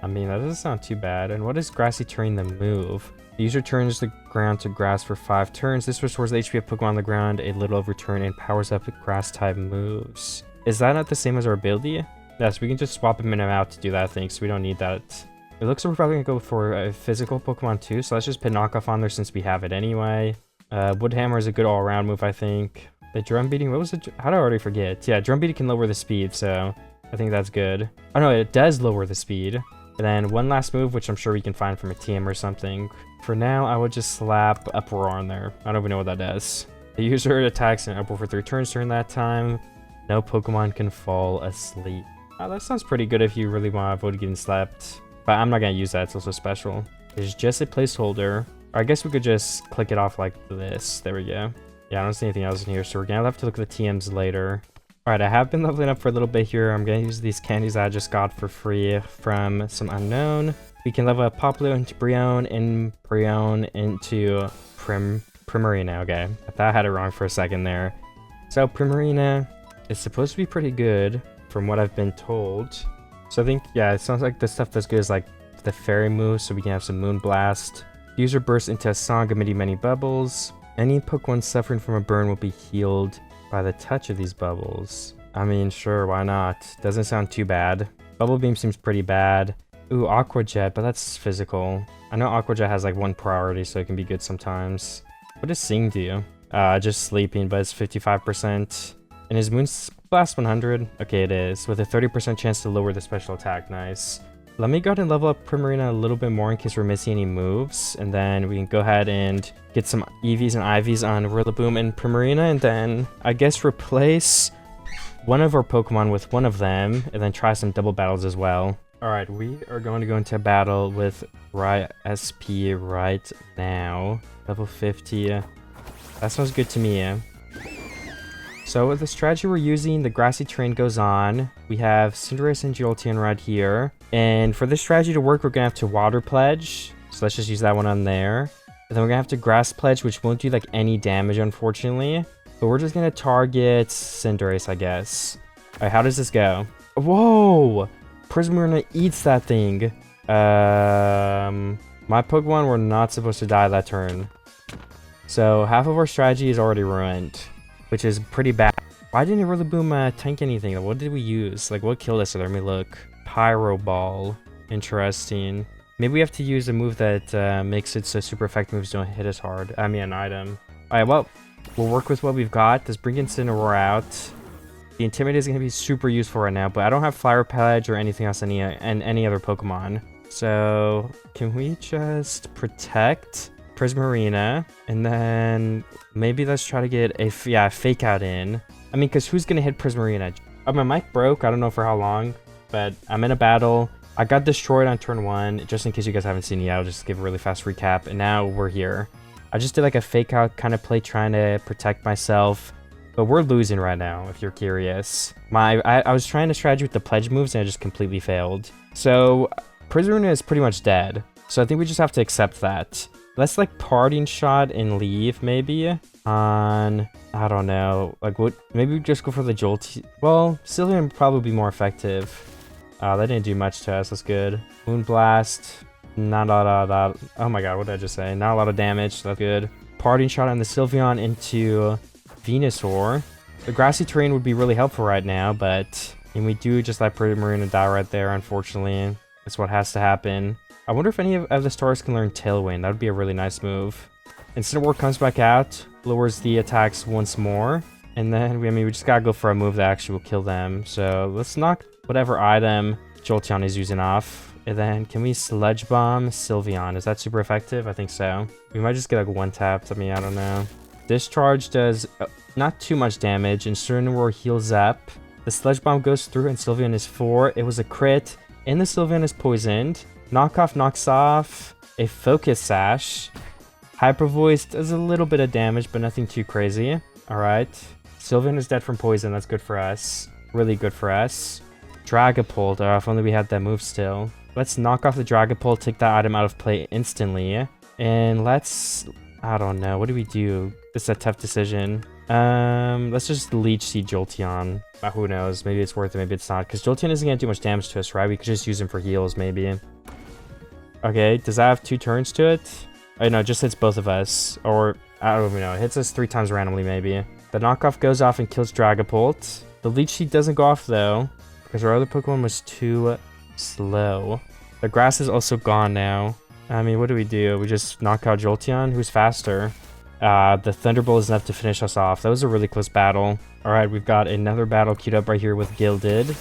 I mean, that doesn't sound too bad. And what is Grassy Terrain the move? The user turns the ground to grass for 5 turns. This restores the HP of Pokemon on the ground a little over turn and powers up grass type moves. Is that not the same as our ability? Yes, we can just swap him in and out to do that, I think, so we don't need that. It looks like we're probably gonna go for a physical Pokemon too, so let's just put knockoff on there since we have it anyway. Wood Hammer is a good all-around move, I think. The Drum Beating, what was it? How did I already forget? Yeah, Drum Beating can lower the speed, so I think that's good. Oh no, it does lower the speed. And then one last move, which I'm sure we can find from a TM or something. For now, I would just slap Uproar on there. I don't even know what that does. The user attacks an Uproar for 3 turns during that time. No Pokemon can fall asleep. Oh, that sounds pretty good if you really want to avoid getting slapped. But I'm not going to use that. It's also special. It's just a placeholder. Or I guess we could just click it off like this. There we go. Yeah, I don't see anything else in here. So we're going to have to look at the TMs later. Alright, I have been leveling up for a litlittle bit here. I'm going to use these candies that I just got for free from some unknown. We can level up Popplio into Brionne, and Brionne into Primarina. Okay, I thought I had it wrong for a second there. So Primarina is supposed to be pretty good from what I've been told. So I think, yeah, it sounds like the stuff that's good is like the Fairy move, so we can have some Moonblast. User bursts into a song emitting many bubbles. Any Pokemon suffering from a burn will be healed by the touch of these bubbles. I mean, sure, why not? Doesn't sound too bad. Bubble Beam seems pretty bad. Ooh, Aqua Jet, but that's physical. I know Aqua Jet has like 1 priority, so it can be good sometimes. What does Sing do? Just sleeping, but it's 55%. And his Moonblast 100? Okay, it is. With a 30% chance to lower the special attack. Nice. Let me go ahead and level up Primarina a little bit more in case we're missing any moves. And then we can go ahead and get some EVs and IVs on Rillaboom and Primarina. And then I guess replace one of our Pokemon with one of them. And then try some double battles as well. Alright, we are going to go into a battle with SP right now. Level 50. That sounds good to me. So with the strategy we're using, the grassy terrain goes on. We have Cinderace and Jolteon right here. And for this strategy to work, we're going to have to Water Pledge. So let's just use that one on there. And then we're going to have to Grass Pledge, which won't do like any damage, unfortunately. But we're just going to target Cinderace, I guess. Alright, how does this go? Whoa! Prismarina eats that thing. My Pokemon were not supposed to die that turn. So half of our strategy is already ruined, which is pretty bad. Why didn't Rillaboom tank anything? What did we use? Like, what killed us? So let me look. Pyro Ball. Interesting. Maybe we have to use a move that makes it so super effective moves don't hit us hard. I mean, an item. Alright, well, we'll work with what we've got. Let's bring Incineroar out. The Intimidate is going to be super useful right now, but I don't have Flower Pledge or anything else, any other Pokemon. So, can we just protect Prismarina, and then maybe let's try to get a fake out in. I mean, because who's gonna hit Prismarina? Oh, my mic broke. I don't know for how long, but I'm in a battle. I got destroyed on turn 1. Just in case you guys haven't seen it yet, I'll just give a really fast recap. And now we're here. I just did like a fake out kind of play trying to protect myself, but we're losing right now. If you're curious, I was trying to strategy with the pledge moves and I just completely failed. So Prismarina is pretty much dead. So I think we just have to accept that. Let's like Parting Shot and leave maybe on, I don't know, like what, maybe we just go for the Jolt. Well, Sylveon would probably be more effective. That didn't do much to us, that's good. Moonblast, not a lot, oh my god, what did I just say? Not a lot of damage, that's good. Parting Shot on the Sylveon into Venusaur. The grassy terrain would be really helpful right now, but and we do just let Primarina die right there, unfortunately. That's what has to happen. I wonder if any of the stars can learn Tailwind. That would be a really nice move. Incineroar comes back out, lowers the attacks once more. And then, we just gotta go for a move that actually will kill them. So let's knock whatever item Jolteon is using off. And then, can we Sludge Bomb Sylveon? Is that super effective? I think so. We might just get like one tapped. I mean, I don't know. Discharge does not too much damage. And Incineroar heals up. The Sludge Bomb goes through and Sylveon is 4. It was a crit. And the Sylveon is poisoned. Knockoff knocks off a Focus Sash. Hyper Voice does a little bit of damage, but nothing too crazy. Alright. Sylveon is dead from poison. That's good for us. Really good for us. Dragapult. If only we had that move still. Let's knock off the Dragapult, take that item out of play instantly. And let's... I don't know. What do we do? This is a tough decision. Let's just Leech Seed Jolteon. Who knows? Maybe it's worth it, maybe it's not. Because Jolteon isn't going to do much damage to us, right? We could just use him for heals, maybe. Okay, does that have 2 turns to it? Oh, no, it just hits both of us. Or, I don't even know. It hits us 3 times randomly, maybe. The knockoff goes off and kills Dragapult. The Leech Seed doesn't go off, though. Because our other Pokemon was too slow. The grass is also gone now. I mean, what do? We just knock out Jolteon? Who's faster? The Thunderbolt is enough to finish us off. That was a really close battle. Alright, we've got another battle queued up right here with Gilded.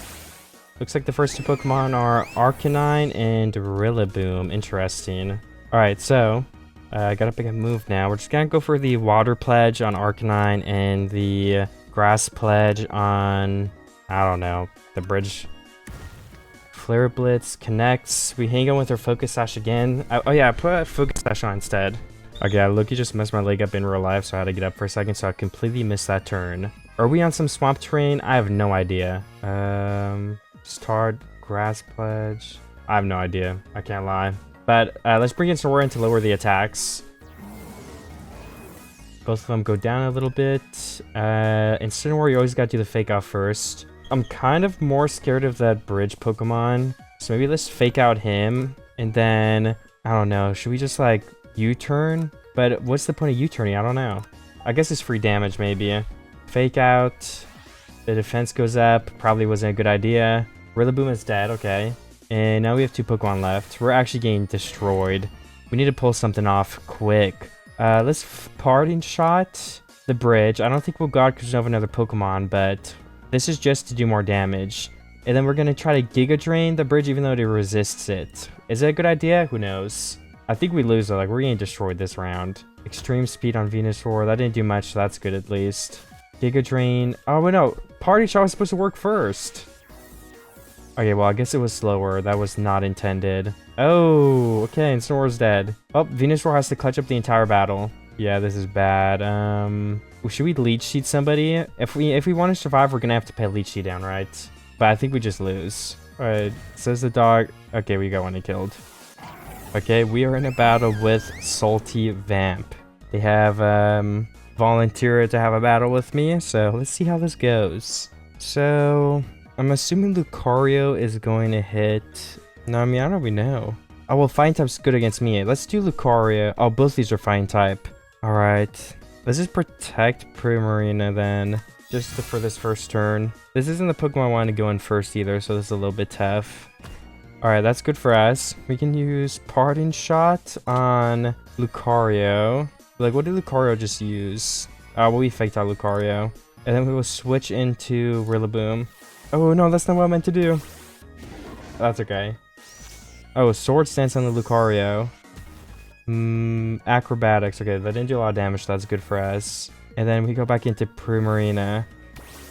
Looks like the first 2 Pokemon are Arcanine and Rillaboom. Interesting. Alright, so I gotta pick a move now. We're just gonna go for the Water Pledge on Arcanine and the Grass Pledge on, I don't know, the bridge. Flare Blitz connects. We hang on with our Focus Sash again. Oh yeah, I put a Focus Sash on instead. Okay, Loki just messed my leg up in real life, so I had to get up for a second, so I completely missed that turn. Are we on some swamp terrain? I have no idea. Start, Grass Pledge. I have no idea. I can't lie. But let's bring in Incineroar in to lower the attacks. Both of them go down a little bit. Incineroar, you always gotta do the fake out first. I'm kind of more scared of that bridge Pokemon. So maybe let's fake out him. And then, I don't know. Should we just like U-turn? But what's the point of U-turning? I don't know. I guess it's free damage maybe. Fake out. The defense goes up. Probably wasn't a good idea. Rillaboom is dead. Okay. And now we have 2 Pokemon left. We're actually getting destroyed. We need to pull something off quick. Let's Parting Shot the bridge. I don't think we'll guard because we don't have another Pokemon, but this is just to do more damage. And then we're going to try to Giga Drain the bridge even though it resists it. Is it a good idea? Who knows? I think we lose though. Like, we're getting destroyed this round. Extreme speed on Venusaur. That didn't do much, so that's good at least. Giga Drain. Oh, wait, no. Party Shot was supposed to work first. Okay, well, I guess it was slower. That was not intended. Oh, okay, and Snore's dead. Oh, Venusaur has to clutch up the entire battle. Yeah, this is bad. Should we Leech Seed somebody? If we want to survive, we're gonna have to pay Leech Seed down, right? But I think we just lose. Alright, says the dog. Okay, we got one killed. Okay, we are in a battle with Salty Vamp. They have volunteered to have a battle with me, so let's see how this goes. So I'm assuming Lucario is going to hit. No, I mean, I don't really know. Oh, well, Fighting type's good against me. Let's do Lucario. Oh, both these are Fighting type. Alright. Let's just protect Primarina then. Just for this first turn. This isn't the Pokemon I wanted to go in first either, so this is a little bit tough. Alright, that's good for us. We can use Parting Shot on Lucario. Like, what did Lucario just use? Well, we faked out Lucario. And then we will switch into Rillaboom. Oh, no, that's not what I meant to do. That's okay. Oh, Sword Stance on the Lucario. Acrobatics. Okay, that didn't do a lot of damage, so that's good for us. And then we go back into Primarina.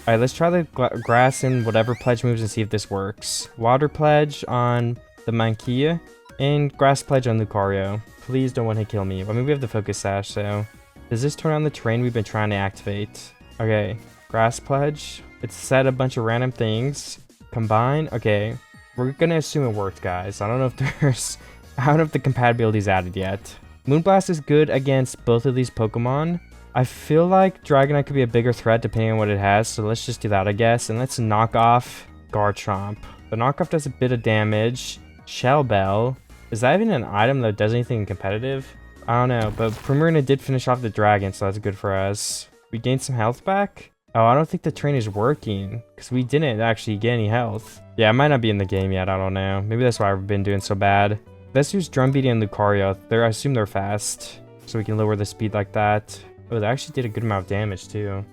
Alright, let's try the Grass and whatever Pledge moves and see if this works. Water Pledge on the Mankey. And Grass Pledge on Lucario. Please don't want to kill me. I mean, we have the Focus Sash, so... Does this turn on the terrain we've been trying to activate? Okay, Grass Pledge. It's said a bunch of random things. Combine. Okay, we're gonna assume it worked, guys. I don't know if there's... I don't know if the compatibility's added yet. Moonblast is good against both of these Pokemon. I feel like Dragonite could be a bigger threat depending on what it has, so let's just do that, I guess. And let's knock off Garchomp. The knockoff does a bit of damage. Shell Bell. Is that even an item that does anything competitive? I don't know, but Primarina did finish off the dragon, so that's good for us. We gained some health back? Oh, I don't think the train is working, because we didn't actually get any health. Yeah, it might not be in the game yet, I don't know. Maybe that's why I've been doing so bad. Let's use Drum Beating and Lucario. I assume they're fast, so we can lower the speed like that. Oh, they actually did a good amount of damage, too.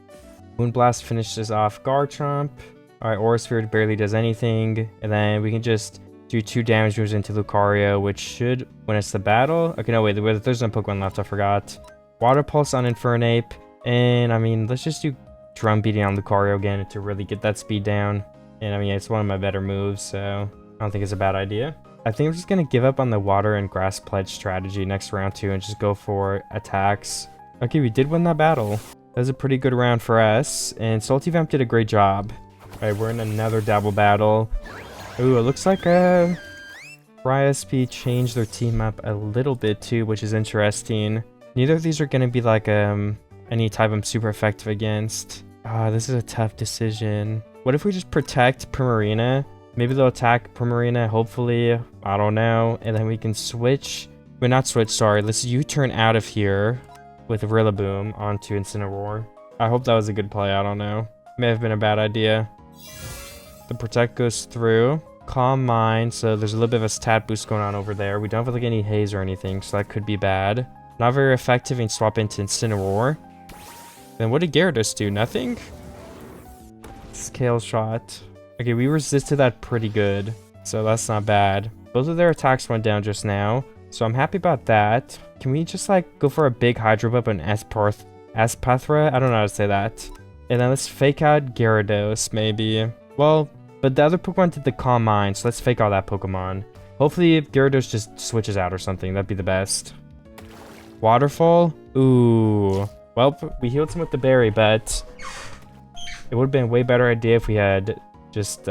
Moonblast finishes off Garchomp. Alright, Aura Sphere barely does anything. And then we can just do 2 damage moves into Lucario, which should win us the battle. Okay, no, wait, there's no Pokemon left, I forgot. Water Pulse on Infernape. And, I mean, let's just do Drum Beating on Lucario again to really get that speed down. And, I mean, it's one of my better moves, so I don't think it's a bad idea. I think I'm just going to give up on the Water and Grass Pledge strategy next round, too, and just go for attacks. Okay, we did win that battle. That was a pretty good round for us, and Salty Vamp did a great job. Alright, we're in another double battle. Ooh, it looks like RISP changed their team up a little bit too, which is interesting. Neither of these are going to be like any type I'm super effective against. This is a tough decision. What if we just protect Primarina? Maybe they'll attack Primarina, hopefully. I don't know. And then we can switch. Wait, not switch, sorry. Let's U-turn out of here with Rillaboom onto Incineroar. I hope that was a good play, I don't know. May have been a bad idea. The Protect goes through. Calm Mind, so there's a little bit of a stat boost going on over there. We don't have like any haze or anything, so that could be bad. Not very effective, and swap into Incineroar. Then what did Gyarados do? Nothing? Scale Shot. Okay, we resisted that pretty good, so that's not bad. Both of their attacks went down just now, so I'm happy about that. Can we just like go for a big Hydro Pump and Espathra? I don't know how to say that. And then let's fake out Gyarados, maybe. Well, but the other Pokemon did the Calm Mind, so let's fake out that Pokemon. Hopefully Gyarados just switches out or something. That'd be the best. Waterfall? Ooh. Well, we healed him with the berry, but it would have been a way better idea if we had just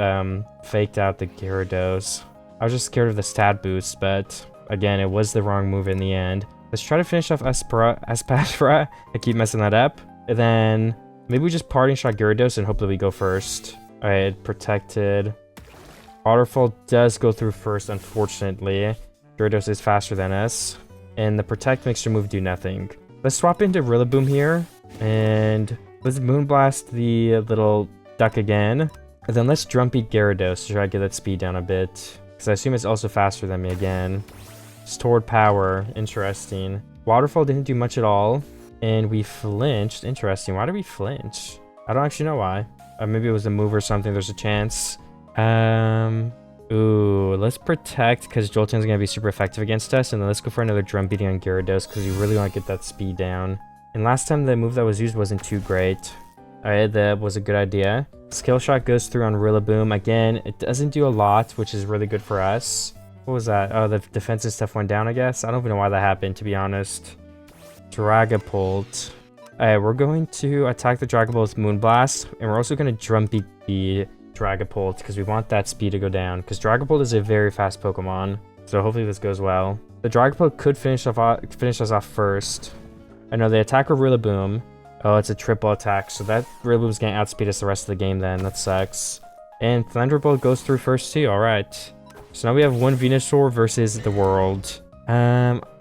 faked out the Gyarados. I was just scared of the stat boost, but again, it was the wrong move in the end. Let's try to finish off Espathra. I keep messing that up. And then maybe we just Parting Shot Gyarados and hope that we go first. Alright, protected. Waterfall does go through first, unfortunately. Gyarados is faster than us. And the Protect makes your move do nothing. Let's swap into Rillaboom here. And let's Moonblast the little duck again. And then let's Drum Beat Gyarados to try to get that speed down a bit. Because I assume it's also faster than me again. Stored Power. Interesting. Waterfall didn't do much at all. And we flinched. Interesting. Why did we flinch? I don't actually know why. Maybe it was a move or something. There's a chance. Ooh, let's protect because Jolteon's gonna be super effective against us, and then let's go for another drum beating on Gyarados because we really want to get that speed down. And last time the move that was used wasn't too great. Alright, that was a good idea. Skill shot goes through on Rillaboom. Again, it doesn't do a lot, which is really good for us. What was that? Oh, the defensive stuff went down, I guess. I don't even know why that happened, to be honest. Dragapult. Alright, we're going to attack the Dragapult with Moonblast, and we're also going to drum beat the Dragapult because we want that speed to go down because Dragapult is a very fast Pokemon, so hopefully this goes well. The Dragapult could finish us off first. I know they attack with Rillaboom. Oh, it's a triple attack, so that Rillaboom's gonna outspeed us the rest of the game then. That sucks. And Thunderbolt goes through first too. Alright, so now we have one Venusaur versus the world.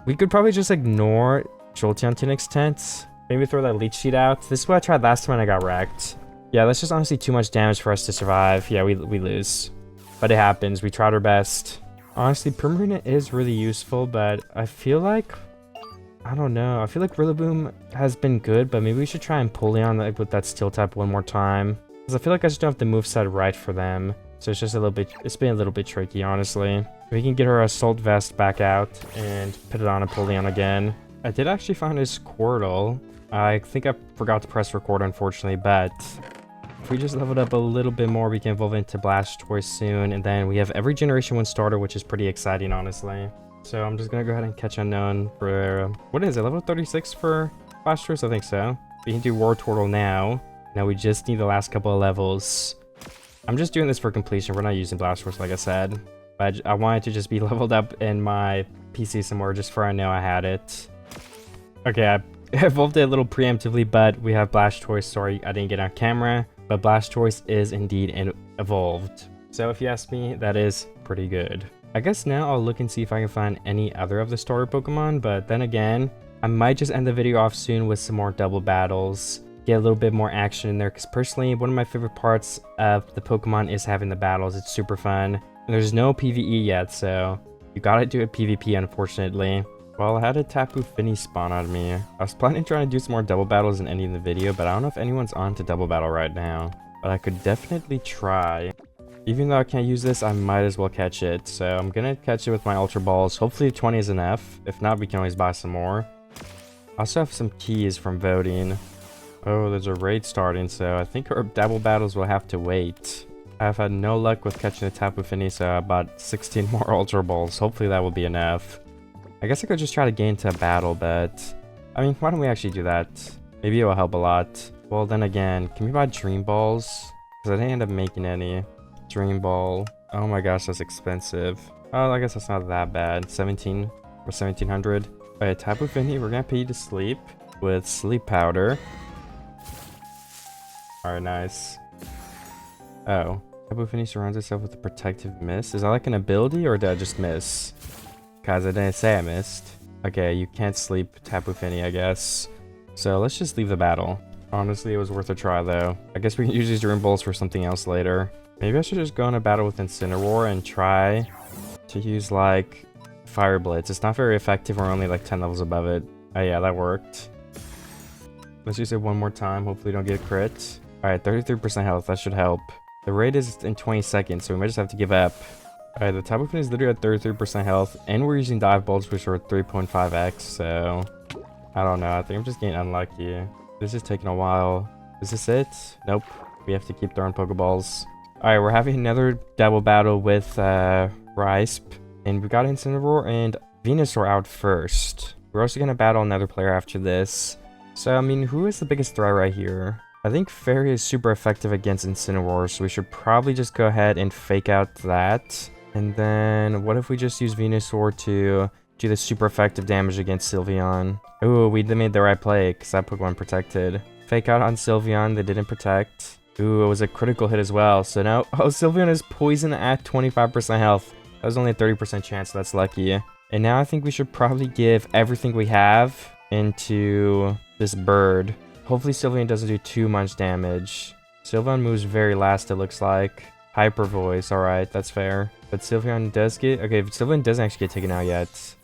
We could probably just ignore Jolteon to an extent. Maybe throw that Leech Seed out. This is what I tried last time and I got wrecked. Yeah, that's just honestly too much damage for us to survive. Yeah, we lose. But it happens. We tried our best. Honestly, Primarina is really useful, but I feel like... I don't know. I feel like Rillaboom has been good, but maybe we should try and Empoleon with that Steel type one more time. Because I feel like I just don't have the moveset right for them. So it's just a little bit... It's been a little bit tricky, honestly. We can get our Assault Vest back out and put it on Empoleon again. I did actually find a Squirtle. I think I forgot to press record, unfortunately, but... If we just leveled up a little bit more, we can evolve into Blastoise soon, and then we have every Generation 1 starter, which is pretty exciting, honestly. So I'm just gonna go ahead and catch Unknown for... what is it, level 36 for Blastoise? I think so. We can do Wartortle now. Now we just need the last couple of levels. I'm just doing this for completion. We're not using Blastoise, like I said. But I wanted to just be leveled up in my PC somewhere just for I know I had it. Okay, I evolved it a little preemptively, but we have Blastoise. Sorry, I didn't get on camera. But Blastoise is indeed evolved. So if you ask me, that is pretty good. I guess now I'll look and see if I can find any other of the starter Pokemon, but then again, I might just end the video off soon with some more double battles, get a little bit more action in there, because personally, one of my favorite parts of the Pokemon is having the battles. It's super fun. And there's no PvE yet, so you gotta do it PvP, unfortunately. Well, I had a Tapu Fini spawn on me. I was planning on trying to do some more double battles in ending the video, but I don't know if anyone's on to double battle right now. But I could definitely try. Even though I can't use this, I might as well catch it. So I'm gonna catch it with my Ultra Balls. Hopefully 20 is enough. If not, we can always buy some more. I also have some keys from voting. Oh, there's a raid starting, so I think our double battles will have to wait. I've had no luck with catching a Tapu Fini, so I bought 16 more Ultra Balls. Hopefully that will be enough. I guess I could just try to get into a battle, but... I mean, why don't we actually do that? Maybe it will help a lot. Well, then again, can we buy Dream Balls? Because I didn't end up making any. Dream Ball. Oh my gosh, that's expensive. Oh, I guess that's not that bad. 17 or 1700. Alright, Tapu Fini, we're gonna put you to sleep with Sleep Powder. Alright, nice. Oh. Tapu Fini surrounds itself with a protective mist. Is that like an ability, or did I just miss? Because I didn't say I missed. Okay, you can't sleep Tapu Fini, I guess. So let's just leave the battle. Honestly, it was worth a try, though. I guess we can use these Dream Balls for something else later. Maybe I should just go in a battle with Incineroar and try to use, like, Fire Blitz. It's not very effective. We're only, like, 10 levels above it. Oh, yeah, that worked. Let's use it one more time. Hopefully don't get a crit. Alright, 33% health. That should help. The raid is in 20 seconds, so we might just have to give up. Alright, the Tapu Fini is literally at 33% health, and we're using Dive Bolts, which are 3.5x, so... I don't know. I think I'm just getting unlucky. This is taking a while. Is this it? Nope. We have to keep throwing Pokeballs. Alright, we're having another double battle with Risp. And we got Incineroar and Venusaur out first. We're also going to battle another player after this. So, I mean, who is the biggest threat right here? I think Fairy is super effective against Incineroar, so we should probably just go ahead and fake out that. And then, what if we just use Venusaur to do the super effective damage against Sylveon? Ooh, we made the right play, because that Pokemon protected. Fake out on Sylveon, they didn't protect. Ooh, it was a critical hit as well. So now, oh, Sylveon is poison at 25% health. That was only a 30% chance, so that's lucky. And now I think we should probably give everything we have into this bird. Hopefully Sylveon doesn't do too much damage. Sylveon moves very last, it looks like. Hyper Voice, alright, that's fair. But Sylveon does get... Okay, Sylveon doesn't actually get taken out yet.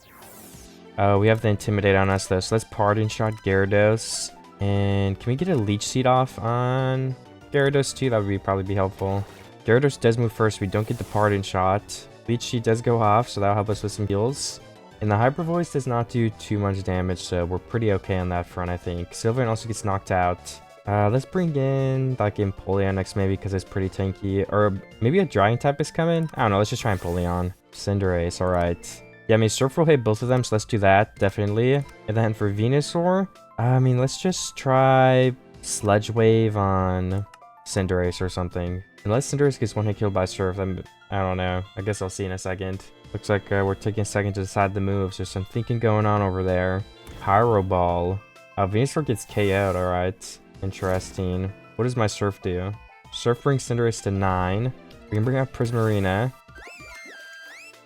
We have the Intimidate on us, though. So let's Pardon Shot Gyarados. And can we get a Leech Seed off on Gyarados, too? That would probably be helpful. Gyarados does move first. We don't get the Pardon Shot. Leechy does go off, so that'll help us with some heals. And the Hyper Voice does not do too much damage, so we're pretty okay on that front, I think. Sylveon also gets knocked out. Let's bring in like Empoleon next maybe because it's pretty tanky. Or maybe a Dragon type is coming? I don't know, let's just try Empoleon. Cinderace, alright. Yeah, I mean, Surf will hit both of them, so let's do that, definitely. And then for Venusaur, I mean, let's just try Sludge Wave on Cinderace or something. Unless Cinderace gets one hit killed by Surf, then I don't know. I guess I'll see in a second. Looks like we're taking a second to decide the moves. There's some thinking going on over there. Pyro Ball. Venusaur gets KO'd, alright. Interesting. What does my Surf do? Surf brings Cinderace to 9. We can bring out Prismarina.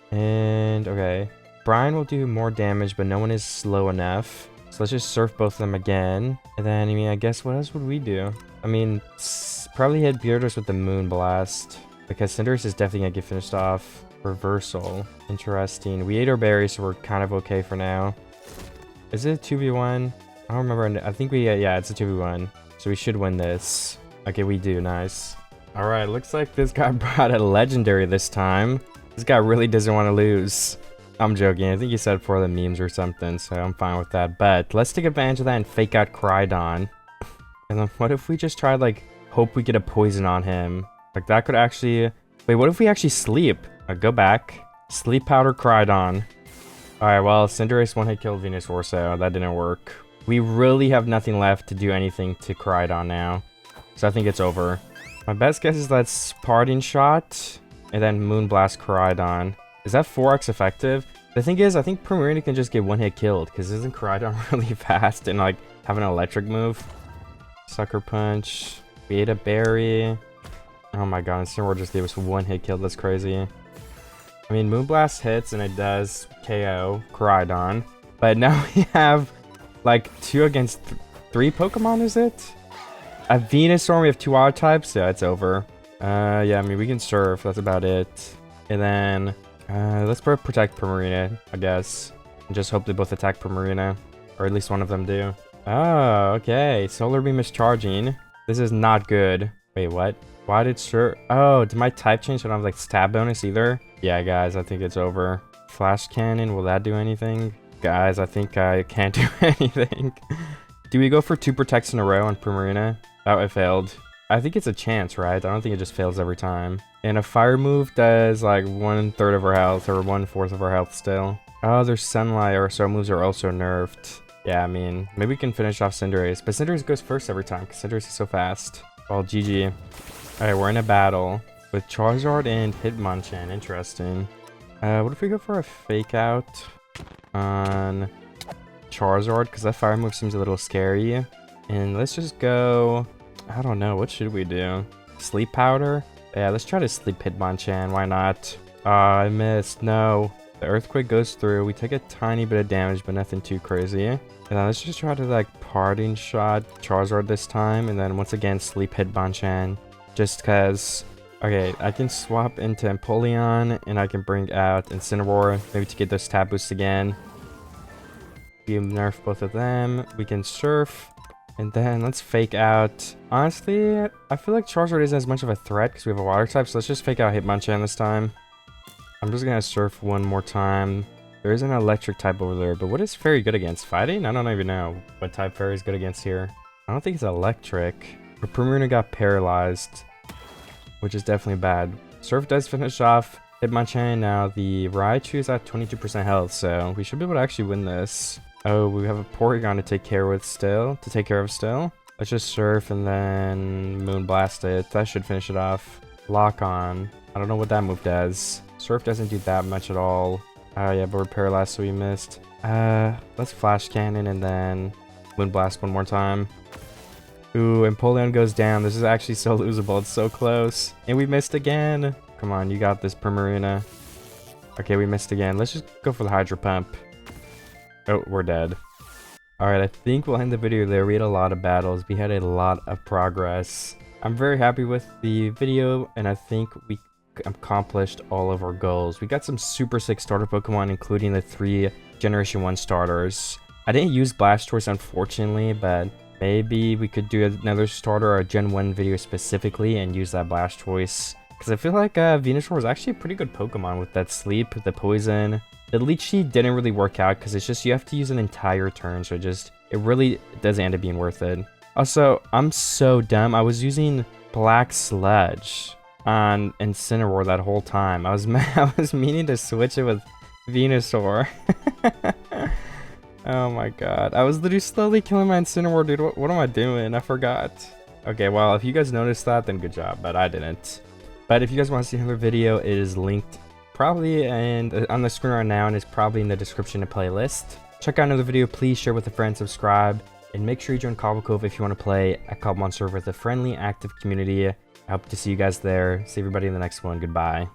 And, okay. Brian will do more damage, but no one is slow enough. So let's just Surf both of them again. And then, I mean, I guess what else would we do? I mean, probably hit Gyarados with the Moon Blast. Because Cinderace is definitely going to get finished off. Reversal. Interesting. We ate our berries, so we're kind of okay for now. Is it a 2v1? I don't remember. I think yeah, it's a 2v1. So we should win this. Okay, we do. Nice. Alright, looks like this guy brought a legendary this time. This guy really doesn't want to lose. I'm joking. I think he said for the memes or something, so I'm fine with that. But let's take advantage of that and fake out Crydon. And then what if we just try, like, hope we get a poison on him? Like, that could actually... Wait, what if we actually sleep? Go back. Sleep Powder Crydon. Alright, well, Cinderace one-hit killed Venusaur, so that didn't work. We really have nothing left to do anything to Crydon now. So I think it's over. My best guess is that's Parting Shot, and then Moonblast Crydon. Is that 4x effective? The thing is, I think Primarina can just get one-hit killed, because isn't Crydon really fast and, like, have an electric move? Sucker Punch. We ate a berry. Oh my god, Incineroar just gave us one-hit kill. That's crazy. I mean, Moonblast hits, and it does KO Crydon. But now we have, like, 2 against 3 Pokemon, is it? A Venusaur, we have 2 odd types. Yeah, it's over. Yeah, I mean, we can Surf. That's about it. And then, let's protect Primarina, I guess. And just hope they both attack Primarina. Or at least one of them do. Oh, okay. Solar Beam is charging. This is not good. Wait, what? Why did Surf... Oh, did my type change so I don't have, like, stab bonus either? Yeah, guys, I think it's over. Flash Cannon, will that do anything? Guys, I think I can't do anything. Do we go for 2 protects in a row on Primarina? Oh, it failed. I think it's a chance, right? I don't think it just fails every time. And a fire move does like 1/3 of our health or 1/4 of our health still. Oh, there's Sunlight, or so moves are also nerfed. Yeah, I mean, maybe we can finish off Cinderace. But Cinderace goes first every time because Cinderace is so fast. Well, GG. Alright, we're in a battle with Charizard and Hitmonchan. Interesting. What if we go for a fake out on Charizard? Because that fire move seems a little scary. And let's just go... I don't know. What should we do? Sleep Powder? Yeah, let's try to sleep Hitmonchan. Why not? I missed. No. The Earthquake goes through. We take a tiny bit of damage, but nothing too crazy. And then let's just try to, like, Parting Shot Charizard this time. And then once again, sleep Hitmonchan. Just because... Okay, I can swap into Empoleon, and I can bring out Incineroar, maybe to get those stab boosts again. We nerf both of them. We can Surf. And then let's fake out. Honestly, I feel like Charizard isn't as much of a threat because we have a water type, so let's just fake out Hitmonchan this time. I'm just gonna Surf one more time. There is an electric type over there, but what is Fairy good against? Fighting? I don't even know what type Fairy is good against here. I don't think it's electric. But Primarina got paralyzed, which is definitely bad. Surf does finish off Hitmonchan. Now the Raichu is at 22% health, so we should be able to actually win this. Oh, we have a Porygon to take care of still. Let's just Surf and then Moonblast it. That should finish it off. Lock on. I don't know what that move does. Surf doesn't do that much at all. Yeah, but we're paralyzed, so we missed. Let's Flash Cannon and then Moonblast one more time. Ooh, Empoleon goes down. This is actually so losable. It's so close. And we missed again. Come on, you got this, Primarina. Okay, we missed again. Let's just go for the Hydro Pump. Oh, we're dead. Alright, I think we'll end the video there. We had a lot of battles. We had a lot of progress. I'm very happy with the video, and I think we accomplished all of our goals. We got some super sick starter Pokemon, including the 3 Generation 1 starters. I didn't use Blastoise, unfortunately, but maybe we could do another starter or a Gen 1 video specifically and use that Blastoise, Because I feel like Venusaur is actually a pretty good Pokemon with that sleep, the poison. The Leechy didn't really work out because it's just you have to use an entire turn, so it really doesn't end up being worth it. Also, I'm so dumb. I was using Black Sludge on Incineroar that whole time. I was meaning to switch it with Venusaur. Oh my god. I was literally slowly killing my Incineroar, dude. What am I doing? I forgot. Okay, well, if you guys noticed that, then good job, but I didn't. But if you guys want to see another video, it is linked probably and on the screen right now, and it's probably in the description of playlist. Check out another video, please share with a friend, subscribe, and make sure you join Cobble Cove if you want to play a Cobblemon server with a friendly, active community. I hope to see you guys there. See everybody in the next one. Goodbye.